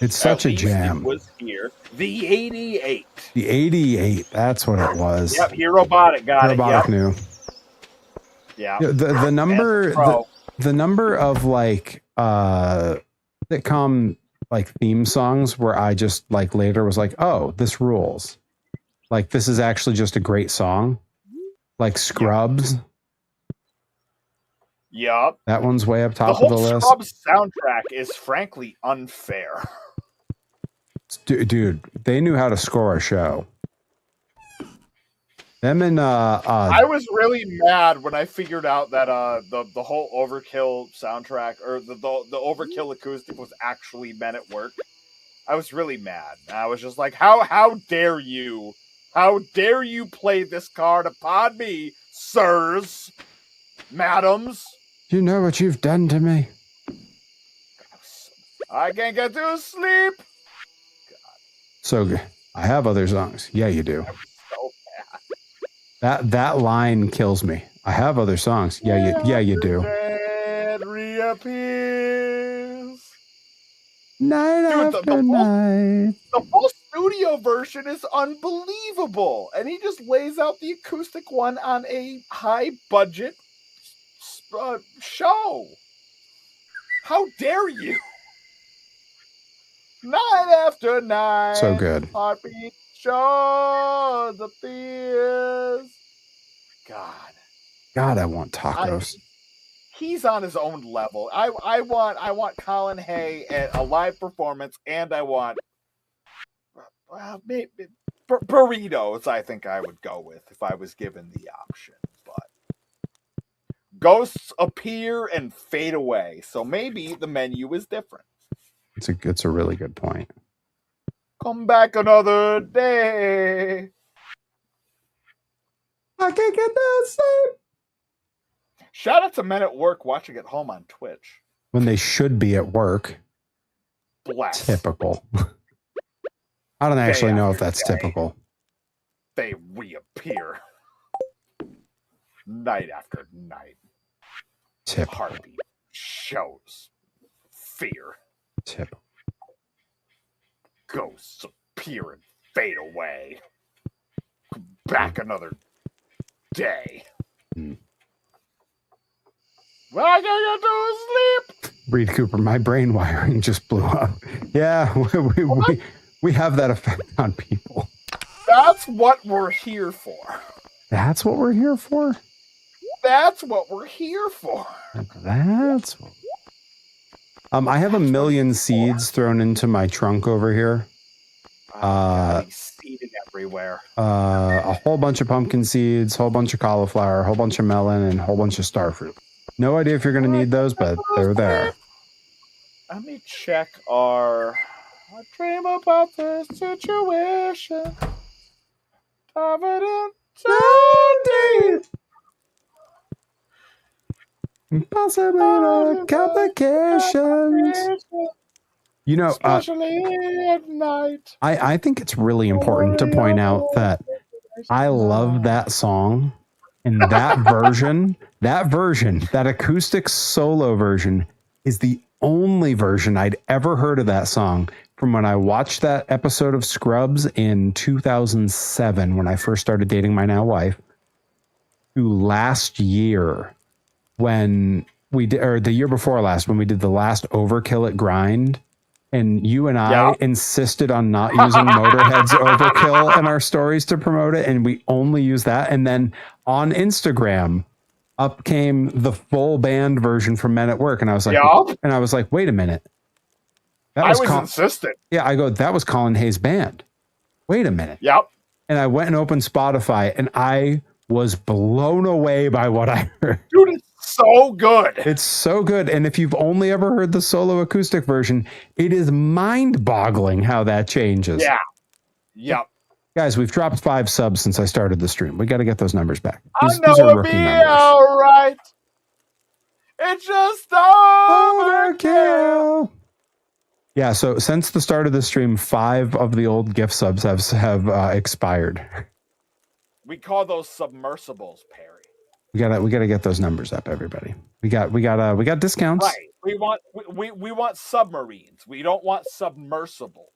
It's such a jam. It was here. The 88. The 88. That's what it was. Yep, Robotic got Robotic it. knew. Yeah. The number the number of like sitcom like theme songs where I just like later was like, oh, this rules. Like this is actually just a great song. Like Scrubs. Yep. That one's way up top the of the whole list. Scrubs soundtrack is frankly unfair. Dude, they knew how to score a show. Them and I was really mad when I figured out that the whole Overkill soundtrack or the Overkill acoustic was actually Men at Work. I was really mad. I was just like, how dare you? How dare you play this card upon me, sirs, madams? You know what you've done to me. I can't get to sleep. So good. I have other songs. Yeah, you do. So bad. That line kills me. I have other songs. Yeah, you do. Red reappears. Night after night. The full studio version is unbelievable, and he just lays out the acoustic one on a high budget show. How dare you? Night after night. So good. Heartbeat shows the fears. God, I want tacos. He's on his own level. I want Colin Hay at a live performance, and I want maybe burritos. I think I would go with if I was given the option. But ghosts appear and fade away, so maybe the menu is different. It's a really good point. Come back another day. I can't get no sleep. Shout out to Men at Work watching at home on Twitch. When they should be at work. Bless. Typical. I don't actually know if that's typical. They reappear. Night after night. Typical. Heartbeat shows fear. Typical. Ghosts appear and fade away. Come back another day. Well, I gotta go to sleep. Reed Cooper, my brain wiring just blew up. Yeah, we have that effect on people. That's what we're here for. That's what we're here for? That's what we're here for. That's what... I have a million seeds thrown into my trunk over here. Seeded everywhere. A whole bunch of pumpkin seeds, whole bunge of cauliflower, a whole bunch of melon, and a whole bunch of starfruit. No idea if you're going to need those, but they're there. Let me check I dream about this situation. So deep. Possibly no complications. You know, especially at night. I think it's really important to point out that I love that song and that version, that acoustic solo version is the only version I'd ever heard of that song from when I watched that episode of Scrubs in 2007 when I first started dating my now wife, to last year when we did, or the year before last, when we did the last Overkill at Grind. And you and I insisted on not using Motorhead's Overkill in our stories to promote it. And we only use that. And then on Instagram, up came the full band version from Men at Work. And I was like, wait a minute. I was insistent. Yeah, I go, that was Colin Hay's band. Wait a minute. Yep. And I went and opened Spotify and I was blown away by what I heard. Dude, it's so good. It's so good. And if you've only ever heard the solo acoustic version, it is mind-boggling how that changes. Yeah. Yep. Guys, we've dropped 5 subs since I started the stream. We got to get those numbers back. These I know are it'll rookie be numbers. all right. It's just overkill. Yeah, so since the start of the stream, 5 of the old gift subs have expired. We call those submersibles, Perry. We gotta get those numbers up, everybody. We got discounts. Right. We want submarines. We don't want submersibles.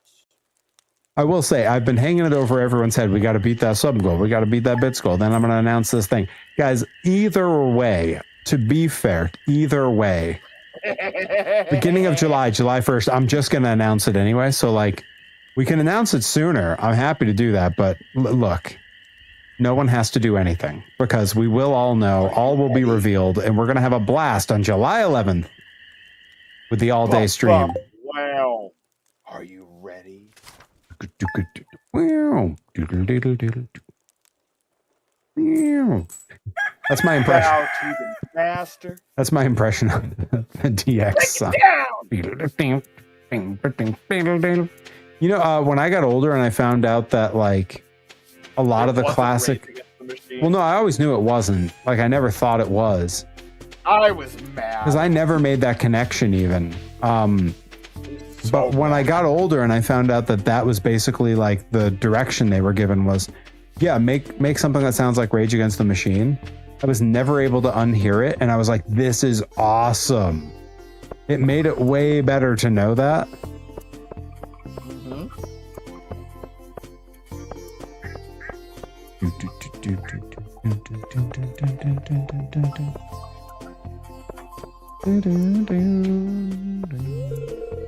I will say, I've been hanging it over everyone's head. We got to beat that sub goal. We got to beat that bits goal. Then I'm going to announce this thing. Guys, either way, to be fair, either way, beginning of July 1st, I'm just going to announce it anyway. So, like, we can announce it sooner. I'm happy to do that. But look, no one has to do anything because we will all know, all will be revealed, and we're going to have a blast on July 11th with the all-day stream. Wow. Are you ready? That's my impression. Bow to the master. That's my impression of the DX song. You know, when I got older and I found out that like a lot of the classic. Well, no, I always knew it wasn't. Like I never thought it was. I was mad because I never made that connection even. But when I got older and I found out that that was basically like the direction they were given was, yeah, make something that sounds like Rage Against the Machine. I was never able to unhear it. And I was like, this is awesome. It made it way better to know that.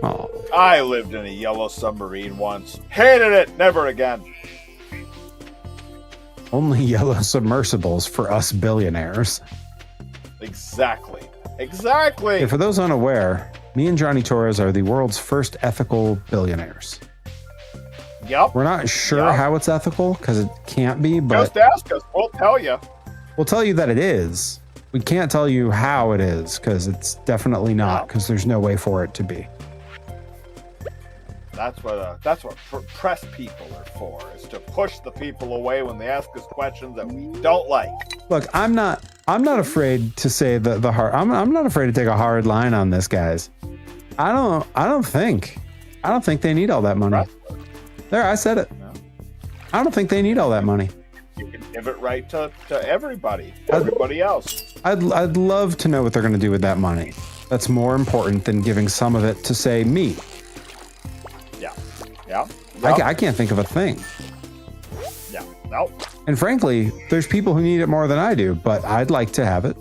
Oh. I lived in a yellow submarine once. Hated it. Never again. Only yellow submersibles for us billionaires. Exactly. Exactly. Okay, for those unaware, me and Johnny Torres are the world's first ethical billionaires. Yep. We're not sure how it's ethical because it can't be, but just ask us. We'll tell you. We'll tell you that it is. We can't tell you how it is because it's definitely not because there's no way for it to be. That's what press people are for, is to push the people away when they ask us questions that we don't like. Look, I'm not afraid to say the hard. I'm not afraid to take a hard line on this, guys. I don't think they need all that money. There, I said it. No. I don't think they need all that money. You can give it right to everybody else. I'd love to know what they're going to do with that money. That's more important than giving some of it to, say, me. Yeah. I can't think of a thing. Yeah. Nope. And frankly, there's people who need it more than I do, but I'd like to have it.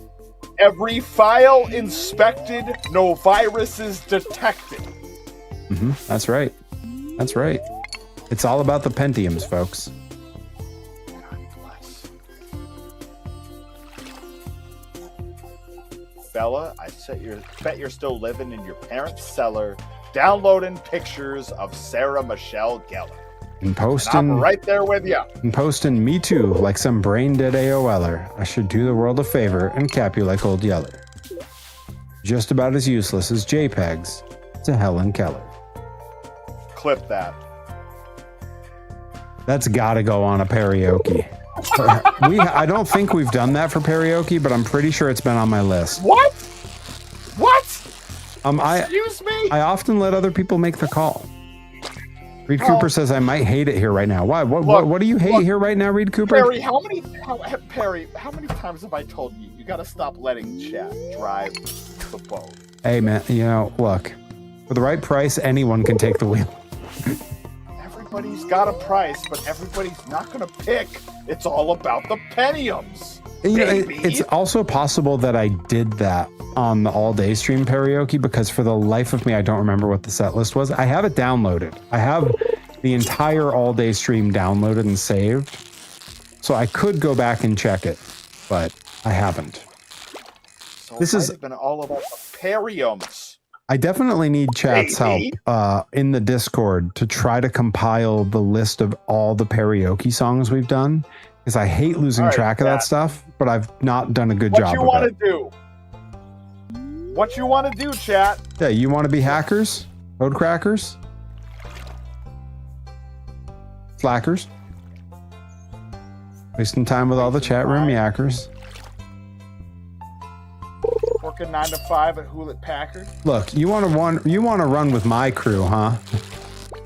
Every file inspected, no viruses detected. Mm-hmm. That's right. That's right. It's all about the Pentiums, folks. God bless. Bella, bet you're still living in your parents' cellar, downloading pictures of Sarah Michelle Gellar. And posting. And I'm right there with you. And posting me too, like some brain dead AOLer. I should do the world a favor and cap you like Old Yeller. Just about as useless as JPEGs to Helen Keller. Clip that. That's gotta go on a karaoke. I don't think we've done that for karaoke, but I'm pretty sure it's been on my list. What? Excuse me? I often let other people make the call. Reed Cooper says I might hate it here right now. Why? What do you hate here right now, Reed Cooper? Perry, how many times have I told you you gotta stop letting chat drive the boat? Hey man, look, for the right price, anyone can take the wheel. Everybody's got a price, but everybody's not gonna pick. It's all about the Pentiums. It's also possible that I did that on the all-day stream karaoke because for the life of me, I don't remember what the set list was. I have it downloaded. I have the entire all-day stream downloaded and saved. So I could go back and check it, but I haven't. So this has been all about the Pentiums. I definitely need chat's help in the Discord to try to compile the list of all the karaoke songs we've done. Because I hate losing track of that stuff, but I've not done a good job of it. What you want to do, chat? Yeah, you want to be hackers? Code crackers? Slackers? Wasting time with all the chat room yackers? Working 9 to 5 at Hewlett Packard? Look, you want to run with my crew, huh?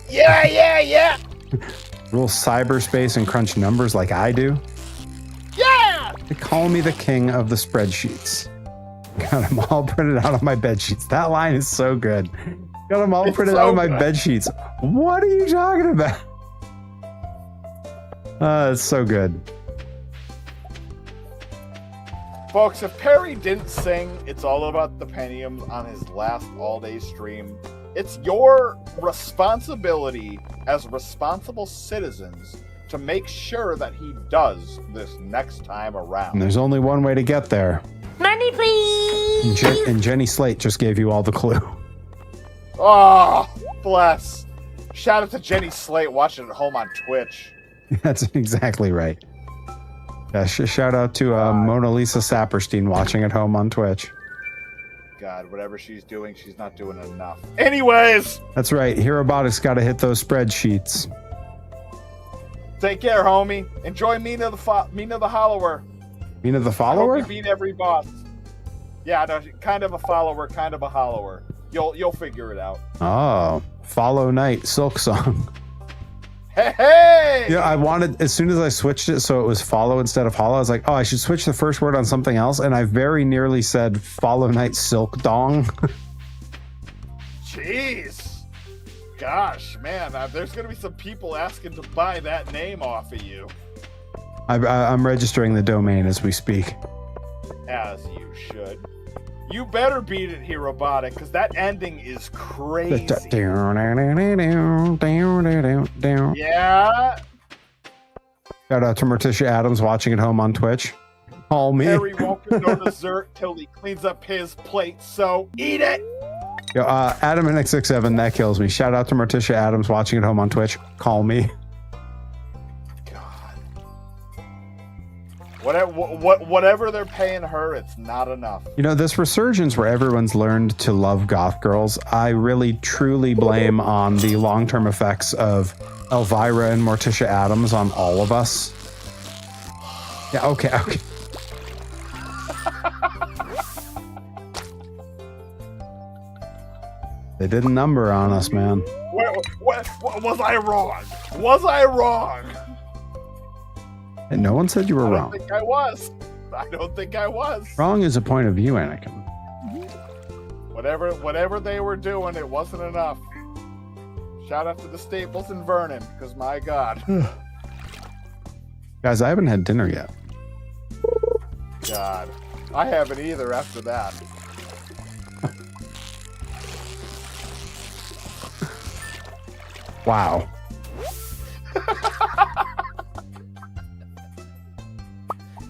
Yeah! Rule cyberspace and crunch numbers like I do? Yeah! They call me the king of the spreadsheets. Got them all printed out on my bed sheets. That line is so good. Got them all printed out on my bed sheets. What are you talking about? It's so good. Folks, if Perry didn't sing It's All About the Pentiums on his last all-day stream, it's your responsibility as responsible citizens to make sure that he does this next time around. And there's only one way to get there. Money, please. And Jenny Slate just gave you all the clue. Oh, bless. Shout out to Jenny Slate watching at home on Twitch. That's exactly right. Yeah, shout out to Mona Lisa Saperstein watching at home on Twitch. God, whatever she's doing, she's not doing enough. Anyways! That's right. Herobotics got to hit those spreadsheets. Take care, homie. Enjoy Mina the Hollower. Mina the Follower? I hope you beat every boss. Yeah, no, kind of a follower, kind of a hollower. You'll figure it out. Oh, Follow Night Silk Song. Hey! Yeah, I wanted, as soon as I switched it so it was follow instead of hollow, I was like, oh, I should switch the first word on something else, and I very nearly said Follow Night Silk Dong. Jeez. Gosh, man, there's going to be some people asking to buy that name off of you. I'm registering the domain as we speak. As you should. You better beat it, Herobotic, because that ending is crazy. Yeah. Shout out to Morticia Adams watching at home on Twitch. Call me. Harry won't get no dessert till he cleans up his plate, so eat it. Yo, Adam and X67, that kills me. Shout out to Morticia Adams watching at home on Twitch. Call me. Whatever they're paying her, it's not enough. You know, this resurgence where everyone's learned to love goth girls, I really truly blame on the long-term effects of Elvira and Morticia Adams on all of us. Yeah, okay. They did a number on us, man. What was I wrong? Was I wrong? And no one said you were wrong. I don't think I was. I don't think I was. Wrong is a point of view, Anakin. Whatever they were doing, it wasn't enough. Shout out to the Staples in Vernon, because my God. Guys, I haven't had dinner yet. God. I haven't either after that. Wow.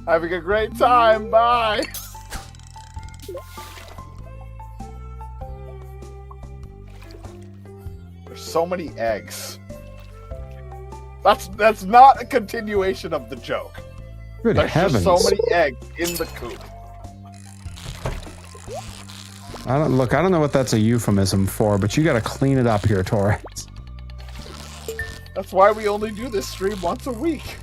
Having a great time. Bye. There's so many eggs. That's not a continuation of the joke. Good There's heavens. just so many eggs in the coop. I don't know what that's a euphemism for, but you got to clean it up here, Torres. That's why we only do this stream once a week.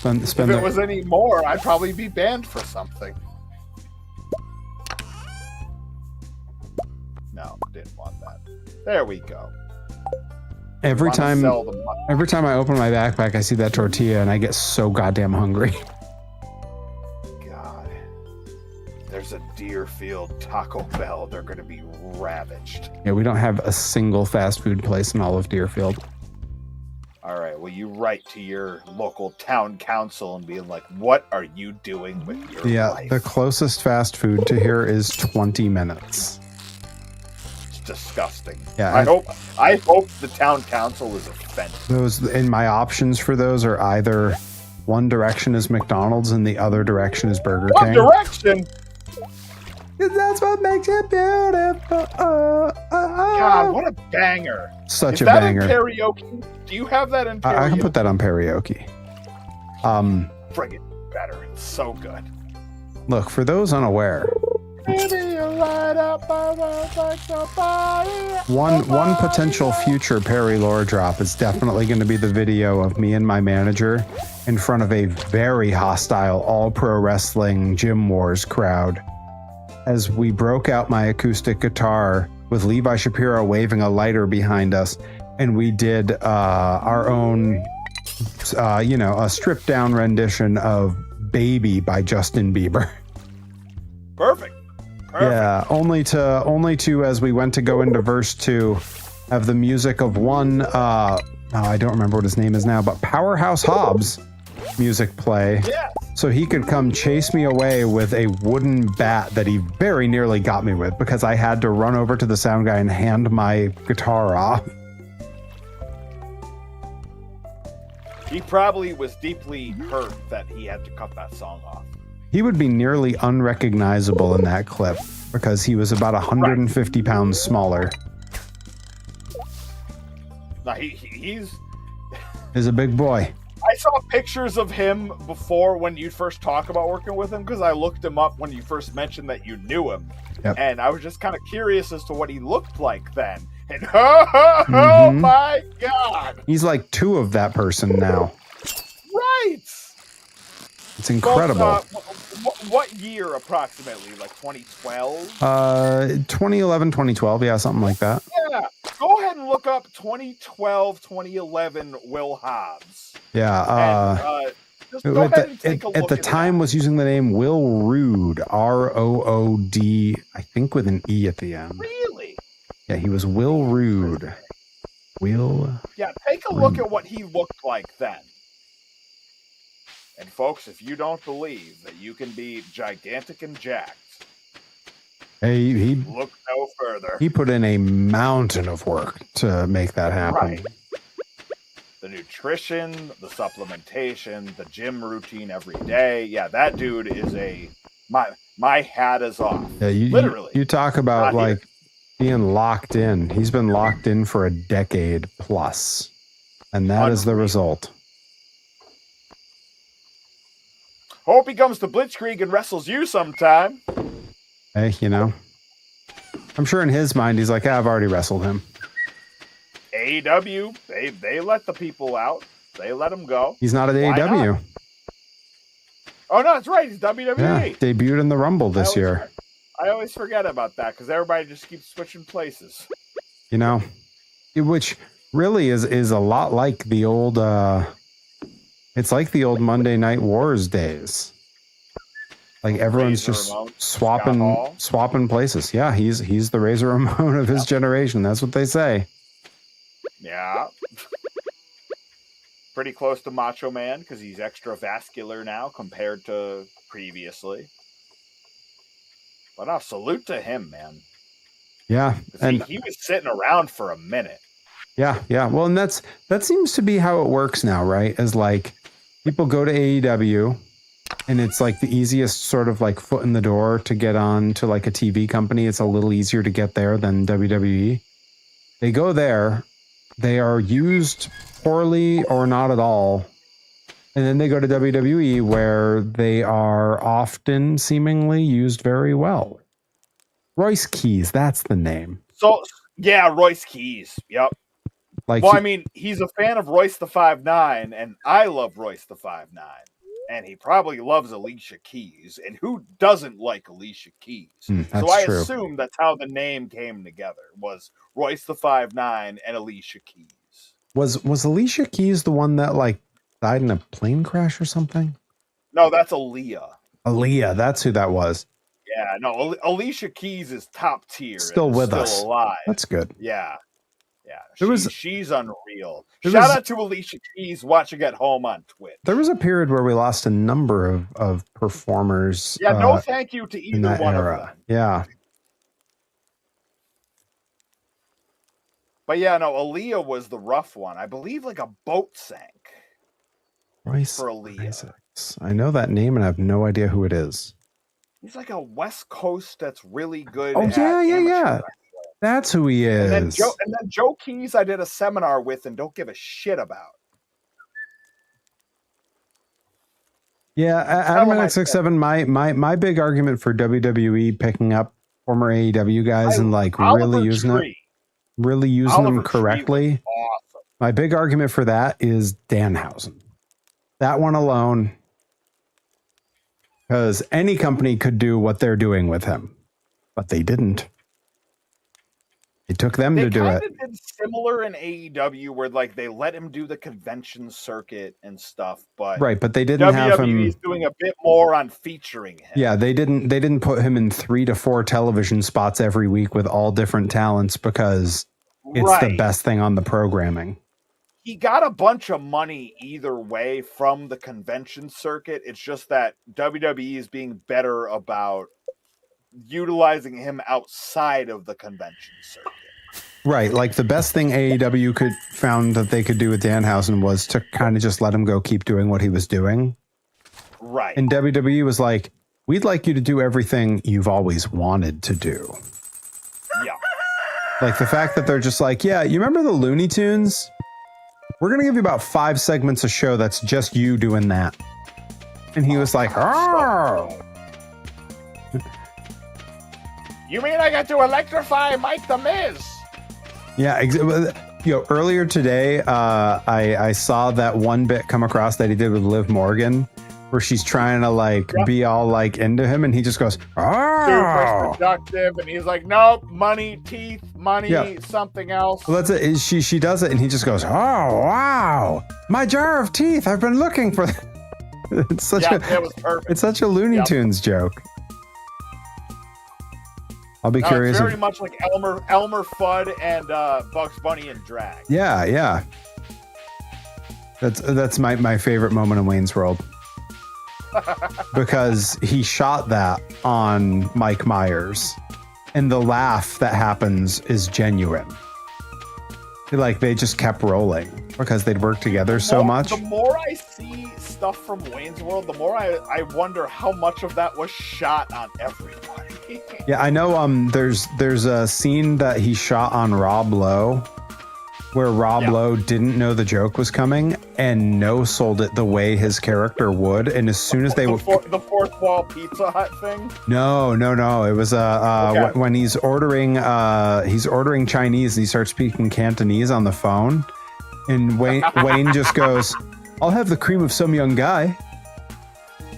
If it was any more, I'd probably be banned for something. No, didn't want that. There we go. Every time I open my backpack, I see that tortilla and I get so goddamn hungry. God. There's a Deerfield Taco Bell. They're going to be ravaged. Yeah, we don't have a single fast food place in all of Deerfield. All right, well, you write to your local town council and being like, what are you doing with your life? The closest fast food to here is 20 minutes. It's disgusting. Yeah, I hope the town council is offended. Those in my options for those are either one direction is McDonald's and the other direction is Burger King. What direction? That's what makes it beautiful. God, what a banger. Such a banger. Is that in karaoke? Do you have that in karaoke? I can put that on karaoke. Friggin' better. It's so good. Look, for those unaware, one potential future Perry lore drop is definitely going to be the video of me and my manager in front of a very hostile all-pro wrestling gym wars crowd as we broke out my acoustic guitar with Levi Shapiro waving a lighter behind us, and we did our own a stripped down rendition of Baby by Justin Bieber. Perfect. Yeah, only to as we went to go into verse 2, have the music of one, I don't remember what his name is now, but Powerhouse Hobbs music play. Yeah. So he could come chase me away with a wooden bat that he very nearly got me with because I had to run over to the sound guy and hand my guitar off. He probably was deeply hurt that he had to cut that song off. He would be nearly unrecognizable in that clip because he was about 150 pounds smaller. No, he's a big boy. I saw pictures of him before when you first talked about working with him because I looked him up when you first mentioned that you knew him. Yep. And I was just kind of curious as to what he looked like then. And oh my God. He's like 2 of that person now. Right. It's incredible. What year approximately? Like 2012? 2011, 2012. Yeah, something like that. Yeah. Go ahead and look up 2012, 2011 Will Hobbs. Yeah. Just go ahead and take a look at the time was using the name Will Rood, Rood, I think with an E at the end. Really? Yeah, he was Will Rood. Yeah, take a look at what he looked like then. And folks, if you don't believe that you can be gigantic and jacked, hey, he look no further. He put in a mountain of work to make that happen. Right. The nutrition, the supplementation, the gym routine every day. Yeah, that dude is my hat is off. Yeah, literally. You talk about like being locked in. He's been locked in for a decade plus. And that is the result. Hope he comes to Blitzkrieg and wrestles you sometime. Hey, I'm sure in his mind he's like, I've already wrestled him. AEW, they let the people out. They let him go. He's not at AEW. Not? Oh, no, that's right. He's WWE. Yeah, debuted in the Rumble this year. I always forget about that because everybody just keeps switching places. Which really is a lot like the old... it's like the old Monday Night Wars days. Like everyone's just swapping places. Yeah, he's the Razor Ramon of his generation. That's what they say. Yeah. Pretty close to Macho Man because he's extra vascular now compared to previously. But salute to him, man. Yeah, and he was sitting around for a minute. Yeah. Well, and that seems to be how it works now, right? As like people go to AEW, and it's like the easiest sort of like foot in the door to get on to like a TV company. It's a little easier to get there than WWE. They go there, they are used poorly or not at all. And then they go to WWE where they are often seemingly used very well. Royce Keys, that's the name. So, yeah, Royce Keys. Yep. I mean, he's a fan of Royce the 5'9", and I love Royce the 5'9". And he probably loves Alicia Keys. And who doesn't like Alicia Keys? So I assume that's how the name came together, was Royce the 5'9" and Alicia Keys. Was Alicia Keys the one that like died in a plane crash or something? No, that's Aaliyah. Aaliyah, that's who that was. Yeah, no, Alicia Keys is top tier. Still with us. Still alive. That's good. Yeah. She's unreal. Shout out to Alicia Keys watching at home on Twitch. There was a period where we lost a number of performers. Yeah, no thank you to either one of them. Yeah. But yeah, no, Aaliyah was the rough one. I believe like a boat sank. Royce for Aaliyah. Isaacs. I know that name and I have no idea who it is. He's like a West Coast that's really good. Oh, yeah. That's who he is. And then Joe Keys I did a seminar with and don't give a shit about. Yeah, Adam X67, my big argument for WWE picking up former AEW guys and like really using them correctly. Awesome. My big argument for that is Danhausen. That one alone, because any company could do what they're doing with him, but they didn't. It took them to do it. They did similar in AEW where like they let him do the convention circuit and stuff, but right, but they didn't have him. WWE's doing a bit more on featuring him. Yeah, they didn't put him in 3 to 4 television spots every week with all different talents because it's the best thing on the programming. He got a bunch of money either way from the convention circuit. It's just that WWE is being better about utilizing him outside of the convention circuit. Right, like the best thing AEW found that they could do with Danhausen was to kind of just let him go keep doing what he was doing. Right. And WWE was like, we'd like you to do everything you've always wanted to do. Yeah. Like the fact that they're just like, yeah, you remember the Looney Tunes? We're going to give you about 5 segments of show that's just you doing that. And he was like, oh. You mean I got to electrify Mike the Miz? Yeah. Earlier today, I saw that one bit come across that he did with Liv Morgan where she's trying to be all into him. And he just goes, oh. Super productive. And he's like, nope, money, teeth, money, something else. Well, that's it. She does it. And he just goes, oh, wow. My jar of teeth. I've been looking for. It's such that was perfect. It's such a Looney Tunes joke. I'll be curious. It's very much like Elmer Fudd and Bugs Bunny and drag. Yeah. That's my favorite moment in Wayne's World. Because he shot that on Mike Myers and the laugh that happens is genuine. They just kept rolling because they'd worked together so much. The more I see stuff from Wayne's World, the more I wonder how much of that was shot on everybody. Yeah, I know there's a scene that he shot on Rob Lowe where Rob Lowe didn't know the joke was coming and no-sold it the way his character would. And as soon as they the fourth wall Pizza Hut thing? No. It was when he's ordering Chinese and he starts speaking Cantonese on the phone. And Wayne just goes, I'll have the cream of some young guy.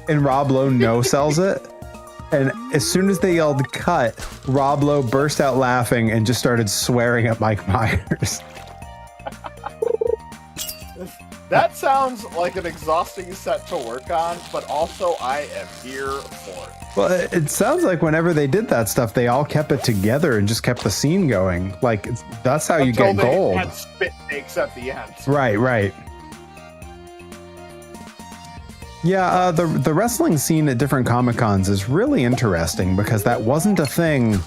And Rob Lowe no-sells it. And as soon as they yelled cut, Rob Lowe burst out laughing and just started swearing at Mike Myers. That sounds like an exhausting set to work on, but also I am here for it. Well, it sounds like whenever they did that stuff, they all kept it together and just kept the scene going. That's how you get gold. Had spit takes at the end. Right. Yeah, the wrestling scene at different Comic-Cons is really interesting because that wasn't a thing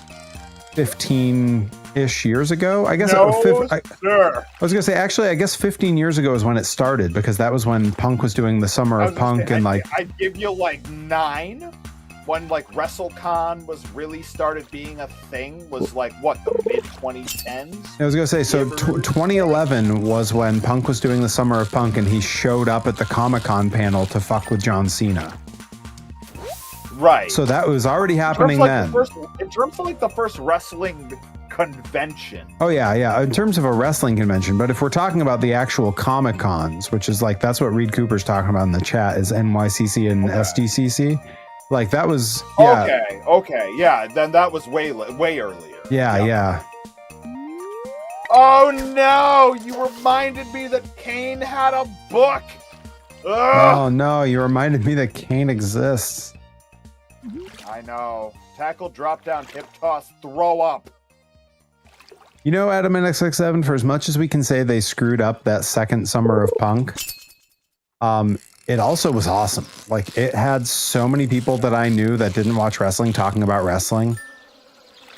15-ish years ago. I guess I was gonna say actually I guess 15 years ago is when it started because that was when Punk was doing the Summer of Punk and I'd give you 9 when WrestleCon was really started being a thing was the mid 2010s. I was gonna say 2011 was when Punk was doing the Summer of Punk and he showed up at the Comic-Con panel to fuck with John Cena. Right. So that was already happening then. In terms of the first wrestling convention. Oh yeah. In terms of a wrestling convention, but if we're talking about the actual Comic-Cons, which is that's what Reed Cooper's talking about in the chat is NYCC and SDCC. That was Okay. Yeah, then that was way earlier. Yeah. Oh no! You reminded me that Kane had a book. Ugh! Oh no! You reminded me that Kane exists. I know. Tackle, drop down, hip toss, throw up. You know, Adam and XX7, for as much as we can say they screwed up that second Summer of Punk, it also was awesome. It had so many people that I knew that didn't watch wrestling talking about wrestling.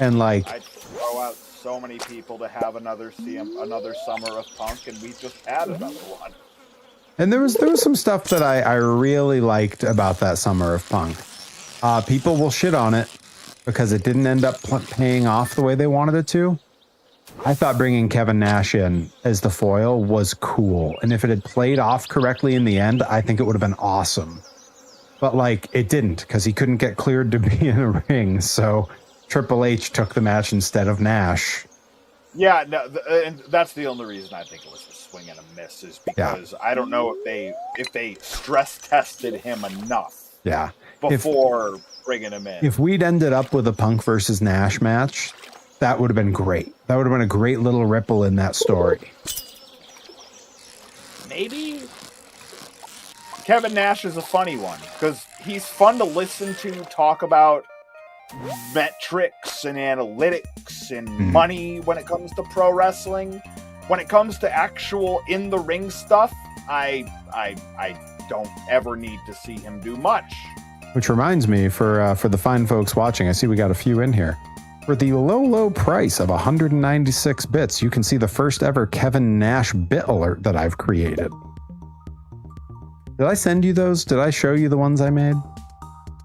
And I'd throw out so many people to have another Summer of Punk, and we just had another one. And there was some stuff that I really liked about that Summer of Punk. People will shit on it because it didn't end up paying off the way they wanted it to. I thought bringing Kevin Nash in as the foil was cool. And if it had played off correctly in the end, I think it would have been awesome. But it didn't because he couldn't get cleared to be in a ring. So Triple H took the match instead of Nash. Yeah, no, and that's the only reason I think it was a swing and a miss is because I don't know if they stress tested him enough. Yeah. Before bringing him in. If we'd ended up with a Punk versus Nash match, That would have been great. That would have been a great little ripple in that story. Maybe Kevin Nash is a funny one because he's fun to listen to talk about metrics and analytics and money when it comes to pro wrestling. When it comes to actual in the ring stuff, I don't ever need to see him do much. Which reminds me, for the fine folks watching, I see we got a few in here. For the low price of 196 bits, you can see the first ever Kevin Nash bit alert that I've created. Did I send you those? Did I show you the ones I made?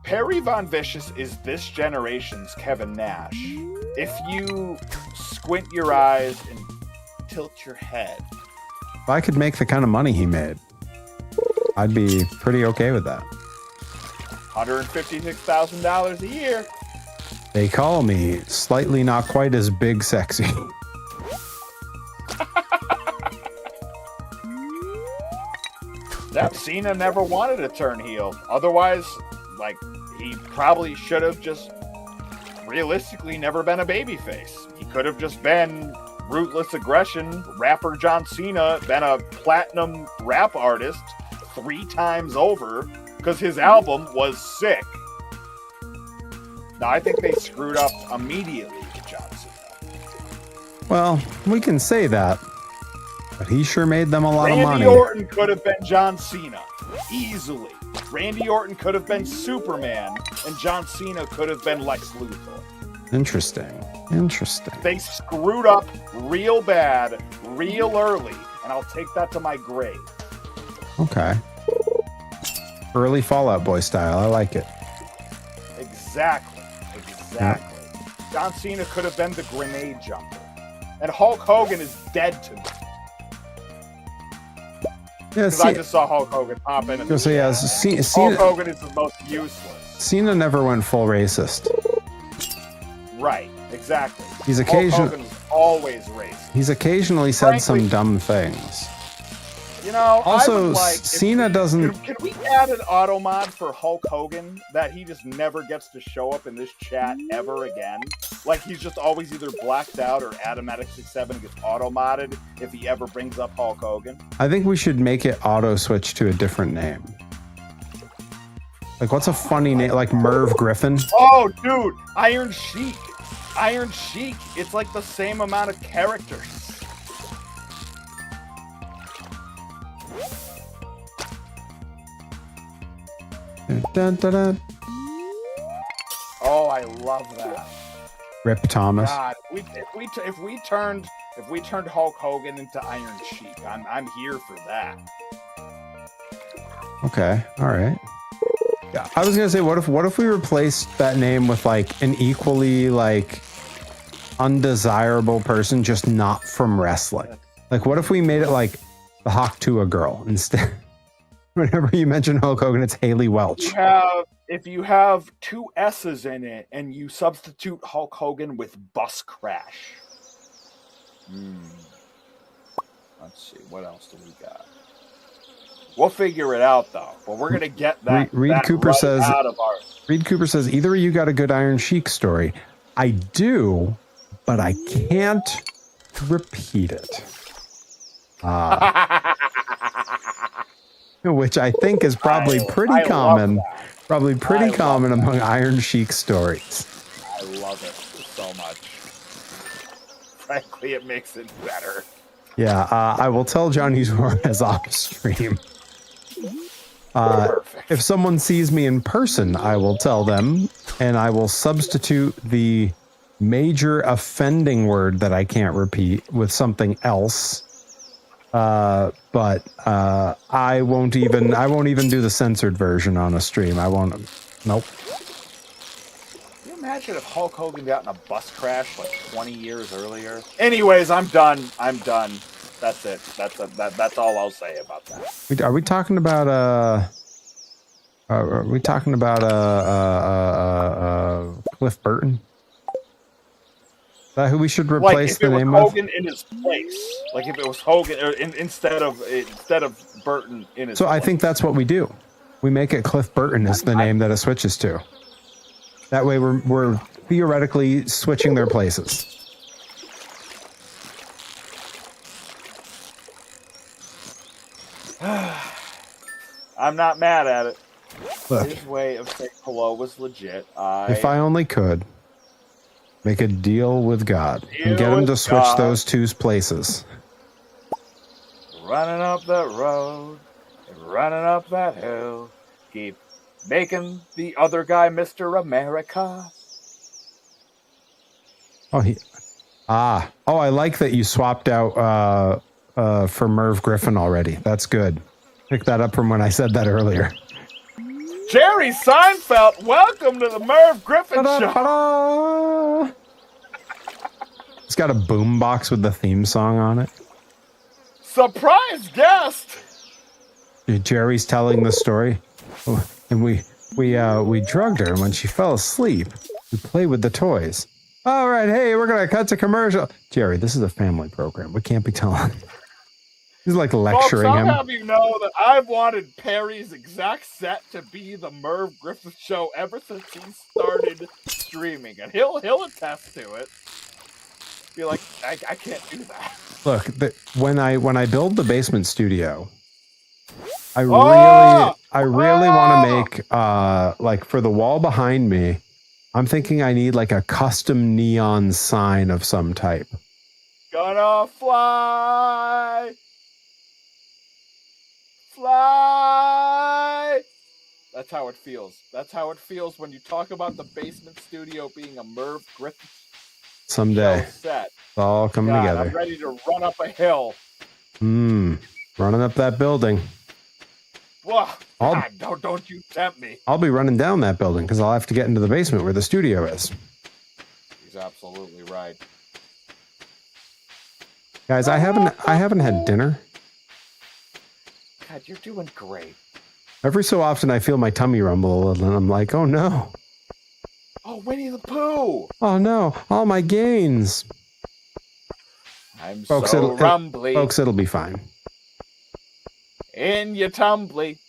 Perry Von Vicious is this generation's Kevin Nash. If you squint your eyes and tilt your head. If I could make the kind of money he made, I'd be pretty okay with that. $156,000 a year. They call me slightly not quite as big sexy. That Cena never wanted to turn heel. Otherwise, like, he probably should have just realistically never been a babyface. He could have just been ruthless aggression, rapper John Cena, been a platinum rap artist 3 times over because his album was sick. Now, I think they screwed up immediately with John Cena. Well, we can say that, but he sure made them a lot of money. Randy Orton could have been John Cena, easily. Randy Orton could have been Superman, and John Cena could have been Lex Luthor. Interesting. They screwed up real bad, real early, and I'll take that to my grave. Okay. Early Fallout Boy style, I like it. Exactly. John Cena could have been the grenade jumper. And Hulk Hogan is dead to me. Yeah, Because I just saw Hulk Hogan pop in. Hulk Hogan is the most useless. Cena never went full racist. Right, exactly. Hulk Hogan is always racist. He's occasionally said some dumb things. You know, also, I would like, Cena doesn't... Can we add an auto mod for Hulk Hogan that he just never gets to show up in this chat ever again? Like, he's just always either blacked out or Adamatic67 gets auto modded if he ever brings up Hulk Hogan. I think we should make it auto switch to a different name. Like, what's a funny name? Like Merv Griffin? Oh, dude! Iron Sheik! Iron Sheik! It's like the same amount of characters. Dun, dun, dun. Oh, I love that. Rip Thomas. God, if we turned Hulk Hogan into Iron Sheik, I'm here for that. Okay, all right. Yeah, I was gonna say, what if we replaced that name with like an equally like undesirable person, just not from wrestling? Like, what if we made it like the Hawk Tuah girl instead? Whenever you mention Hulk Hogan, it's Haley Welch. If you have 2 S's in it and you substitute Hulk Hogan with Bus Crash. Let's see, what else do we got? We'll figure it out though. But we're gonna get that. Reed Cooper right says. Out of our... Reed Cooper says either of you got a good Iron Sheik story. I do, but I can't repeat it. Which I think is probably pretty common. Probably pretty common among Iron Sheik stories. I love it so much. Frankly, it makes it better. Yeah, I will tell Johnny Suarez off stream. If someone sees me in person, I will tell them, and I will substitute the major offending word that I can't repeat with something else. But I won't even do the censored version on a stream. I won't. Nope. Can you imagine if Hulk Hogan got in a bus crash like 20 years earlier? Anyways, I'm done. That's it. That's all I'll say about that. Are we talking about Cliff Burton? Is that who we should replace the name of? Hogan in his place. Like if it was Hogan instead of Burton in his place. So I think that's what we do. We make it Cliff Burton as the name that it switches to. That way we're theoretically switching their places. I'm not mad at it. Look, His way of saying hello was legit. if I only could make a deal with God and get him to switch God. those two places. Running up that road, and running up that hill, keep making the other guy Mr. America. Oh, I like that you swapped out for Merv Griffin already. That's good. Pick that up from when I said that earlier. Jerry Seinfeld, welcome to the Merv Griffin Show. Ta-da! It's got a boombox with the theme song on it. Surprise guest. Jerry's telling the story, and we drugged her, and when she fell asleep, we played with the toys. All right, hey, we're gonna cut to commercial. Jerry, this is a family program. We can't be telling. He's like lecturing Folks, him. I'll have you know that I've wanted Perry's exact set to be the Merv Griffin Show ever since he started streaming, and he'll attest to it. Be like, I can't do that. Look, when I build the basement studio, I really want to make like for the wall behind me. I'm thinking I need like a custom neon sign of some type. Gonna fly. Fly. That's how it feels. That's how it feels when you talk about the basement studio being a Merv Griffin someday. Set. It's all coming together. I'm ready to run up a hill. Running up that building. Whoa, God, don't you tempt me. I'll be running down that building because I'll have to get into the basement where the studio is. He's absolutely right. Guys, I haven't had dinner. God, you're doing great. Every so often I feel my tummy rumble a little and I'm like, oh no. Oh, Winnie the Pooh. Oh no, all my gains. I'm so rumbly. Folks, it'll be fine. In your tumbly.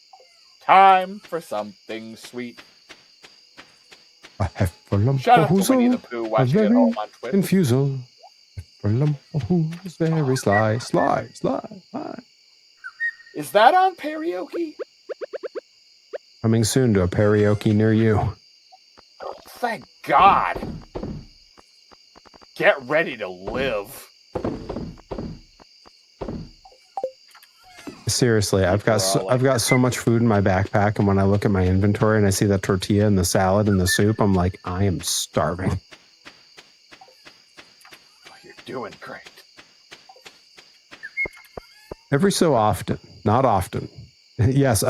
Time for something sweet. Shout out to Winnie the Pooh watching it home on Twitter. Infusal. Who's very sly. Is that on karaoke? Coming soon to a karaoke near you. Thank God. Get ready to live. Seriously, I've got so much food in my backpack, and when I look at my inventory and I see that tortilla and the salad and the soup, I'm like, I am starving. Oh, you're doing great. Every so often, not often. Yes,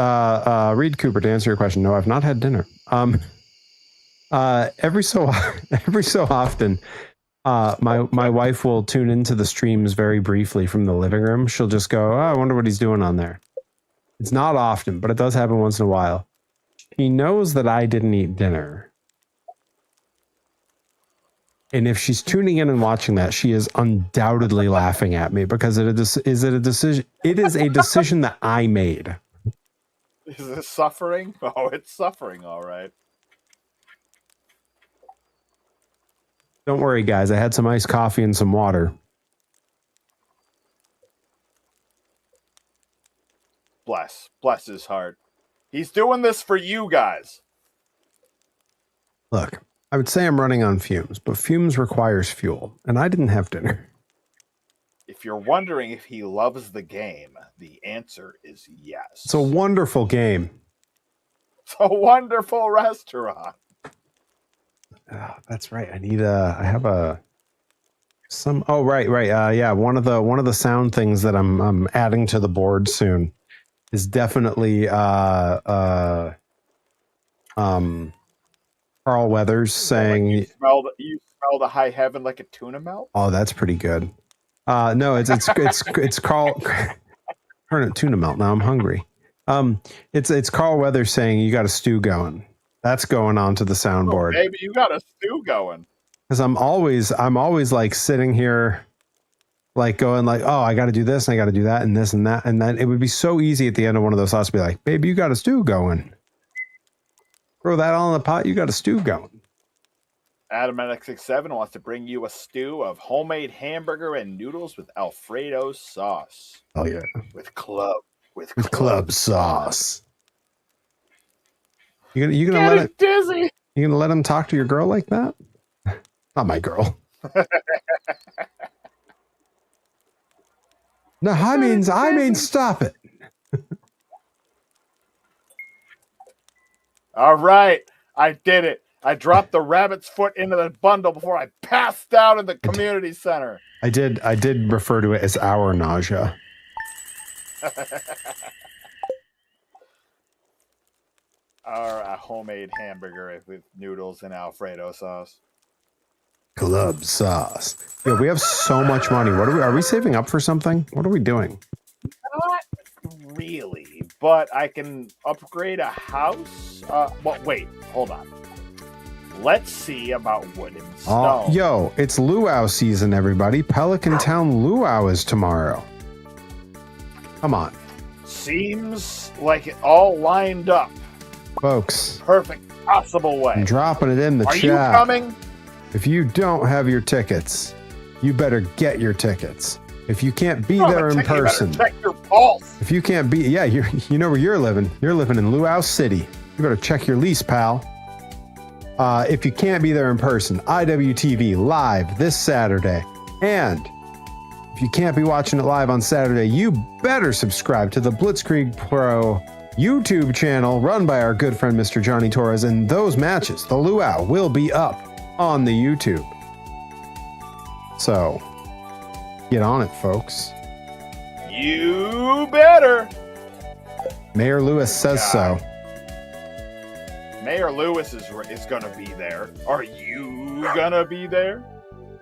Reed Cooper, to answer your question, no, I've not had dinner. Every so often, my wife will tune into the streams very briefly from the living room. She'll just go, oh, I wonder what he's doing on there. It's not often, but it does happen once in a while. She knows that I didn't eat dinner. And if she's tuning in and watching that, she is undoubtedly laughing at me because it is a decision that I made. Is this suffering? Oh, it's suffering, all right. Don't worry, guys. I had some iced coffee and some water. Bless his heart. He's doing this for you guys. Look, I would say I'm running on fumes, but fumes requires fuel, and I didn't have dinner. If you're wondering if he loves the game, the answer is yes. It's a wonderful game. It's a wonderful restaurant. Oh, that's right. Yeah. One of the sound things that I'm adding to the board soon is definitely Carl Weathers saying, you smell the high heaven like a tuna melt. Oh, that's pretty good. No, it's Carl. Tuna melt. Now I'm hungry. It's Carl Weathers saying you got a stew going. That's going on to the soundboard. Oh, baby, you got a stew going. Because I'm always like sitting here, like going like, oh, I got to do this and I got to do that and this and that, and then it would be so easy at the end of one of those thoughts to be like, baby, you got a stew going. Throw that all in the pot. You got a stew going. Adam NX67 wants to bring you a stew of homemade hamburger and noodles with Alfredo sauce. Oh yeah, with club sauce. You gonna let it? Dizzy. You gonna let him talk to your girl like that? Not my girl. No, I mean, stop it. All right, I did it. I dropped the rabbit's foot into the bundle before I passed out in the community center. I did refer to it as our nausea. Our homemade hamburger with noodles and Alfredo sauce. Club sauce. Yeah, we have so much money. What are we saving up for something? What are we doing? Not really, but I can upgrade a house. Well, wait, hold on. Let's see about wood and stone. Yo, it's luau season, everybody. Pelican Town luau is tomorrow. Come on. Seems like it all lined up. Folks. Perfect possible way. I'm dropping it in the chat. Are you coming? If you don't have your tickets, you better get your tickets. If you can't be there in person, you check your pulse. If you can't be, yeah, you know where you're living. You're living in Luau City. You better check your lease, pal. If you can't be there in person, IWTV live this Saturday. And if you can't be watching it live on Saturday, you better subscribe to the Blitzkrieg Pro YouTube channel run by our good friend Mr. Johnny Torres. And those matches, the luau, will be up on the YouTube. So, get on it, folks. You better. Mayor Lewis says so. Mayor Lewis is going to be there. Are you going to be there?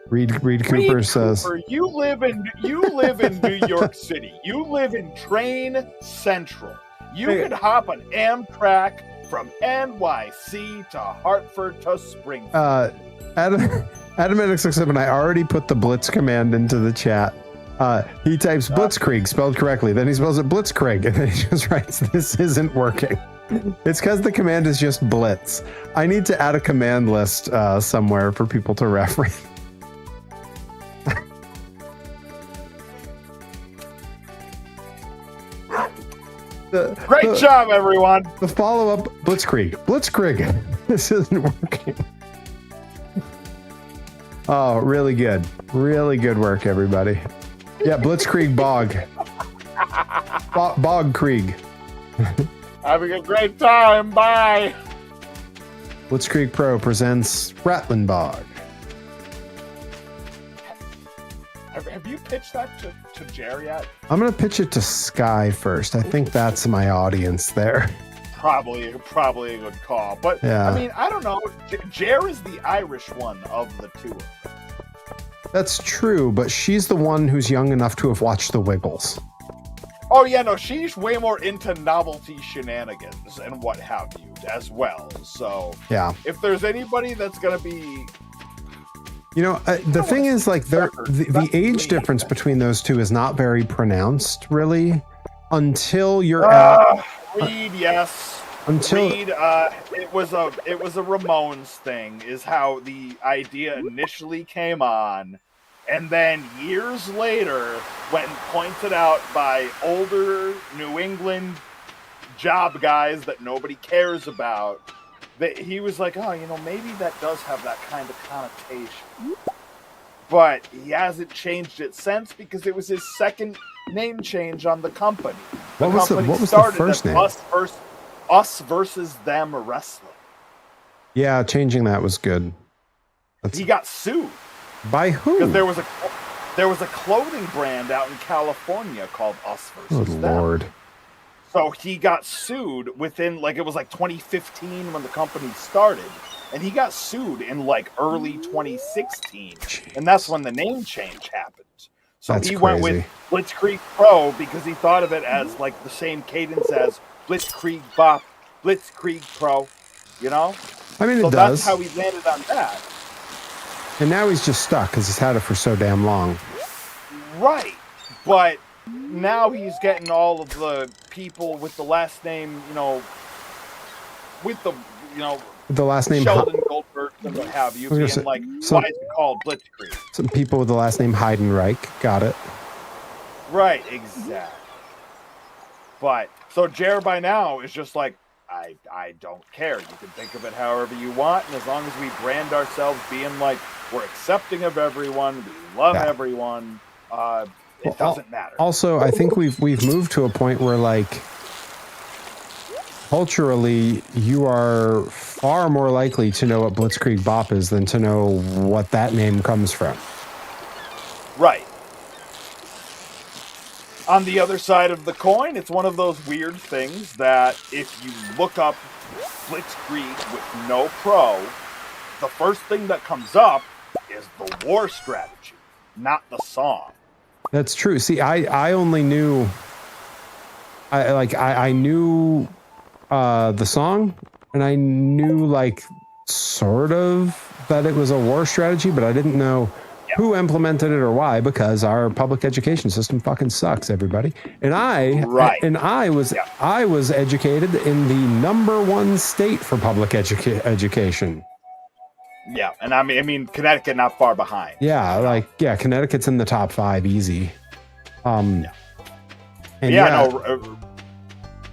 Reed Cooper says, you live in New York City. You live in Train Central. You could hop an Amtrak from NYC to Hartford to Springfield. Adam and I already put the Blitz command into the chat. He types Blitzkrieg spelled correctly, then he spells it Blitzkrieg, and then he just writes, "This isn't working." It's because the command is just Blitz. I need to add a command list somewhere for people to reference. Great job, everyone. The follow-up, Blitzkrieg. This isn't working. Oh, really good. Really good work, everybody. Yeah, Blitzkrieg Bog. Bog Krieg. Having a great time. Bye. Blitzkrieg Pro presents Ratlin Bog. Have you pitched that to Jerry yet? I'm going to pitch it to Sky first. I think that's my audience there. Probably a good call. But, yeah. I mean, I don't know. Jer is the Irish one of the two. That's true, but she's the one who's young enough to have watched The Wiggles. Oh, yeah, no, she's way more into novelty shenanigans and what have you as well. So, yeah, if there's anybody that's going to be... You know, the thing is, like, the age difference between those two is not very pronounced, really, until you're at... Reed, yes. Until... Reed, it was a Ramones thing, is how the idea initially came on. And then years later, when pointed out by older New England job guys that nobody cares about, that he was like, oh, you know, maybe that does have that kind of connotation. But he hasn't changed it since because it was his second name change on the company. What was the first name? Us versus Them Wrestling. Yeah, changing that was good. He got sued. By who? Because there was a clothing brand out in California called Us versus Them. Lord. So he got sued within, like, it was like 2015 when the company started. And he got sued in like early 2016. Jeez. And that's when the name change happened. So that's he crazy. went with Blitzkrieg Pro because he thought of it as like the same cadence as Blitzkrieg Bop, Blitzkrieg Pro, you know? I mean, so it does. that's how he landed on that. And now he's just stuck because he's had it for so damn long. Right. But now he's getting all of the people with the last name, you know, with the, you know, the last name Sheldon Goldberg and what have you, being say, like, why is it called Blitzkrieg? Some people with the last name Heidenreich. Got it. Right, exactly. But, so Jer by now is just like, I don't care. You can think of it however you want, and as long as we brand ourselves being like we're accepting of everyone, we love everyone, it doesn't matter. Also, I think we've moved to a point where like culturally, you are far more likely to know what Blitzkrieg Bop is than to know what that name comes from. Right. On the other side of the coin, it's one of those weird things that if you look up Blitzkrieg with no pro, the first thing that comes up is the war strategy, not the song. That's true. See, I only knew, I knew the song, and I knew like sort of that it was a war strategy, but I didn't know who implemented it or why, because our public education system fucking sucks, everybody. And I was educated in the #1 state for public education. Yeah, and I mean Connecticut not far behind. Yeah, Connecticut's in the top 5 easy.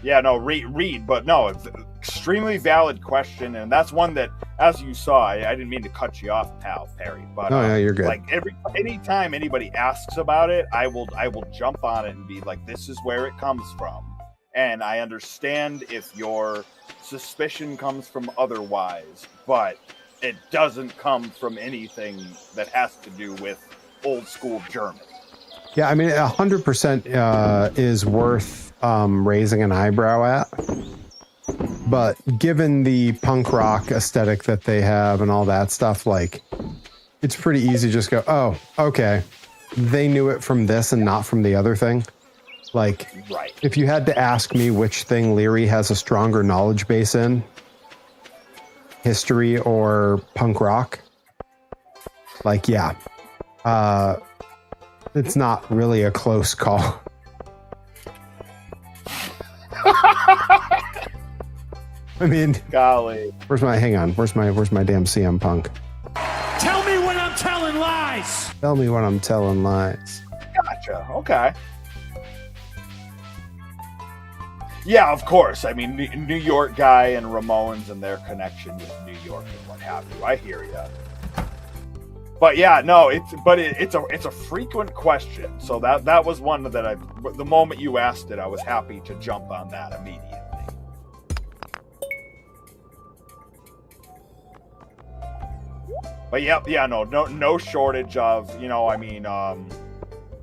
Read, but no, it's an extremely valid question, and that's one that, as you saw, I didn't mean to cut you off, pal Perry, but you're good. Like anytime anybody asks about it, I will jump on it and be like, this is where it comes from, and I understand if your suspicion comes from otherwise, but it doesn't come from anything that has to do with old school German. Yeah, I mean, 100% is worth raising an eyebrow at. But given the punk rock aesthetic that they have and all that stuff, like, it's pretty easy to just go, oh, okay, they knew it from this and not from the other thing. Like, right. If you had to ask me which thing Leary has a stronger knowledge base in, history or punk rock, like, yeah, it's not really a close call. I mean, golly, where's my damn CM Punk? Tell me when I'm telling lies. Tell me when I'm telling lies. Gotcha. Okay. Yeah, of course. I mean, New York guy and Ramones and their connection with New York and what have you. I hear you. But yeah, no, it's a frequent question. So that was one that the moment you asked it, I was happy to jump on that immediately. But no shortage of,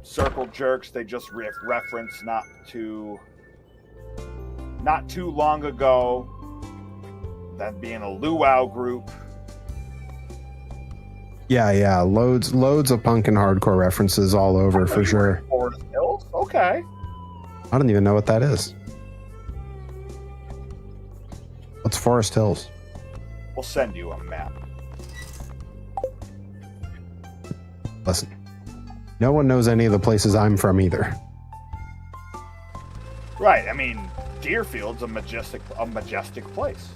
circle jerks. They just reference not too long ago, that being a luau group. Yeah, loads of punk and hardcore references all over for sure. Forest Hills? Okay. I don't even know what that is. What's Forest Hills? We'll send you a map. Listen, no one knows any of the places I'm from either. Right, I mean, Deerfield's a majestic place.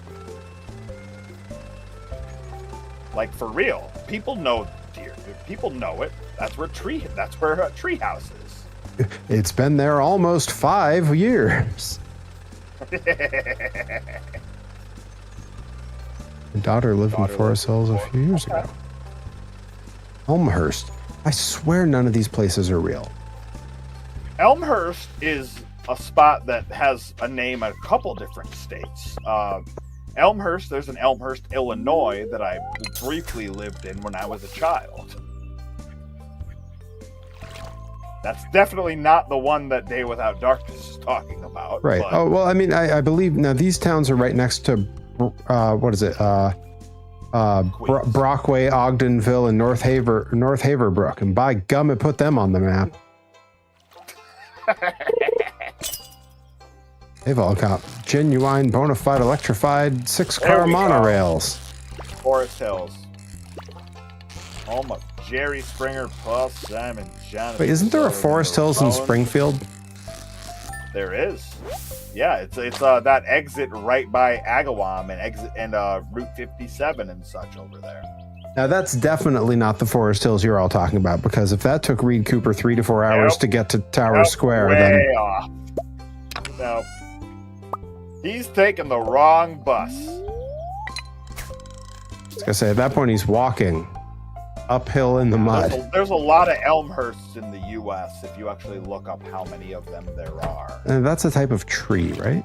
Like, for real, people know Deerfield. People know it. That's where Treehouse is. It's been there almost 5 years. My daughter lived in Forest Hills a few years ago. Elmhurst. I swear none of these places are real. Elmhurst is a spot that has a name in a couple different states. Elmhurst, there's an Elmhurst, Illinois, that I briefly lived in when I was a child. That's definitely not the one that Day Without Darkness is talking about. Right. But... Oh, well, I mean, I believe now these towns are right next to, what is it? Brockway, Ogdenville, and North Haverbrook. And by gum, it put them on the map. They've all got genuine, bona fide, electrified 6-car monorails. Forest Hills. Home of Jerry Springer, Paul Simon, Jonathan. Wait, isn't there a Forest Hills in Springfield? There is. Yeah, it's that exit right by Agawam and Route 57 and such over there. Now that's definitely not the Forest Hills you're all talking about, because if that took Reed Cooper 3 to 4 hours to get to Tower Square, way then off. No. He's taking the wrong bus. I was gonna say, at that point, he's walking uphill in the mud. There's a lot of Elmhursts in the U.S. if you actually look up how many of them there are. And that's a type of tree, right?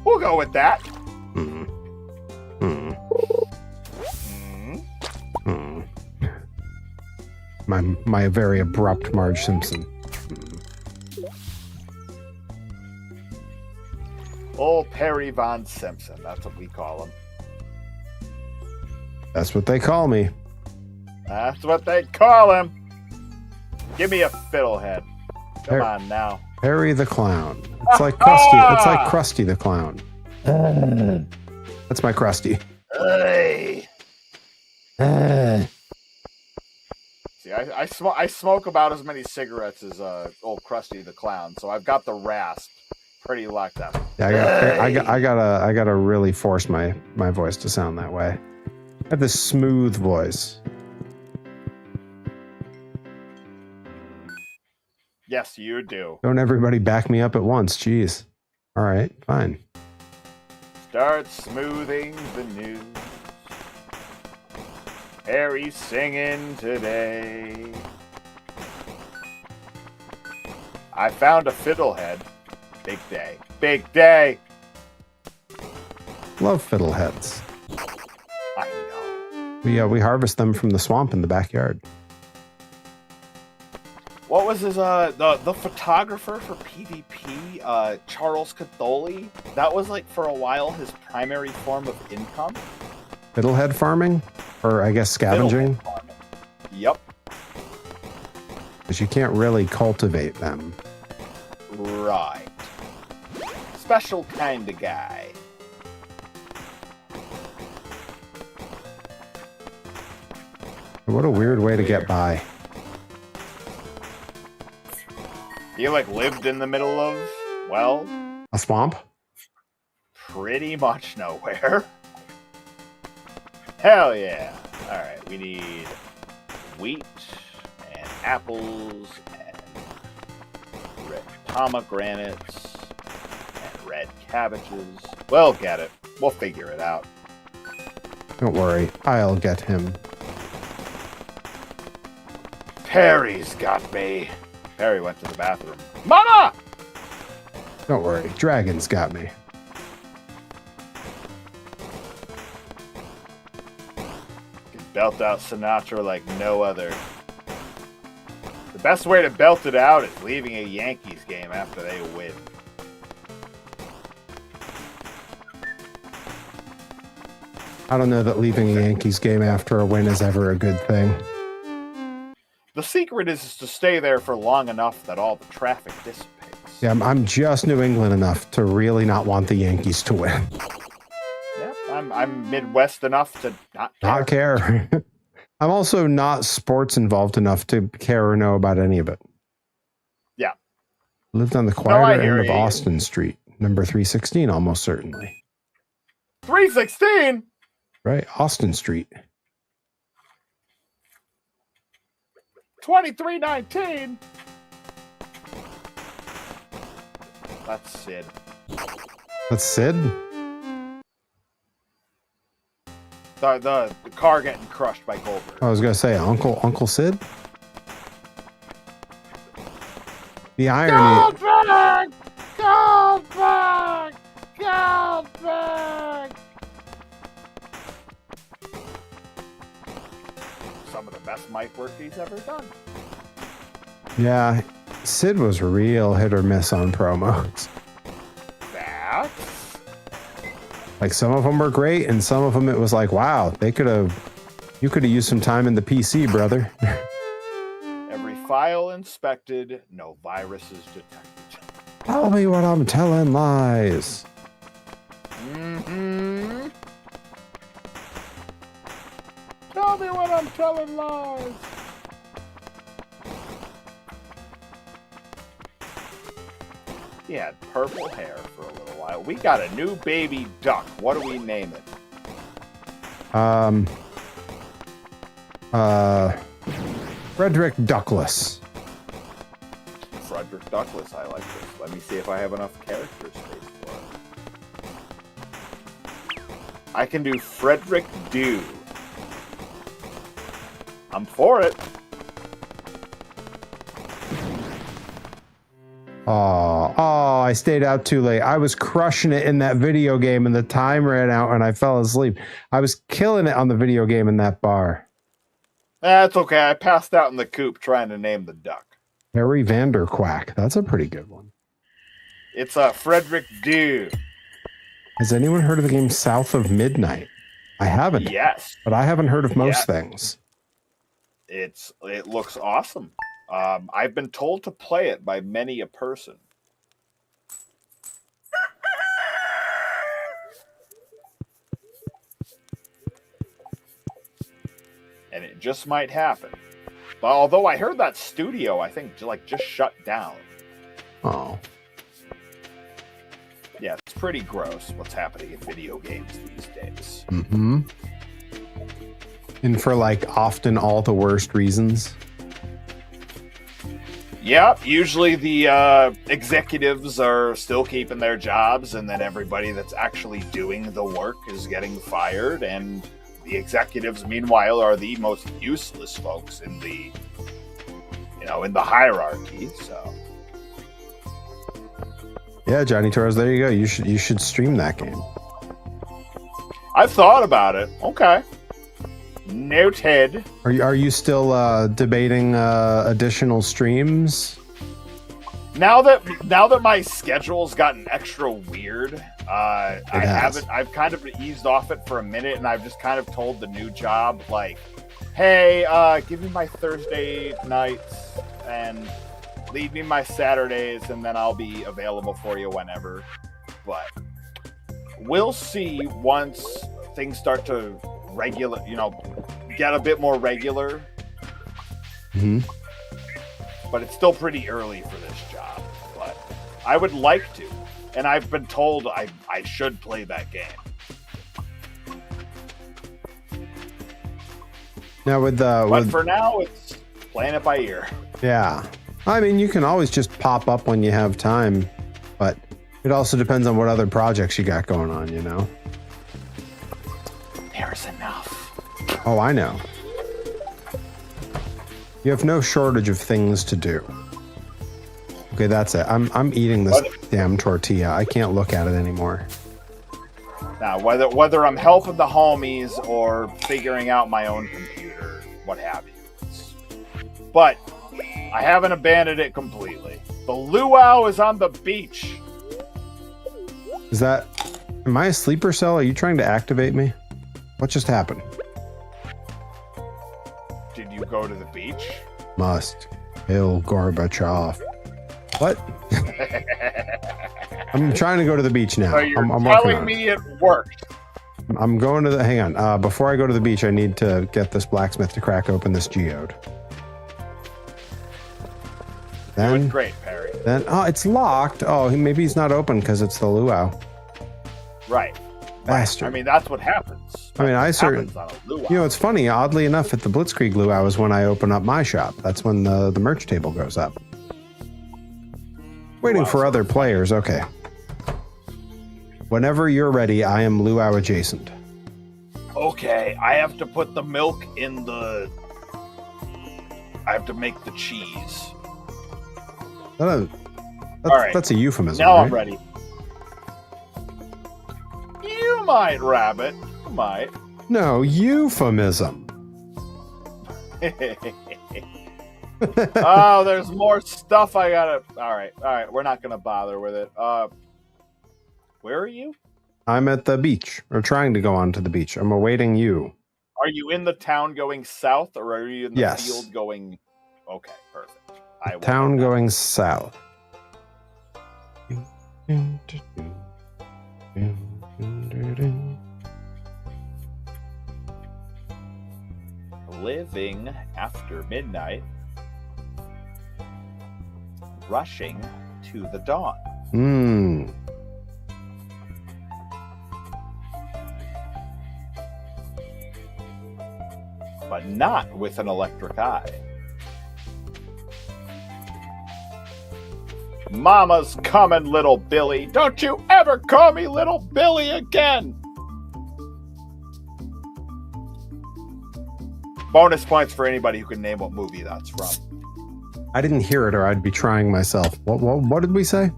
We'll go with that. Hmm. My very abrupt Marge Simpson. Old Perry Von Simpson. That's what we call him. That's what they call me. That's what they call him. Give me a fiddlehead. Come on now. Perry the Clown. It's like Krusty. It's like Krusty the Clown. That's my Krusty. Hey. See, I smoke about as many cigarettes as old Krusty the Clown, so I've got the rasp pretty locked up. Yeah, I gotta really force my voice to sound that way. I have this smooth voice. Yes, you do. Don't everybody back me up at once. Jeez. All right, fine. Start smoothing the news. Harry's singing today. I found a fiddlehead. Big day. Big day. Love fiddleheads. I know. We harvest them from the swamp in the backyard. What was his the photographer for PvP, Charles Catholi? That was like for a while his primary form of income. Fiddlehead farming? Or I guess scavenging? Yep. Because you can't really cultivate them. Right. Special kind of guy. What a weird way to get by. He like lived in the middle of, well, a swamp? Pretty much nowhere. Hell yeah. Alright, we need wheat and apples and red pomegranates and red cabbages. We'll get it. We'll figure it out. Don't worry, I'll get him. Perry's got me. Perry went to the bathroom. Mama! Don't worry, Dragon's got me. Can belt out Sinatra like no other. The best way to belt it out is leaving a Yankees game after they win. I don't know that leaving a Yankees game after a win is ever a good thing. The secret is to stay there for long enough that all the traffic dissipates. Yeah, I'm just New England enough to really not want the Yankees to win. Yeah, I'm Midwest enough to not care. I'm also not sports involved enough to care or know about any of it. Yeah. Lived on the quieter end of Austin Street, number 316, almost certainly. 316? Right, Austin Street. 2319. That's Sid. That's Sid? The car getting crushed by Goldberg. I was gonna say Uncle Sid. The irony. Goldberg! Goldberg! Goldberg! Some of the best mic work he's ever done. Yeah, Sid was real hit or miss on promos. Facts. Like some of them were great, and some of them it was like, wow, you could have used some time in the PC, brother. Every file inspected, no viruses detected. Tell me what I'm telling lies. Mm-hmm. Tell me when I'm telling lies. He had purple hair for a little while. We got a new baby duck. What do we name it? Frederick Duckless. Frederick Douglass. I like this. Let me see if I have enough character space for it. I can do Frederick Dew. I'm for it. Oh, I stayed out too late. I was crushing it in that video game and the time ran out and I fell asleep. I was killing it on the video game in that bar. That's okay. I passed out in the coop trying to name the duck. Harry Vanderquack. That's a pretty good one. It's Frederick Dew. Has anyone heard of the game South of Midnight? I haven't. Yes. But I haven't heard of most things. It looks awesome. I've been told to play it by many a person. And it just might happen. But although I heard that studio, I think, just shut down. Oh. Yeah, it's pretty gross what's happening in video games these days. Mm-hmm. And for, often all the worst reasons. Yep, usually the executives are still keeping their jobs, and then everybody that's actually doing the work is getting fired, and the executives, meanwhile, are the most useless folks in the, in the hierarchy. So, yeah, Johnny Torres, there you go. You should stream that game. I've thought about it. Okay. Noted. Are you still debating additional streams? Now that my schedule's gotten extra weird, I've kind of eased off it for a minute, and I've just kind of told the new job, hey, give me my Thursday nights and leave me my Saturdays, and then I'll be available for you whenever. But we'll see once things start to get a bit more regular. Mm-hmm. But it's still pretty early for this job. But I would like to. And I've been told I should play that game. Now but for now, it's playing it by ear. Yeah. I mean, you can always just pop up when you have time. But it also depends on what other projects you got going on, There's enough. Oh, I know. You have no shortage of things to do. Okay, that's it. I'm eating this damn tortilla. I can't look at it anymore. Now, whether I'm helping the homies or figuring out my own computer, what have you. But I haven't abandoned it completely. The luau is on the beach. Is that... Am I a sleeper cell? Are you trying to activate me? What just happened? Did you go to the beach? Must kill Gorbachev. What? I'm trying to go to the beach now. So you're I'm telling me it worked. I'm going to the... Hang on. Before I go to the beach, I need to get this blacksmith to crack open this geode. Then, doing great, Perry. Then, it's locked. Oh, maybe he's not open because it's the luau. Right. Bastard. I mean, that's what happens. I mean, it's funny. Oddly enough, at the Blitzkrieg luau is when I open up my shop. That's when the merch table goes up. Waiting for other players. Okay. Whenever you're ready, I am luau adjacent. Okay, I have to put the milk in the... I have to make the cheese. That's a euphemism. Now right? I'm ready. You might, Rabbit. You might. No, euphemism. Oh, there's more stuff I gotta... All right. We're not gonna bother with it. Where are you? I'm at the beach, or trying to go onto the beach. I'm awaiting you. Are you in the town going south, or are you in the field going... Okay, perfect. Town going south. Living after midnight, rushing to the dawn. But not with an electric eye. Mama's coming, little Billy. Don't you ever call me little Billy again. Bonus points for anybody who can name what movie that's from. I didn't hear it, or I'd be trying myself. What did we say?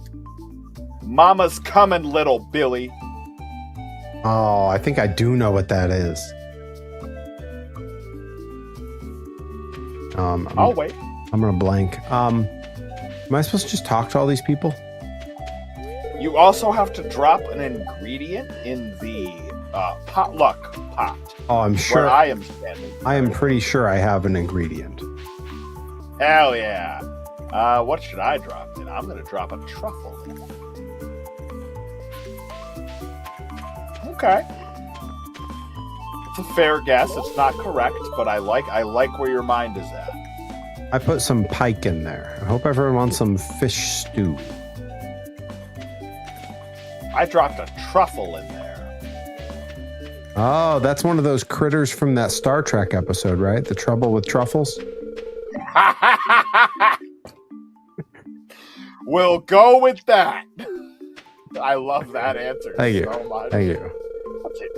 Mama's coming, little Billy. Oh, I think I do know what that is. I'll wait. I'm gonna blank. Am I supposed to just talk to all these people? You also have to drop an ingredient in the potluck pot. Oh, I'm sure. Where I am standing. I am pretty sure I have an ingredient. Hell yeah. What should I drop in? I'm going to drop a truffle in. Okay. It's a fair guess. It's not correct, but I like where your mind is at. I put some pike in there. I hope everyone wants some fish stew. I dropped a truffle in there. Oh, that's one of those critters from that Star Trek episode, right? The Trouble with Truffles? We'll go with that. I love that answer. Thank you. So much. Thank you.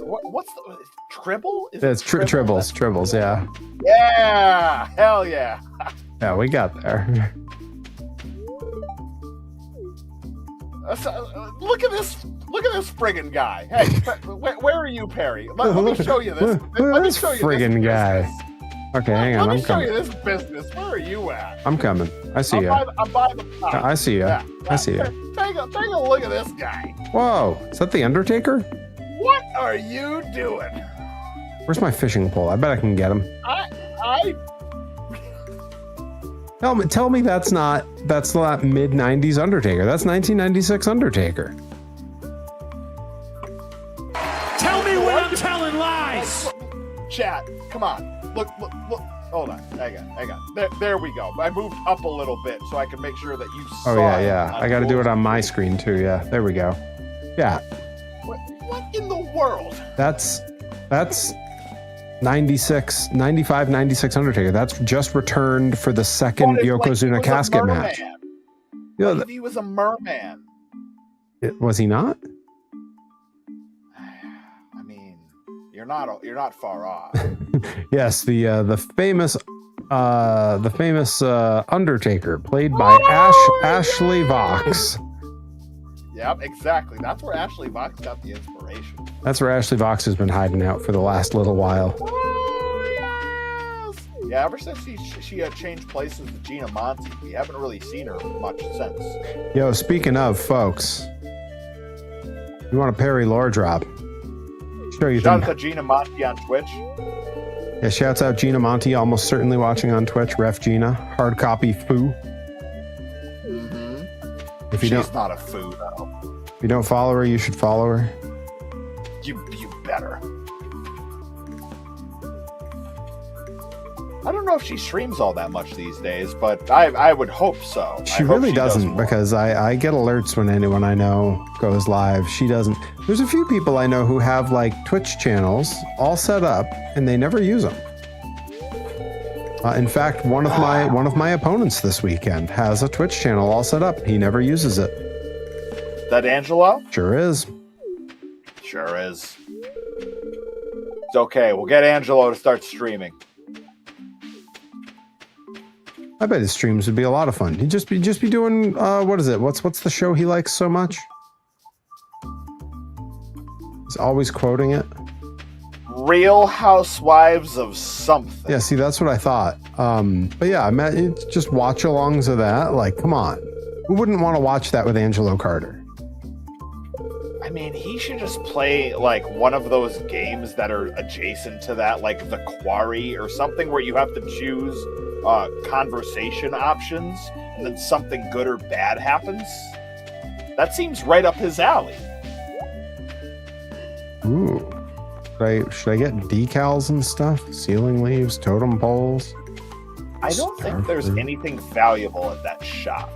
What's the Tribble? It's Tribbles, yeah. Yeah, hell yeah. Yeah, we got there. Look at this friggin' guy. Hey, where are you, Perry? Let me show you this. Let me show you friggin' this guy. business. Okay, hang on. Let me I'm show coming. you this business. Where are you at? I'm coming. I see you. I'm by the pot. I see you. Yeah, I see you. Take a look at this guy. Whoa, is that the Undertaker? What are you doing? Where's my fishing pole? I bet I can get him. Tell me that's not mid 90s Undertaker. That's 1996 Undertaker. Tell me when I'm telling lies. Chat, come on. Look. Hold on. Hang on. There we go. I moved up a little bit so I can make sure that you saw. Oh yeah. I got to do it on my screen too. Yeah, there we go. Yeah. What in the world? That's 95, 96 Undertaker. That's just returned for the second Yokozuna casket match. Yeah, he was a merman. Was he not? I mean, you're not far off. Yes, the famous Undertaker, played by Ashley Vox. Yep, exactly. That's where Ashley Vox got the inspiration. That's where Ashley Vox has been hiding out for the last little while. Oh, yes! Yeah, ever since she had changed places with Gina Monty, we haven't really seen her much since. Yo, speaking of, folks, you want a Perry lore drop? Shout out to Gina Monty on Twitch. Yeah, shouts out Gina Monty, almost certainly watching on Twitch. Ref Gina, hard copy foo. Mm-hmm. She's not a foo, though. If you don't follow her, you should follow her. You better. I don't know if she streams all that much these days, but I would hope so. She really doesn't, because I get alerts when anyone I know goes live. She doesn't. There's a few people I know who have like Twitch channels all set up and they never use them. In fact, one of my opponents this weekend has a Twitch channel all set up. He never uses it. That Angelo? Sure is. Sure is. It's okay. We'll get Angelo to start streaming. I bet his streams would be a lot of fun. He'd just be doing what is it? What's the show he likes so much? He's always quoting it. Real Housewives of something. Yeah, see, that's what I thought. But yeah, I mean, just watch-alongs of that. Like, come on, who wouldn't want to watch that with Angelo Carter? I mean, he should just play like one of those games that are adjacent to that, like The Quarry or something, where you have to choose conversation options, and then something good or bad happens. That seems right up his alley. Ooh. Should I get decals and stuff? Ceiling leaves, totem poles? I don't think there's anything valuable at that shop.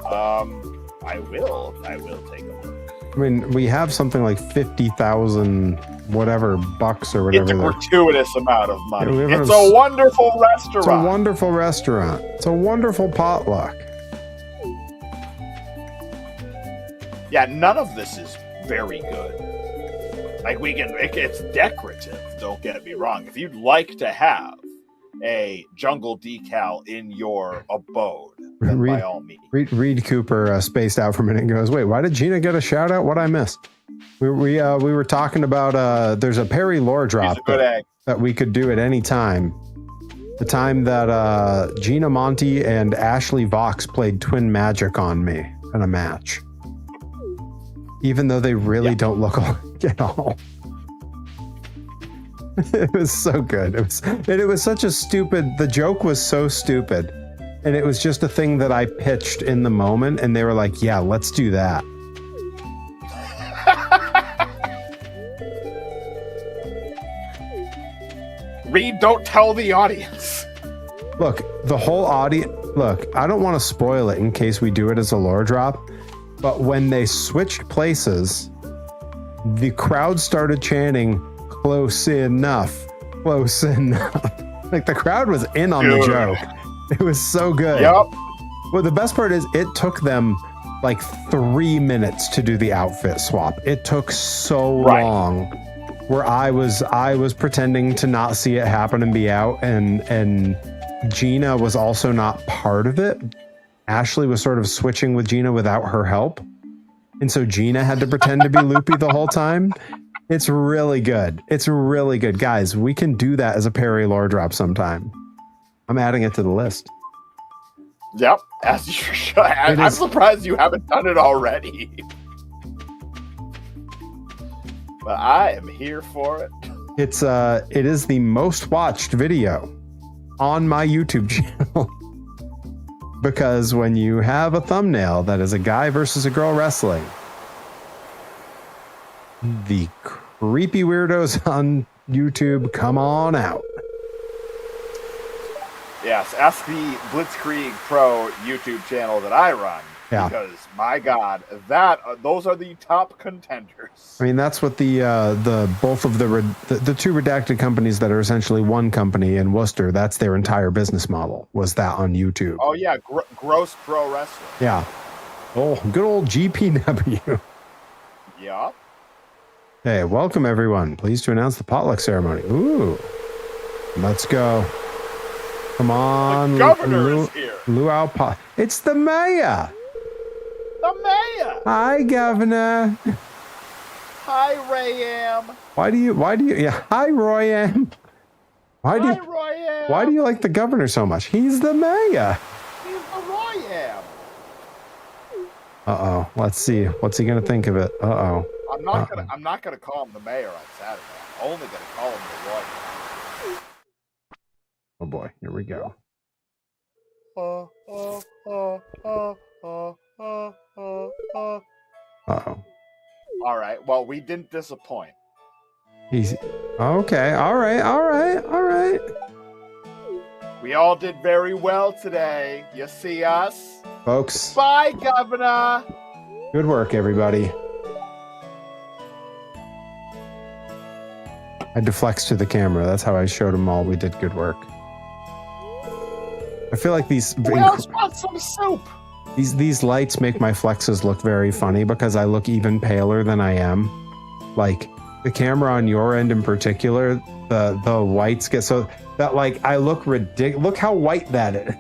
I will take a look. I mean, we have something like 50,000 whatever bucks or whatever. It's a gratuitous amount of money. Yeah, it's a wonderful restaurant. It's a wonderful restaurant. It's a wonderful potluck. Yeah, none of this is very good. Like, it's decorative, don't get me wrong. If you'd like to have a jungle decal in your abode, then by all means. Reed Cooper spaced out for a minute and goes, wait, why did Gina get a shout out? What I missed? We were talking about, there's a Perry lore drop that we could do at any time. The time that Gina Monty and Ashley Vox played Twin Magic on me in a match. Even though they really don't look alike at all. It was so good. It was such a stupid, the joke was so stupid. And it was just a thing that I pitched in the moment, and they were like, yeah, let's do that. Reed, don't tell the audience. Look, the whole audience, look, I don't want to spoil it in case we do it as a lore drop, but when they switched places, the crowd started chanting, close enough, close enough. Like, the crowd was in on the joke. It was so good. Yep. Well, the best part is it took them like 3 minutes to do the outfit swap. It took so long, where I was pretending to not see it happen and be out, and Gina was also not part of it. Ashley was sort of switching with Gina without her help. And so Gina had to pretend to be loopy the whole time. It's really good. It's really good. Guys, we can do that as a Perry lore drop sometime. I'm adding it to the list. Yep, as you should. I'm surprised you haven't done it already. But I am here for it. It is the most watched video on my YouTube channel. Because when you have a thumbnail that is a guy versus a girl wrestling, the creepy weirdos on YouTube come on out. Yes, ask the Blitzkrieg Pro YouTube channel that I run. Yeah. Because, my God, those are the top contenders. I mean, that's what the both of the two redacted companies that are essentially one company in Worcester, that's their entire business model, was that on YouTube. Oh, yeah, Gross Pro Wrestling. Yeah. Oh, good old GPW. Yeah. Hey, welcome everyone. Pleased to announce the potluck ceremony. Ooh. Let's go. Come on. The governor is here. Luau Pot. It's the mayor. The mayor. Hi, Governor. Hi, Rayam. Why do you? Yeah. Hi, Royam. Royam. Why do you like the governor so much? He's the mayor. He's the Royam. Uh-oh. Let's see. What's he gonna think of it? Uh-oh. I'm not gonna call him the mayor on Saturday. I'm only gonna call him the Royam. Oh boy. Here we go. Uh-oh. All right. Well, we didn't disappoint. He's okay. All right. We all did very well today. You see us? Folks. Bye, Governor. Good work, everybody. I had to flex to the camera. That's how I showed them all we did good work. I feel like these want some soup. These lights make my flexes look very funny because I look even paler than I am. Like the camera on your end in particular, the whites get so that like I look ridiculous. Look how white that is.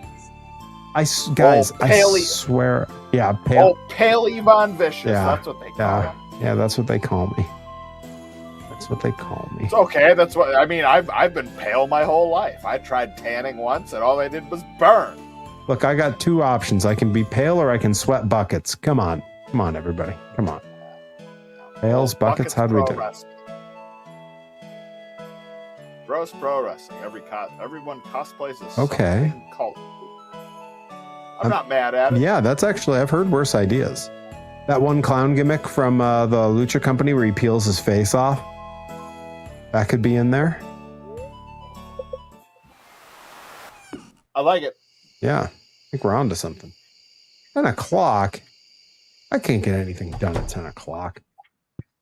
I swear, yeah, pale. Oh, Pale Yvonne Vicious. Yeah, that's what they call him. Yeah, that's what they call me. That's what they call me. It's okay. That's what I mean. I've been pale my whole life. I tried tanning once, and all I did was burn. Look, I got two options. I can be pale or I can sweat buckets. Come on, everybody, come on. Pails, buckets. How do we do? Gross Pro Wrestling. Everyone cosplays as okay. Cult. I'm not mad at it. Yeah, that's actually, I've heard worse ideas. That one clown gimmick from the Lucha Company where he peels his face off. That could be in there. I like it. Yeah, I think we're on to something. 10 o'clock? I can't get anything done at 10 o'clock.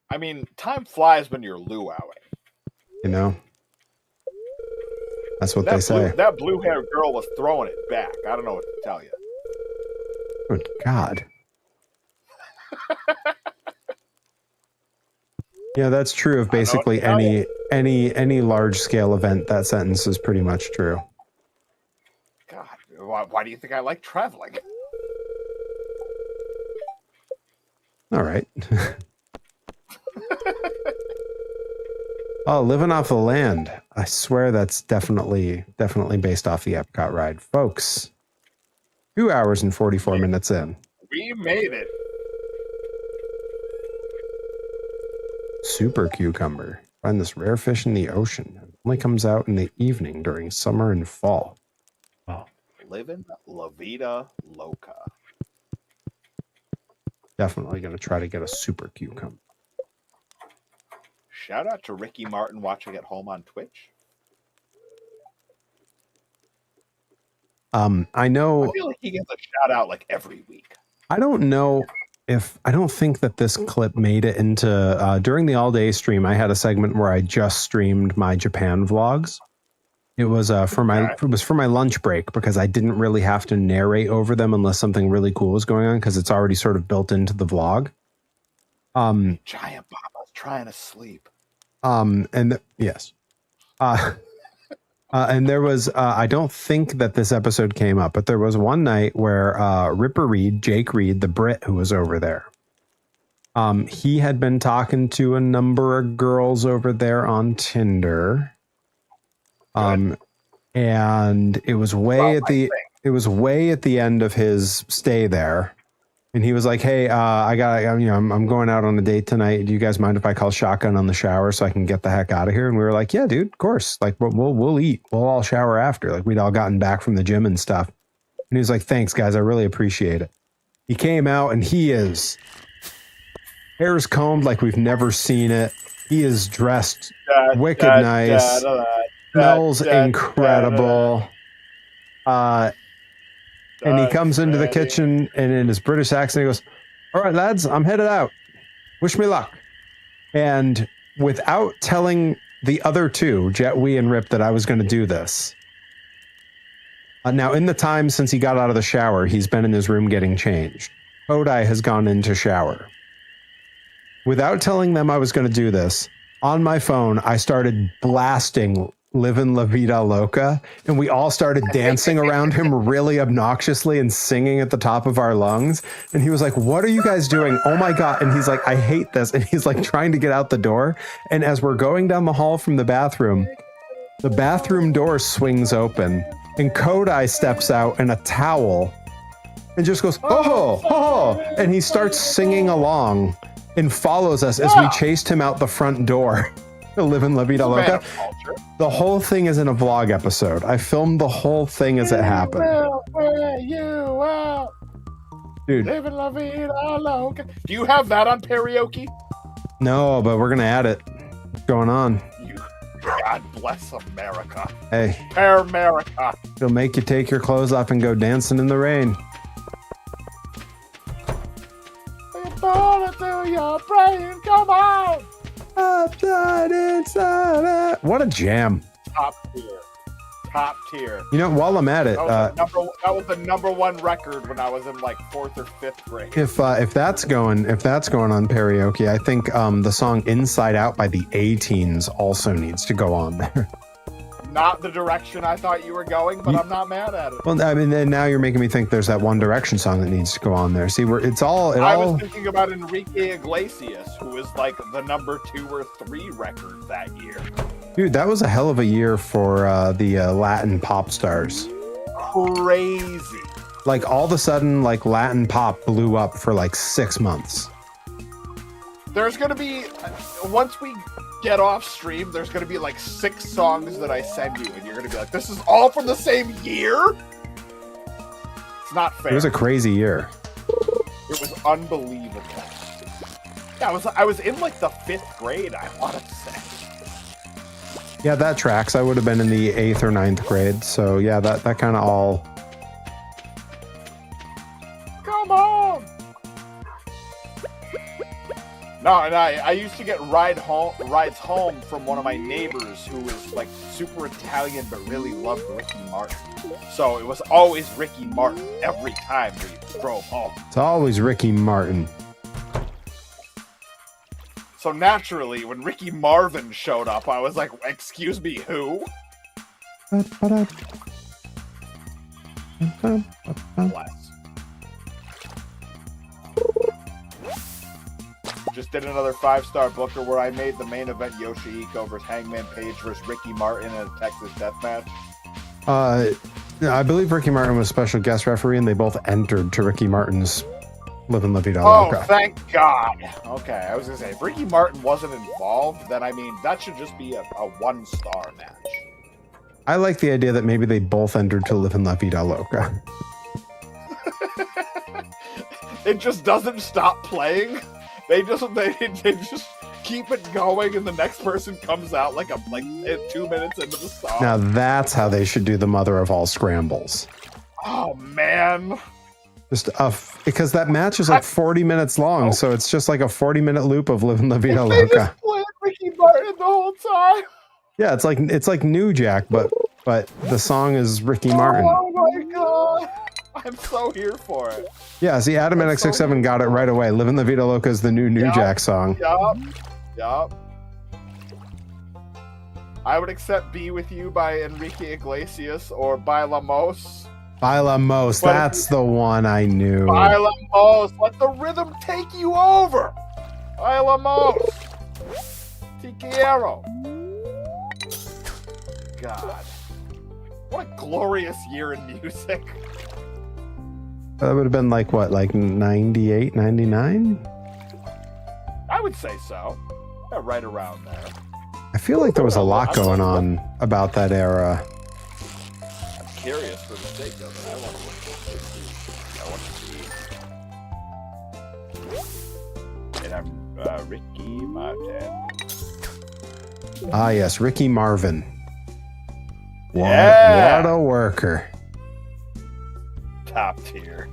I mean, time flies when you're luauing. You know? That's what they say. That blue-haired girl was throwing it back. I don't know what to tell you. Good God. Yeah, that's true of basically any large scale event. That sentence is pretty much true. God, why do you think I like traveling? All right. Oh, living off the land. I swear that's definitely based off the Epcot ride. Folks, 2 hours and 44 minutes in. We made it. Super cucumber. Find this rare fish in the ocean. It only comes out in the evening during summer and fall. Oh. Living La Vida Loca. Definitely going to try to get a super cucumber. Shout out to Ricky Martin watching at home on Twitch. I know. I feel like he gets a shout out like every week. I don't know if I don't think that this clip made it into during the all day stream. I had a segment where I just streamed my Japan vlogs. It was for my lunch break because I didn't really have to narrate over them unless something really cool was going on because it's already sort of built into the vlog. Giant Baba's trying to sleep. Yes. And there was, I don't think that this episode came up, but there was one night where Ripper Reed, Jake Reed, the Brit who was over there, he had been talking to a number of girls over there on Tinder. And it was way at the end of his stay there. And he was like, "Hey, I'm going out on a date tonight. Do you guys mind if I call shotgun on the shower so I can get the heck out of here?" And we were like, "Yeah, dude, of course. Like, we'll eat. We'll all shower after." Like, we'd all gotten back from the gym and stuff. And he was like, "Thanks, guys. I really appreciate it." He came out and he is hair's combed like we've never seen it. He is dressed wicked nice. Smells incredible. And he comes into the kitchen and in his British accent, he goes, "All right, lads, I'm headed out. Wish me luck." And without telling the other two, Jet, Wee, and Rip, that I was going to do this. Now, in the time since he got out of the shower, he's been in his room getting changed. Kodai has gone into shower. Without telling them I was going to do this, on my phone, I started blasting Livin' La Vida Loca, and we all started dancing around him really obnoxiously and singing at the top of our lungs. And he was like, "What are you guys doing? Oh my God." And he's like, "I hate this." And he's like trying to get out the door. And as we're going down the hall from the bathroom door swings open and Kodai steps out in a towel and just goes, "Oh, oh," and he starts singing along and follows us as we chased him out the front door. Livin' La Vida Loca. The whole thing is in a vlog episode. I filmed the whole thing as it happened. Dude. Livin' La Vida Loca. Do you have that on karaoke? No, but we're gonna add it. What's going on? God bless America. Hey. America. It'll make you take your clothes off and go dancing in the rain. Bullet through your brain, come on! Upside inside out. What a jam. Top Top tier. You know, while I'm at it, that was the number one record when I was in like 4th or 5th grade. If that's going on karaoke, I think the song "Inside Out" by the A-Teens also needs to go on there. Not the direction I thought you were going, but I'm not mad at it. Well, I mean, then now you're making me think there's that One Direction song that needs to go on there. See, I was thinking about Enrique Iglesias, who was like the number 2 or 3 record that year. Dude, that was a hell of a year for the Latin pop stars. Crazy. Like all of a sudden, like Latin pop blew up for like 6 months. There's gonna be, once we get off stream, there's gonna be like 6 songs that I send you, and you're gonna be like, "This is all from the same year." It's not fair. It was a crazy year. It was unbelievable. Yeah, I was in like the 5th grade, I want to say. Yeah, that tracks. I would have been in the 8th or 9th grade. So yeah, that kind of all. Come on. No, and I used to get rides home from one of my neighbors who was like super Italian but really loved Ricky Martin. So it was always Ricky Martin every time we drove home. It's always Ricky Martin. So naturally, when Ricky Marvin showed up, I was like, excuse me, who? Bless. Just did another 5-star booker where I made the main event Yoshihiko versus Hangman Page versus Ricky Martin in a Texas death match. I believe Ricky Martin was special guest referee, and they both entered to Ricky Martin's Live and La Vida Loca. Oh, thank God. Okay, I was going to say, if Ricky Martin wasn't involved, then, I mean, that should just be a 1-star match. I like the idea that maybe they both entered to Live and La Vida Loca. It just doesn't stop playing. They just keep it going, and the next person comes out like 2 minutes into the song. Now that's how they should do the mother of all scrambles. Oh man! Because that match is like 40 minutes long, so it's just like a 40-minute loop of Live and La Vida Loca. They just played Ricky Martin the whole time. Yeah, it's like New Jack, but the song is Ricky Martin. Oh my God! I'm so here for it. Yeah, see, Adamatic67 got it right away. Live in La Vida Loca is the new Jack song. Yup. I would accept Be With You by Enrique Iglesias or Bailamos. Bailamos, that's the one I knew. Bailamos, let the rhythm take you over. Bailamos. Te quiero. God. What a glorious year in music. That would have been like 98, 99? I would say so. Yeah, right around there. I feel like there was a lot going on about that era. I'm curious for the sake of it. I want to see. And I'm Ricky Martin. Ah, yes, Ricky Marvin. What a worker. Top tier.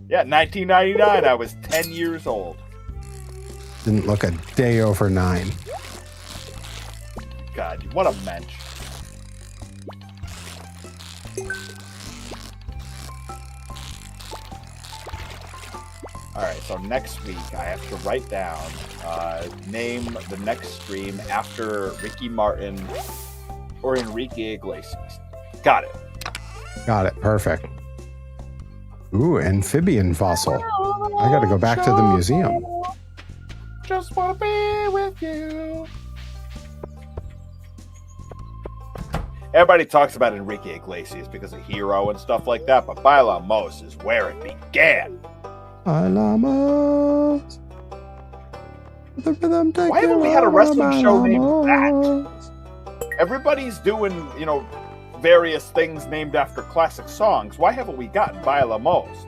Yeah, 1999. I was 10 years old. Didn't look a day over 9. God, what a mensch. Alright, so next week I have to write down, name the next stream after Ricky Martin or Enrique Iglesias. Got it. Got it. Perfect. Ooh, amphibian fossil. I gotta go back to the museum. Just wanna be with you. Everybody talks about Enrique Iglesias because of Hero and stuff like that, but Bailamos is where it began. Bailamos. The rhythm take Why haven't we had a wrestling show named that? Everybody's doing, various things named after classic songs. Why haven't we gotten Bailamos?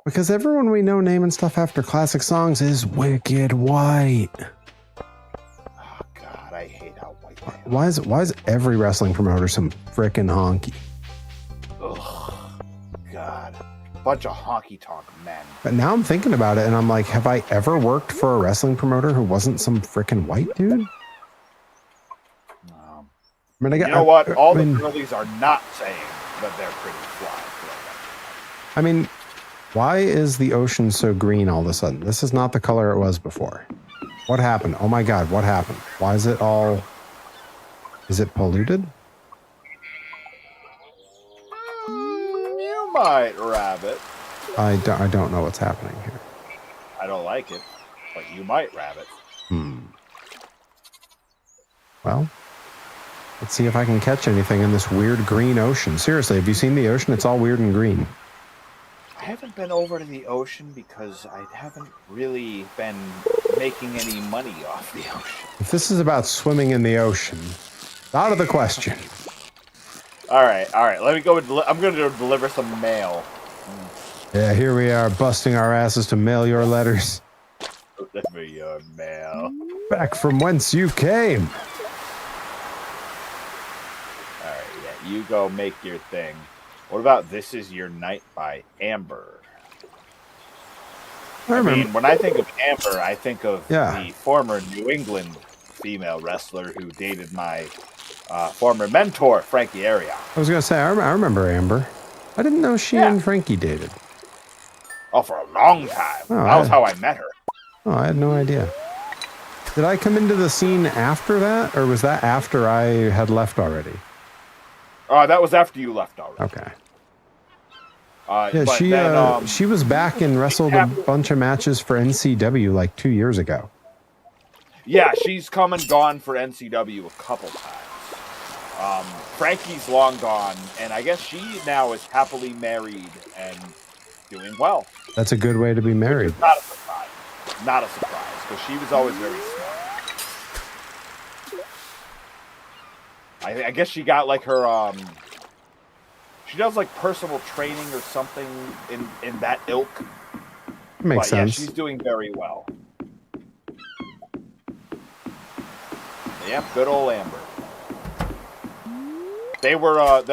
Because everyone we know naming stuff after classic songs is wicked white. Oh God, I hate how white they are. Why is every wrestling promoter some frickin' honky? Ugh, God, bunch of honky tonk men. But now I'm thinking about it, and I'm like, have I ever worked for a wrestling promoter who wasn't some frickin' white dude? I mean, you know what? All the girlies are not saying that they're pretty fly. I mean, why is the ocean so green all of a sudden? This is not the color it was before. What happened? Oh my God, what happened? Why is it all... Is it polluted? You might, Rabbit. I don't know what's happening here. I don't like it, but you might, Rabbit. Well... Let's see if I can catch anything in this weird green ocean. Seriously, have you seen the ocean? It's all weird and green. I haven't been over to the ocean because I haven't really been making any money off the ocean. If this is about swimming in the ocean, out of the question. All right. Let me go. I'm going to deliver some mail. Yeah, here we are, busting our asses to mail your letters. Deliver your mail. Back from whence you came. You go make your thing. What about This Is Your Night by Amber? I mean, when I think of Amber, I think of the former New England female wrestler who dated my former mentor, Frankie Arion. I was going to say, I remember Amber. I didn't know she and Frankie dated. Oh, for a long time. That was how I met her. Oh, I had no idea. Did I come into the scene after that, or was that after I had left already? That was after you left already. Okay. Yeah, she was back and wrestled a bunch of matches for NCW like 2 years ago. Yeah, she's come and gone for NCW a couple times. Frankie's long gone, and I guess she now is happily married and doing well. That's a good way to be married. Not a surprise. Not a surprise, because she was always very smart. I guess she got like her she does like personal training or something in that ilk. Makes sense. Yeah, she's doing very well. Yep, good old Amber. They were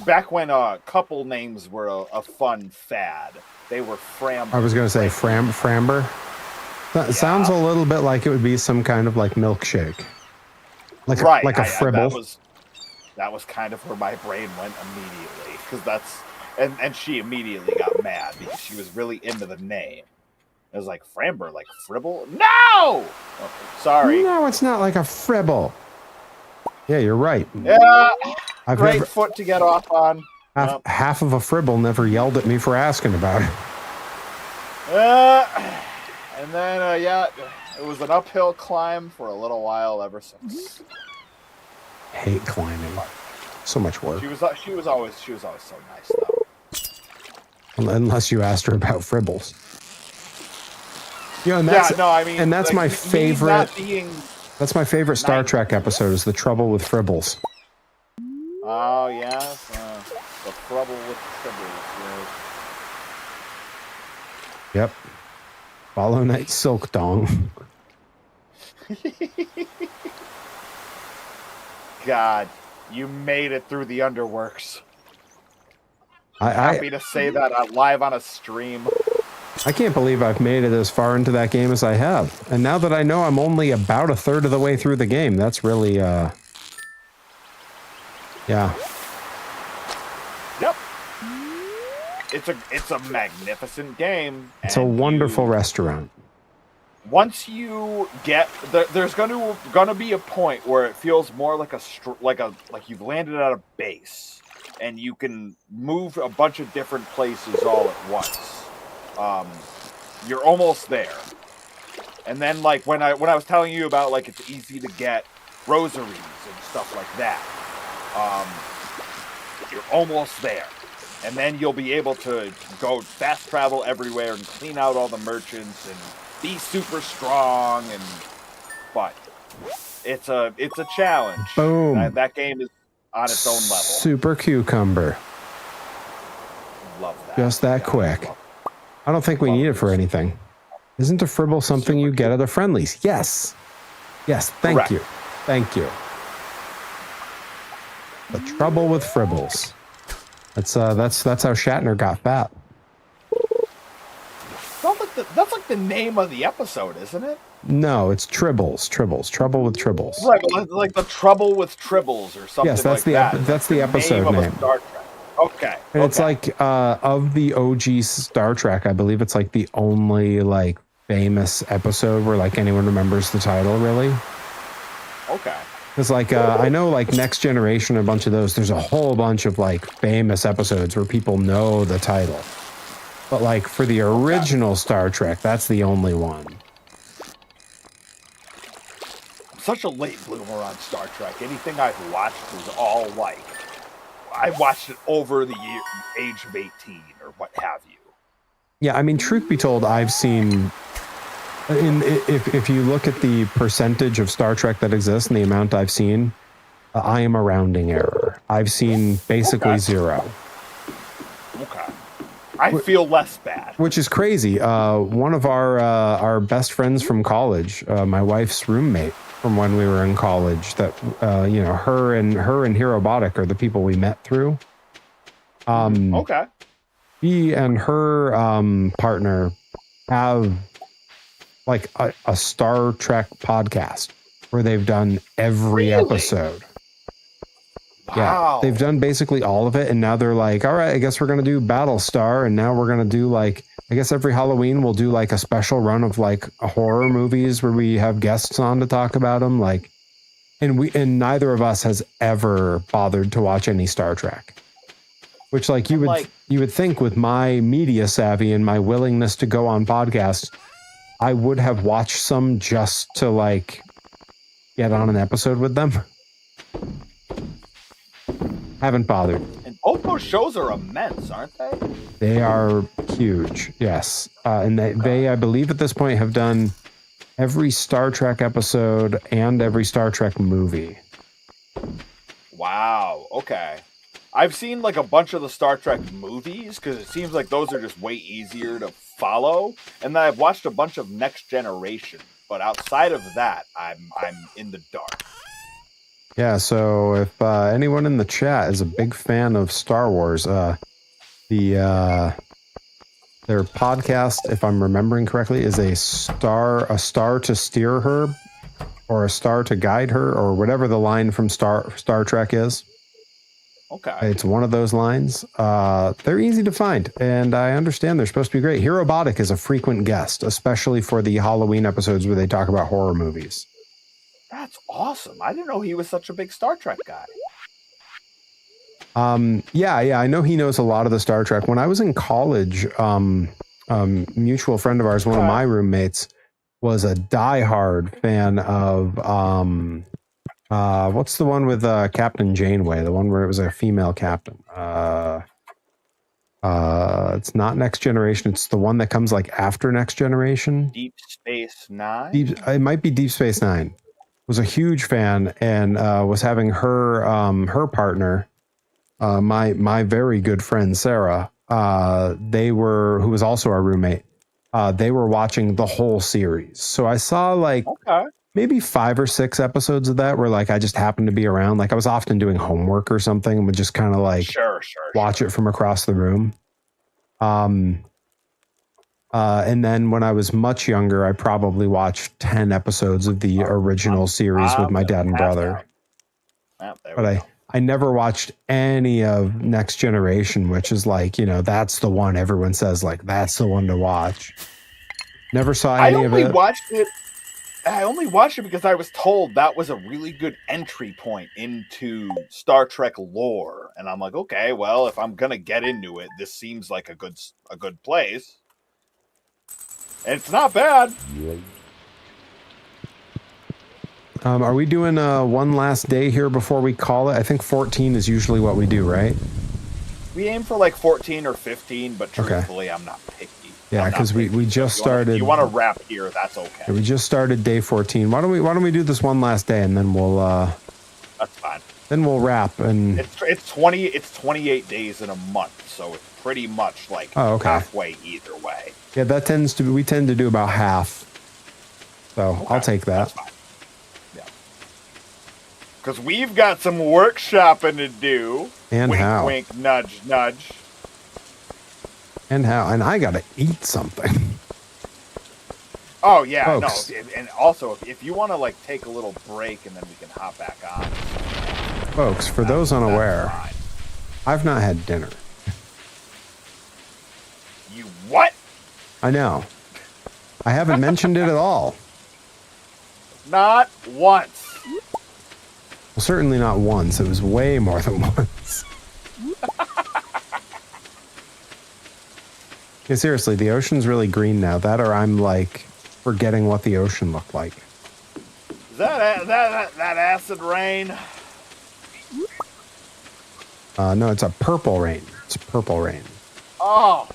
back when couple names were a fun fad. They were Framber. I was going to say Framber. That sounds a little bit like it would be some kind of like milkshake, like a Fribble. That was kind of where my brain went immediately, because that's and she immediately got mad because she was really into the name. It was like Framber, like Fribble. No, oh, sorry. No, it's not like a Fribble. Yeah, you're right. Yeah, great foot to get off on. Half of a Fribble never yelled at me for asking about it. And then yeah, it was an uphill climb for a little while ever since. Hate climbing. So much work. She was always so nice though. Unless you asked her about Fribbles. You know, and that's, and that's my favorite. That's my favorite Star Trek episode. Is the trouble with Fribbles. Oh yes, the trouble with Fribbles. Yep. Follow Night Silk Dong. God, you made it through the underworks. Happy to say that live on a stream. I can't believe I've made it as far into that game as I have. And now that I know I'm only about a third of the way through the game, that's really, yeah. Yep. It's a magnificent game. It's a wonderful restaurant. Once you get there's gonna be a point where it feels more like like you've landed at a base, and you can move a bunch of different places all at once. You're almost there, and then like when I was telling you about like it's easy to get rosaries and stuff like that, you're almost there, and then you'll be able to go fast travel everywhere and clean out all the merchants and be super strong, but it's a challenge. Boom. That game is on its own level. Super cucumber. Love that. Just that quick. I don't think we need it for anything. Isn't a Fribble something you get at the friendlies? Yes. Yes, thank you. Thank you. The trouble with Fribbles. That's how Shatner got fat. That's like the name of the episode, isn't it? No, it's Tribbles. Trouble with Tribbles. Right, like the trouble with Tribbles or something. Yes, that's that's the episode name. Star Trek. Okay. And it's like of the OG Star Trek, I believe it's like the only like famous episode where like anyone remembers the title really. Okay. It's like I know like Next Generation, a bunch of those. There's a whole bunch of like famous episodes where people know the title. But like for the original Star Trek, that's the only one. I'm such a late bloomer on Star Trek. Anything I've watched was all like, I watched it over the age of 18 or what have you. Yeah, I mean, truth be told, I've seen, if you look at the percentage of Star Trek that exists and the amount I've seen, I am a rounding error. I've seen basically zero. Okay. I feel less bad. Which is crazy. One of our best friends from college, my wife's roommate from when we were in college, that her and Herobotic are the people we met through. Okay. He and her partner have like a Star Trek podcast where they've done every episode. Yeah, they've done basically all of it, and now they're like, all right, I guess we're going to do Battlestar, and now we're going to do like, I guess every Halloween we'll do like a special run of like horror movies where we have guests on to talk about them, like, and neither of us has ever bothered to watch any Star Trek, which like you would think with my media savvy and my willingness to go on podcasts, I would have watched some just to like get on an episode with them. Haven't bothered. And both those shows are immense, aren't they? They are huge, yes. And they, I believe at this point, have done every Star Trek episode and every Star Trek movie. Wow, okay. I've seen like a bunch of the Star Trek movies because it seems like those are just way easier to follow. And then I've watched a bunch of Next Generation. But outside of that, I'm in the dark. Yeah, so if anyone in the chat is a big fan of Star Wars, their podcast, if I'm remembering correctly, is a star to steer her, or a star to guide her, or whatever the line from Star Trek is. Okay. It's one of those lines. They're easy to find, and I understand they're supposed to be great. Herobotic is a frequent guest, especially for the Halloween episodes where they talk about horror movies. That's awesome. I didn't know he was such a big Star Trek guy. Yeah, I know he knows a lot of the Star Trek. When I was in college, mutual friend of ours, one of my roommates, was a diehard fan of what's the one with Captain Janeway? The one where it was a female captain. It's not Next Generation. It's the one that comes like after Next Generation. Deep Space Nine. It might be Deep Space Nine. Was a huge fan and was having her partner, my very good friend Sarah. Who was also our roommate. They were watching the whole series. So I saw like maybe 5 or 6 episodes of that where like I just happened to be around. Like I was often doing homework or something and would just kind of like watch it from across the room. And then when I was much younger, I probably watched 10 episodes of the original series with my dad and brother. But I never watched any of Next Generation, which is like, that's the one everyone says, like, that's the one to watch. Never saw any of it. I only watched it because I was told that was a really good entry point into Star Trek lore. And I'm like, okay, well, if I'm going to get into it, this seems like a good place. And it's not bad. Are we doing one last day here before we call it? I think 14 is usually what we do, right? We aim for like 14 or 15, but truthfully, I'm not picky. Yeah, because we just started. If you want to wrap here, that's okay. Yeah, we just started day 14. Why don't we do this one last day and then we'll that's fine. Then we'll wrap and it's 28 days in a month, so it's pretty much like halfway either way. Yeah, we tend to do about half. So I'll take that. That's fine. Yeah. Because we've got some workshopping to do. And wink, how? Wink, nudge, nudge. And how? And I gotta eat something. Oh yeah, Folks. no. And also, if you want to like take a little break and then we can hop back on. Folks, for those unaware, I've not had dinner. You what? I know. I haven't mentioned it at all. Not once. Well, certainly not once. It was way more than once. Yeah, seriously, the ocean's really green now. That or I'm like forgetting what the ocean looked like. Is that acid rain? No, it's a purple rain. It's purple rain. Oh,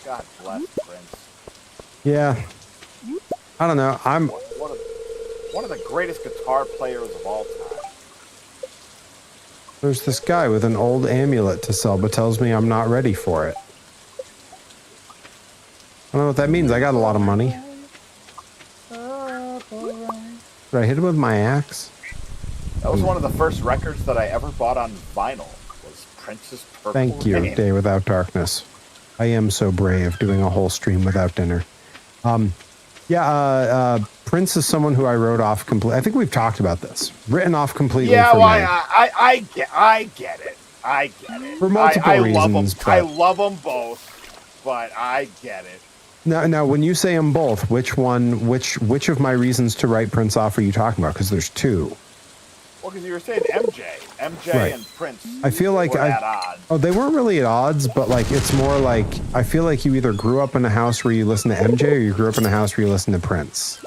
God bless Prince. Yeah. I don't know. One of the greatest guitar players of all time. There's this guy with an old amulet to sell, but tells me I'm not ready for it. I don't know what that means. I got a lot of money. Did I hit him with my axe? That was one of the first records that I ever bought on vinyl. Was Prince's Purple Thank you, Rain. Day Without Darkness. I am so brave doing a whole stream without dinner. Yeah, Prince is someone who I wrote off completely. I think we've talked about this. Written off completely. Yeah, for well, me. I get it. I get it. For multiple reasons. I love them both, but I get it. Now, when you say them both, which of my reasons to write Prince off are you talking about? Because there's two. Well, because you were saying MJ Right. and Prince. I feel like were at odds. Oh, they weren't really at odds, but like it's more like I feel like you either grew up in a house where you listen to MJ or you grew up in a house where you listen to Prince.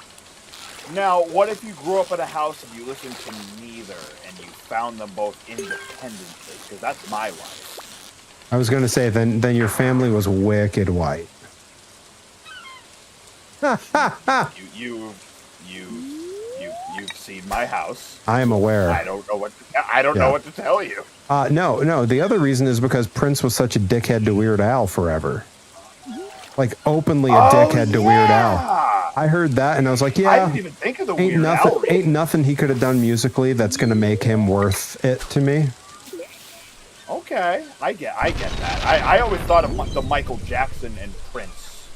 Now, what if you grew up in a house and you listened to neither, and you found them both independently? Because that's my life. I was going to say then your family was wicked white. You've seen my house. I am aware. I don't know what to tell you. No. The other reason is because Prince was such a dickhead to Weird Al forever. Like openly a dickhead to Weird Al. I heard that and I was like, yeah. I didn't even think of the Weird Al. Ain't nothing he could have done musically that's going to make him worth it to me. Okay, I get that. I always thought of the Michael Jackson and Prince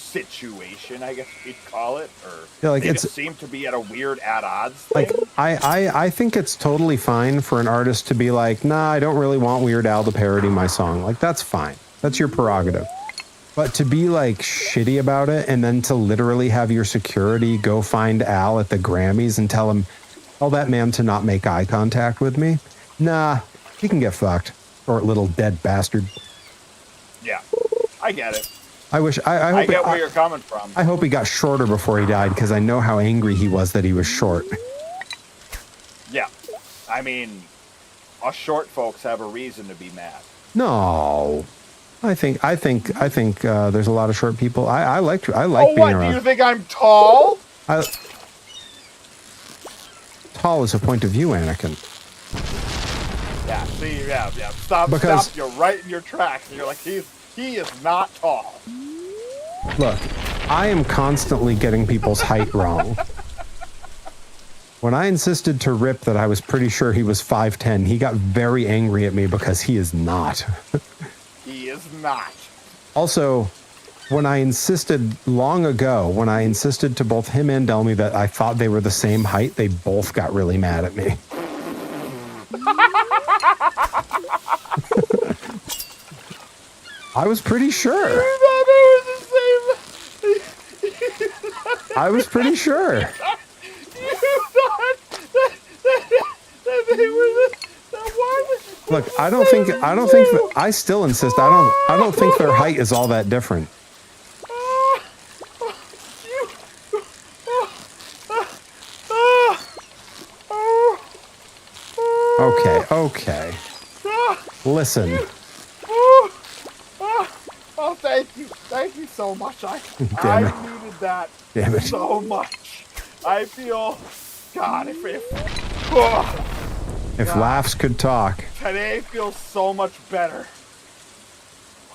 situation, I guess you'd call it, or yeah, like they it's just seem to be at a weird at odds like thing. I think it's totally fine for an artist to be like, nah, I don't really want Weird Al to parody my song. Like that's fine. That's your prerogative. But to be like shitty about it and then to literally have your security go find Al at the Grammys and tell him, tell that man to not make eye contact with me. Nah, he can get fucked. Short little dead bastard. Yeah, I get it. I hope I get where you're coming from. I hope he got shorter before he died because I know how angry he was that he was short. Yeah, I mean, us short folks have a reason to be mad. No, I think there's a lot of short people. I like being what, around. Do you think I'm tall? Tall is a point of view, Anakin. Yeah, see, yeah. Stop, you're right in your tracks. And you're like, he is not tall. Look, I am constantly getting people's height wrong. When I insisted to Rip that I was pretty sure he was 5'10", he got very angry at me because he is not. He is not. Also, when I insisted long ago, when I insisted to both him and Delmy that I thought they were the same height, they both got really mad at me. I was pretty sure. I was pretty sure. Look, I still insist. I don't think their height is all that different. Okay. Listen. Oh, thank you so much. I needed that so much. I feel, God, if laughs could talk. Today feels so much better.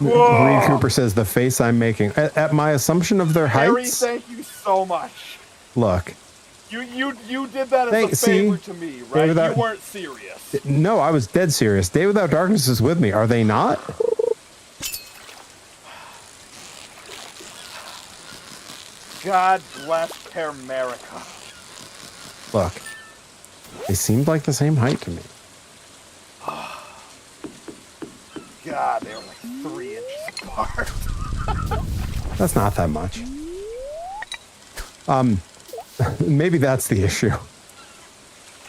Reed Cooper says the face I'm making at my assumption of their Harry, heights. thank you so much. Look, you did that as a favor to me, right? You weren't serious. No, I was dead serious. Day Without Darkness is with me. Are they not? God bless America. Look, they seemed like the same height to me. God, they were like 3 inches apart. That's not that much. Maybe that's the issue.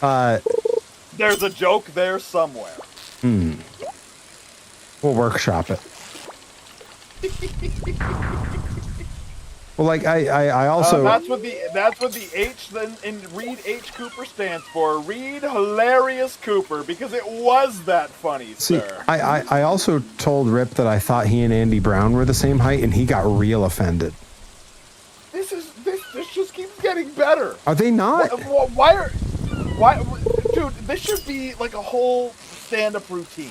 There's a joke there somewhere. We'll workshop it. Well, like I also that's what the H then in Reed H. Cooper stands for. Reed Hilarious Cooper, because it was that funny, sir. I also told Rip that I thought he and Andy Brown were the same height, and he got real offended. This just keeps getting better. Are they not? Why, dude? This should be like a whole stand-up routine,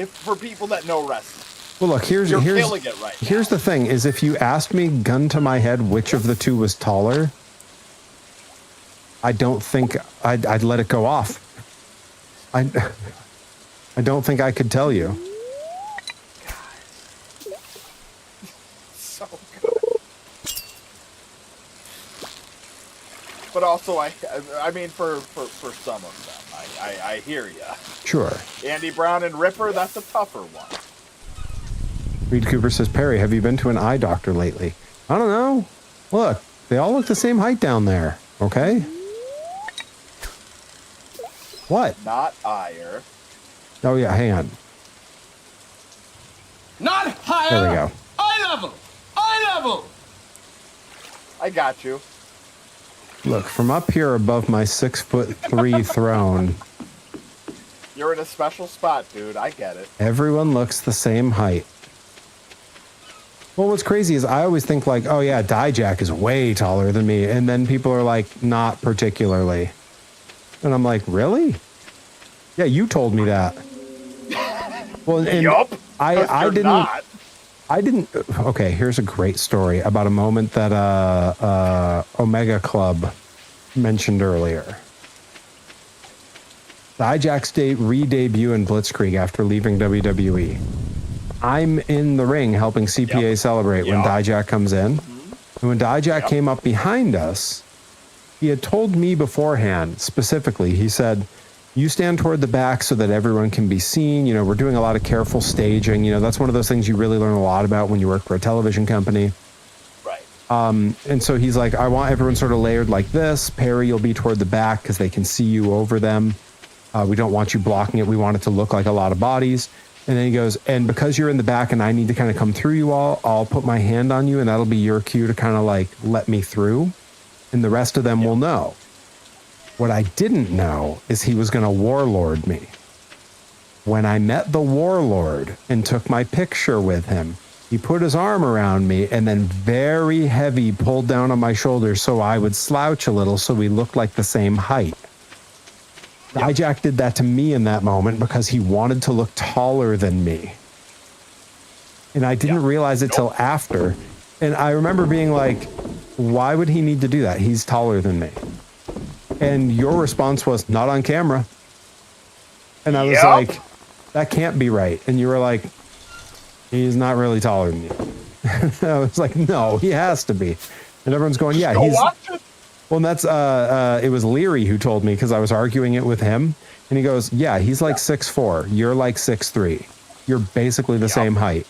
for people that know wrestling. Well, look, here's killing it right here's the thing: is if you asked me, gun to my head, which of the two was taller, I don't think I'd let it go off. I don't think I could tell you. So good. also, I mean, for some of them, I hear ya. Sure. Andy Brown and Ripper, that's a tougher one. Reed Cooper says, Perry, have you been to an eye doctor lately? I don't know. Look, they all look the same height down there. Okay. What? Not ire. Oh yeah, hang on. Not higher. There we go. Eye level. Eye level. I got you. Look, from up here above my 6'3" throne, You're in a special spot, dude. I get it. everyone looks the same height. Well, what's crazy is I always think like, oh yeah, Dijak is way taller than me. And then people are like, not particularly. And I'm like, really? Yeah, you told me that. Well, and Yup. I didn't. Not. I didn't. Okay, here's a great story about a moment that Omega Club mentioned earlier. Dijak's re-debut in Blitzkrieg after leaving WWE. I'm in the ring helping CPA celebrate when Dijak comes in. And when Dijak came up behind us, he had told me beforehand, specifically, he said, you stand toward the back so that everyone can be seen. You know, we're doing a lot of careful staging. You know, that's one of those things you really learn a lot about when you work for a television company. Right. And so he's like, I want everyone sort of layered like this. Perry, you'll be toward the back because they can see you over them. We don't want you blocking it. We want it to look like a lot of bodies. And then he goes, and because you're in the back and I need to kind of come through you all, I'll put my hand on you and that'll be your cue to kind of like let me through. And the rest of them will know. What I didn't know is he was going to warlord me. When I met the warlord and took my picture with him, he put his arm around me and then very heavy pulled down on my shoulders so I would slouch a little so we looked like the same height. Dijak did that to me in that moment because he wanted to look taller than me. And I didn't realize it till after. And I remember being like, why would he need to do that? He's taller than me. And your response was, not on camera. And I was like, that can't be right. And you were like, he's not really taller than you. I was like, no, he has to be. And everyone's going, yeah, he's... Well, and that's, it was Leary who told me because I was arguing it with him. And he goes, yeah, he's like 6'4". You're like 6'3". You're basically the same height.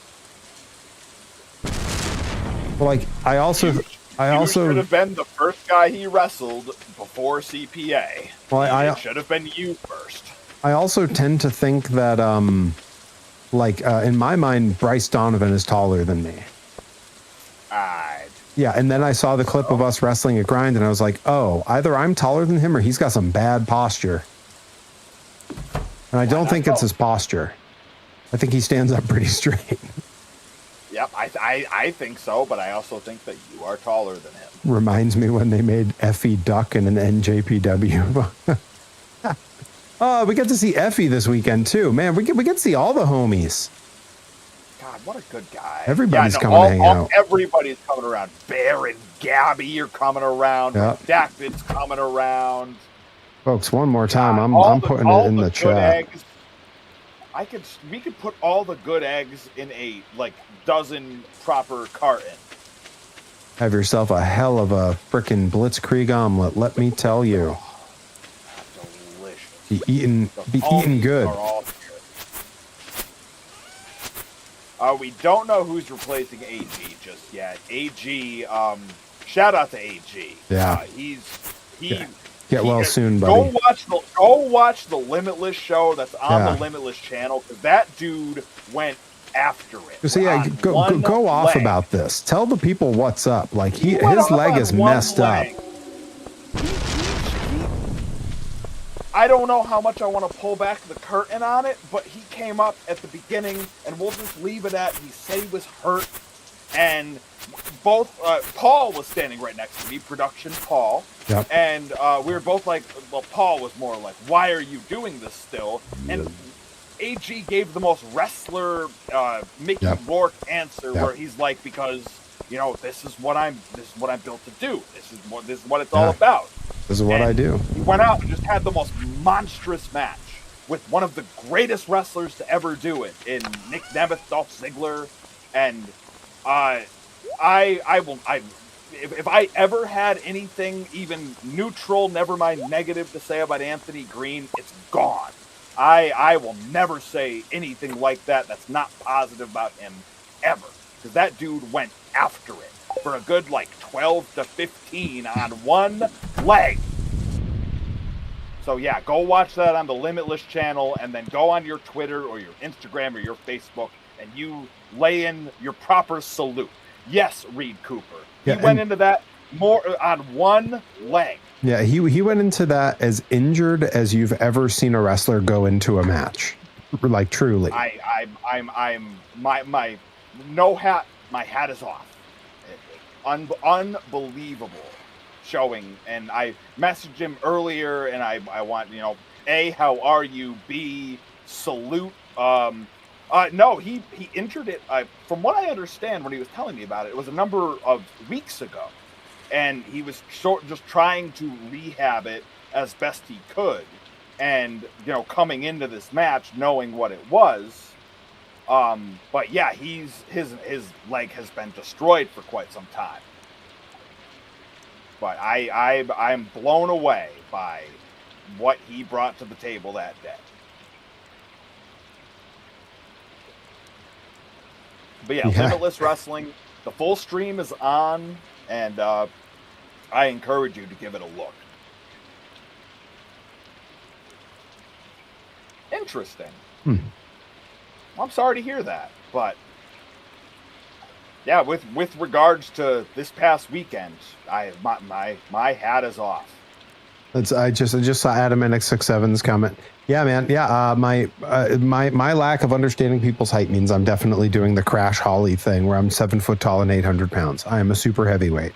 Well, like, I also should have been the first guy he wrestled before CPA. Well, it should have been you first. I also tend to think that, in my mind, Bryce Donovan is taller than me. Yeah, and then I saw the clip of us wrestling at Grind, and I was like, oh, either I'm taller than him or he's got some bad posture. And I don't think it's his posture. I think he stands up pretty straight. Yep, I think so, but I also think that you are taller than him. Reminds me when they made Effie Duck in an NJPW. Oh, we get to see Effie this weekend, too. Man, we get to see all the homies. God, what a good guy. Everybody's coming to hang out. Everybody's coming around. Bear and Gabby are coming around. Yep. David's coming around. Folks, one more time. I'm putting it in the chat. Eggs, we could put all the good eggs in a, dozen proper carton. Have yourself a hell of a frickin' Blitzkrieg omelet, let me tell you. Delicious. Be eating good. We don't know who's replacing AG just yet. AG, shout out to AG. Yeah. Get well soon, buddy. Go watch the Limitless show that's on the Limitless channel, because that dude went after it. So yeah, go off about this. Tell the people what's up. Like his leg is messed up. I don't know how much I want to pull back the curtain on it, but he came up at the beginning, and we'll just leave it at he said he was hurt, and both Paul was standing right next to me, production Paul, and we were both like, well, Paul was more like, why are you doing this still? And AG gave the most wrestler Mickey Rourke answer, where he's like, because this is what I'm built to do. This is what it's all about. This is what I do. He went out and just had the most monstrous match with one of the greatest wrestlers to ever do it in Nick Nemeth, Dolph Ziggler, and if I ever had anything even neutral, never mind negative, to say about Anthony Green, it's gone. I will never say anything like that that's not positive about him ever, because that dude went after it for a good 12 to 15 on one leg. So yeah, go watch that on the Limitless channel, and then go on your Twitter or your Instagram or your Facebook, and you lay in your proper salute. Yes, Reed Cooper. He went into that more on one leg. Yeah, he went into that as injured as you've ever seen a wrestler go into a match. Truly. My no hat, my hat is off. Unbelievable showing. And I messaged him earlier, and I want, A, how are you? B, salute. No, he injured it. From what I understand, when he was telling me about it, it was a number of weeks ago, and he was just trying to rehab it as best he could, and coming into this match knowing what it was. But yeah, his leg has been destroyed for quite some time. But I'm blown away by what he brought to the table that day. But yeah, Limitless Wrestling, the full stream is on, and I encourage you to give it a look. Interesting. Well, I'm sorry to hear that, but yeah, with regards to this past weekend, my hat is off. I just saw Adam NX67's comment. Yeah, man. Yeah, my lack of understanding people's height means I'm definitely doing the Crash Holly thing, where I'm 7 foot tall and 800 pounds. I am a super heavyweight.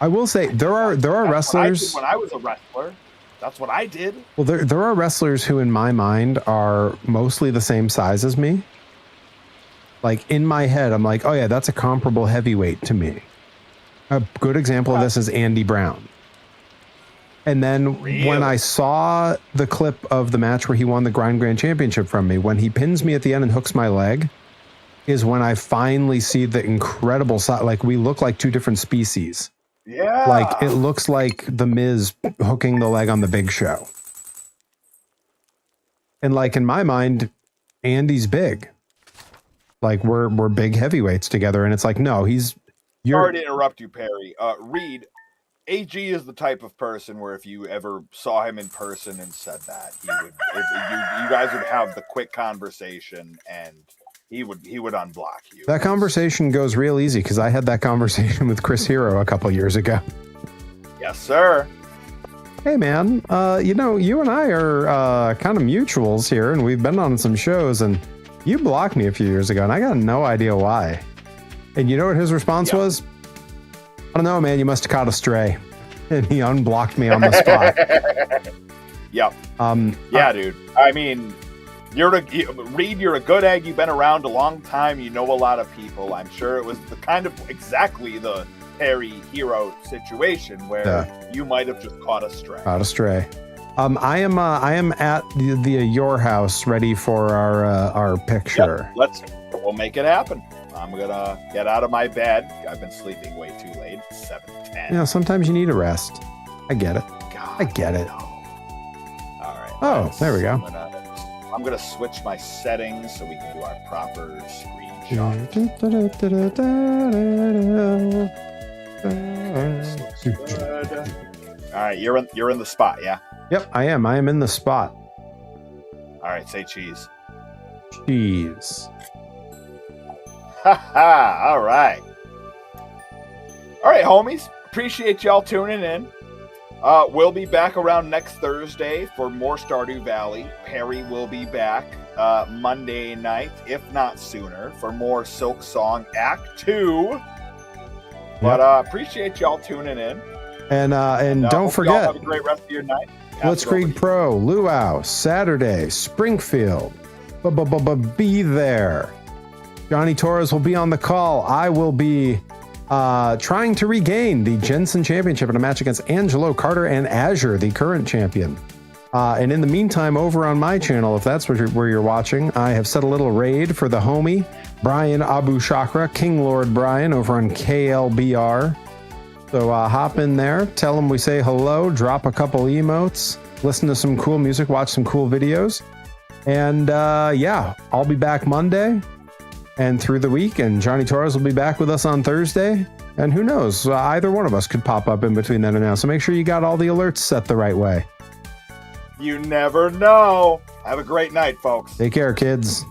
I will say there are wrestlers. When I was a wrestler, that's what I did. Well, there are wrestlers who, in my mind, are mostly the same size as me. In my head, I'm like, oh yeah, that's a comparable heavyweight to me. A good example of this is Andy Brown. And then when I saw the clip of the match where he won the Grind Grand Championship from me, when he pins me at the end and hooks my leg, is when I finally see the incredible size. We look like two different species. Yeah. It looks like the Miz hooking the leg on the Big Show. And in my mind, Andy's big. We're big heavyweights together, and it's no, Sorry to interrupt you, Perry. Reed, AG is the type of person where if you ever saw him in person and said that, he would, you guys would have the quick conversation, and he would unblock you. That conversation goes real easy, because I had that conversation with Chris Hero a couple years ago. Yes, sir. Hey, man. You and I are kind of mutuals here, and we've been on some shows, and you blocked me a few years ago, and I got no idea why. And you know what his response was? I don't know, man. You must have caught a stray. And he unblocked me on the spot. Yep. Yeah, dude. I mean, Reed, you're a good egg. You've been around a long time. You know a lot of people. I'm sure it was exactly the Perry Hero situation where you might have just caught a stray. I am at the your house, ready for our picture. Yep, we'll make it happen. I'm gonna get out of my bed. I've been sleeping way too late. 7:10. Sometimes you need a rest. I get it. I get it. All right. Oh, there we go. I'm gonna switch my settings so we can do our proper screenshot. All right, you're in the spot, yeah? Yep, I am. I am in the spot. All right, say cheese. Cheese. Haha, all right. All right, homies. Appreciate y'all tuning in. We'll be back around next Thursday for more Stardew Valley. Perry will be back Monday night, if not sooner, for more Silk Song Act 2. But appreciate y'all tuning in. And don't forget, have a great rest of your night. Blitzkrieg Pro, Luau, Saturday, Springfield. Be there. Johnny Torres will be on the call. I will be trying to regain the Jensen Championship in a match against Angelo Carter and Azure, the current champion. And in the meantime, over on my channel, if that's where you're watching, I have set a little raid for the homie, Brian Abu Chakra, King Lord Brian, over on KLBR. So hop in there, tell them we say hello, drop a couple emotes, listen to some cool music, watch some cool videos. And yeah, I'll be back Monday and through the week, and Johnny Torres will be back with us on Thursday. And who knows, either one of us could pop up in between then and now. So make sure you got all the alerts set the right way. You never know. Have a great night, folks. Take care, kids.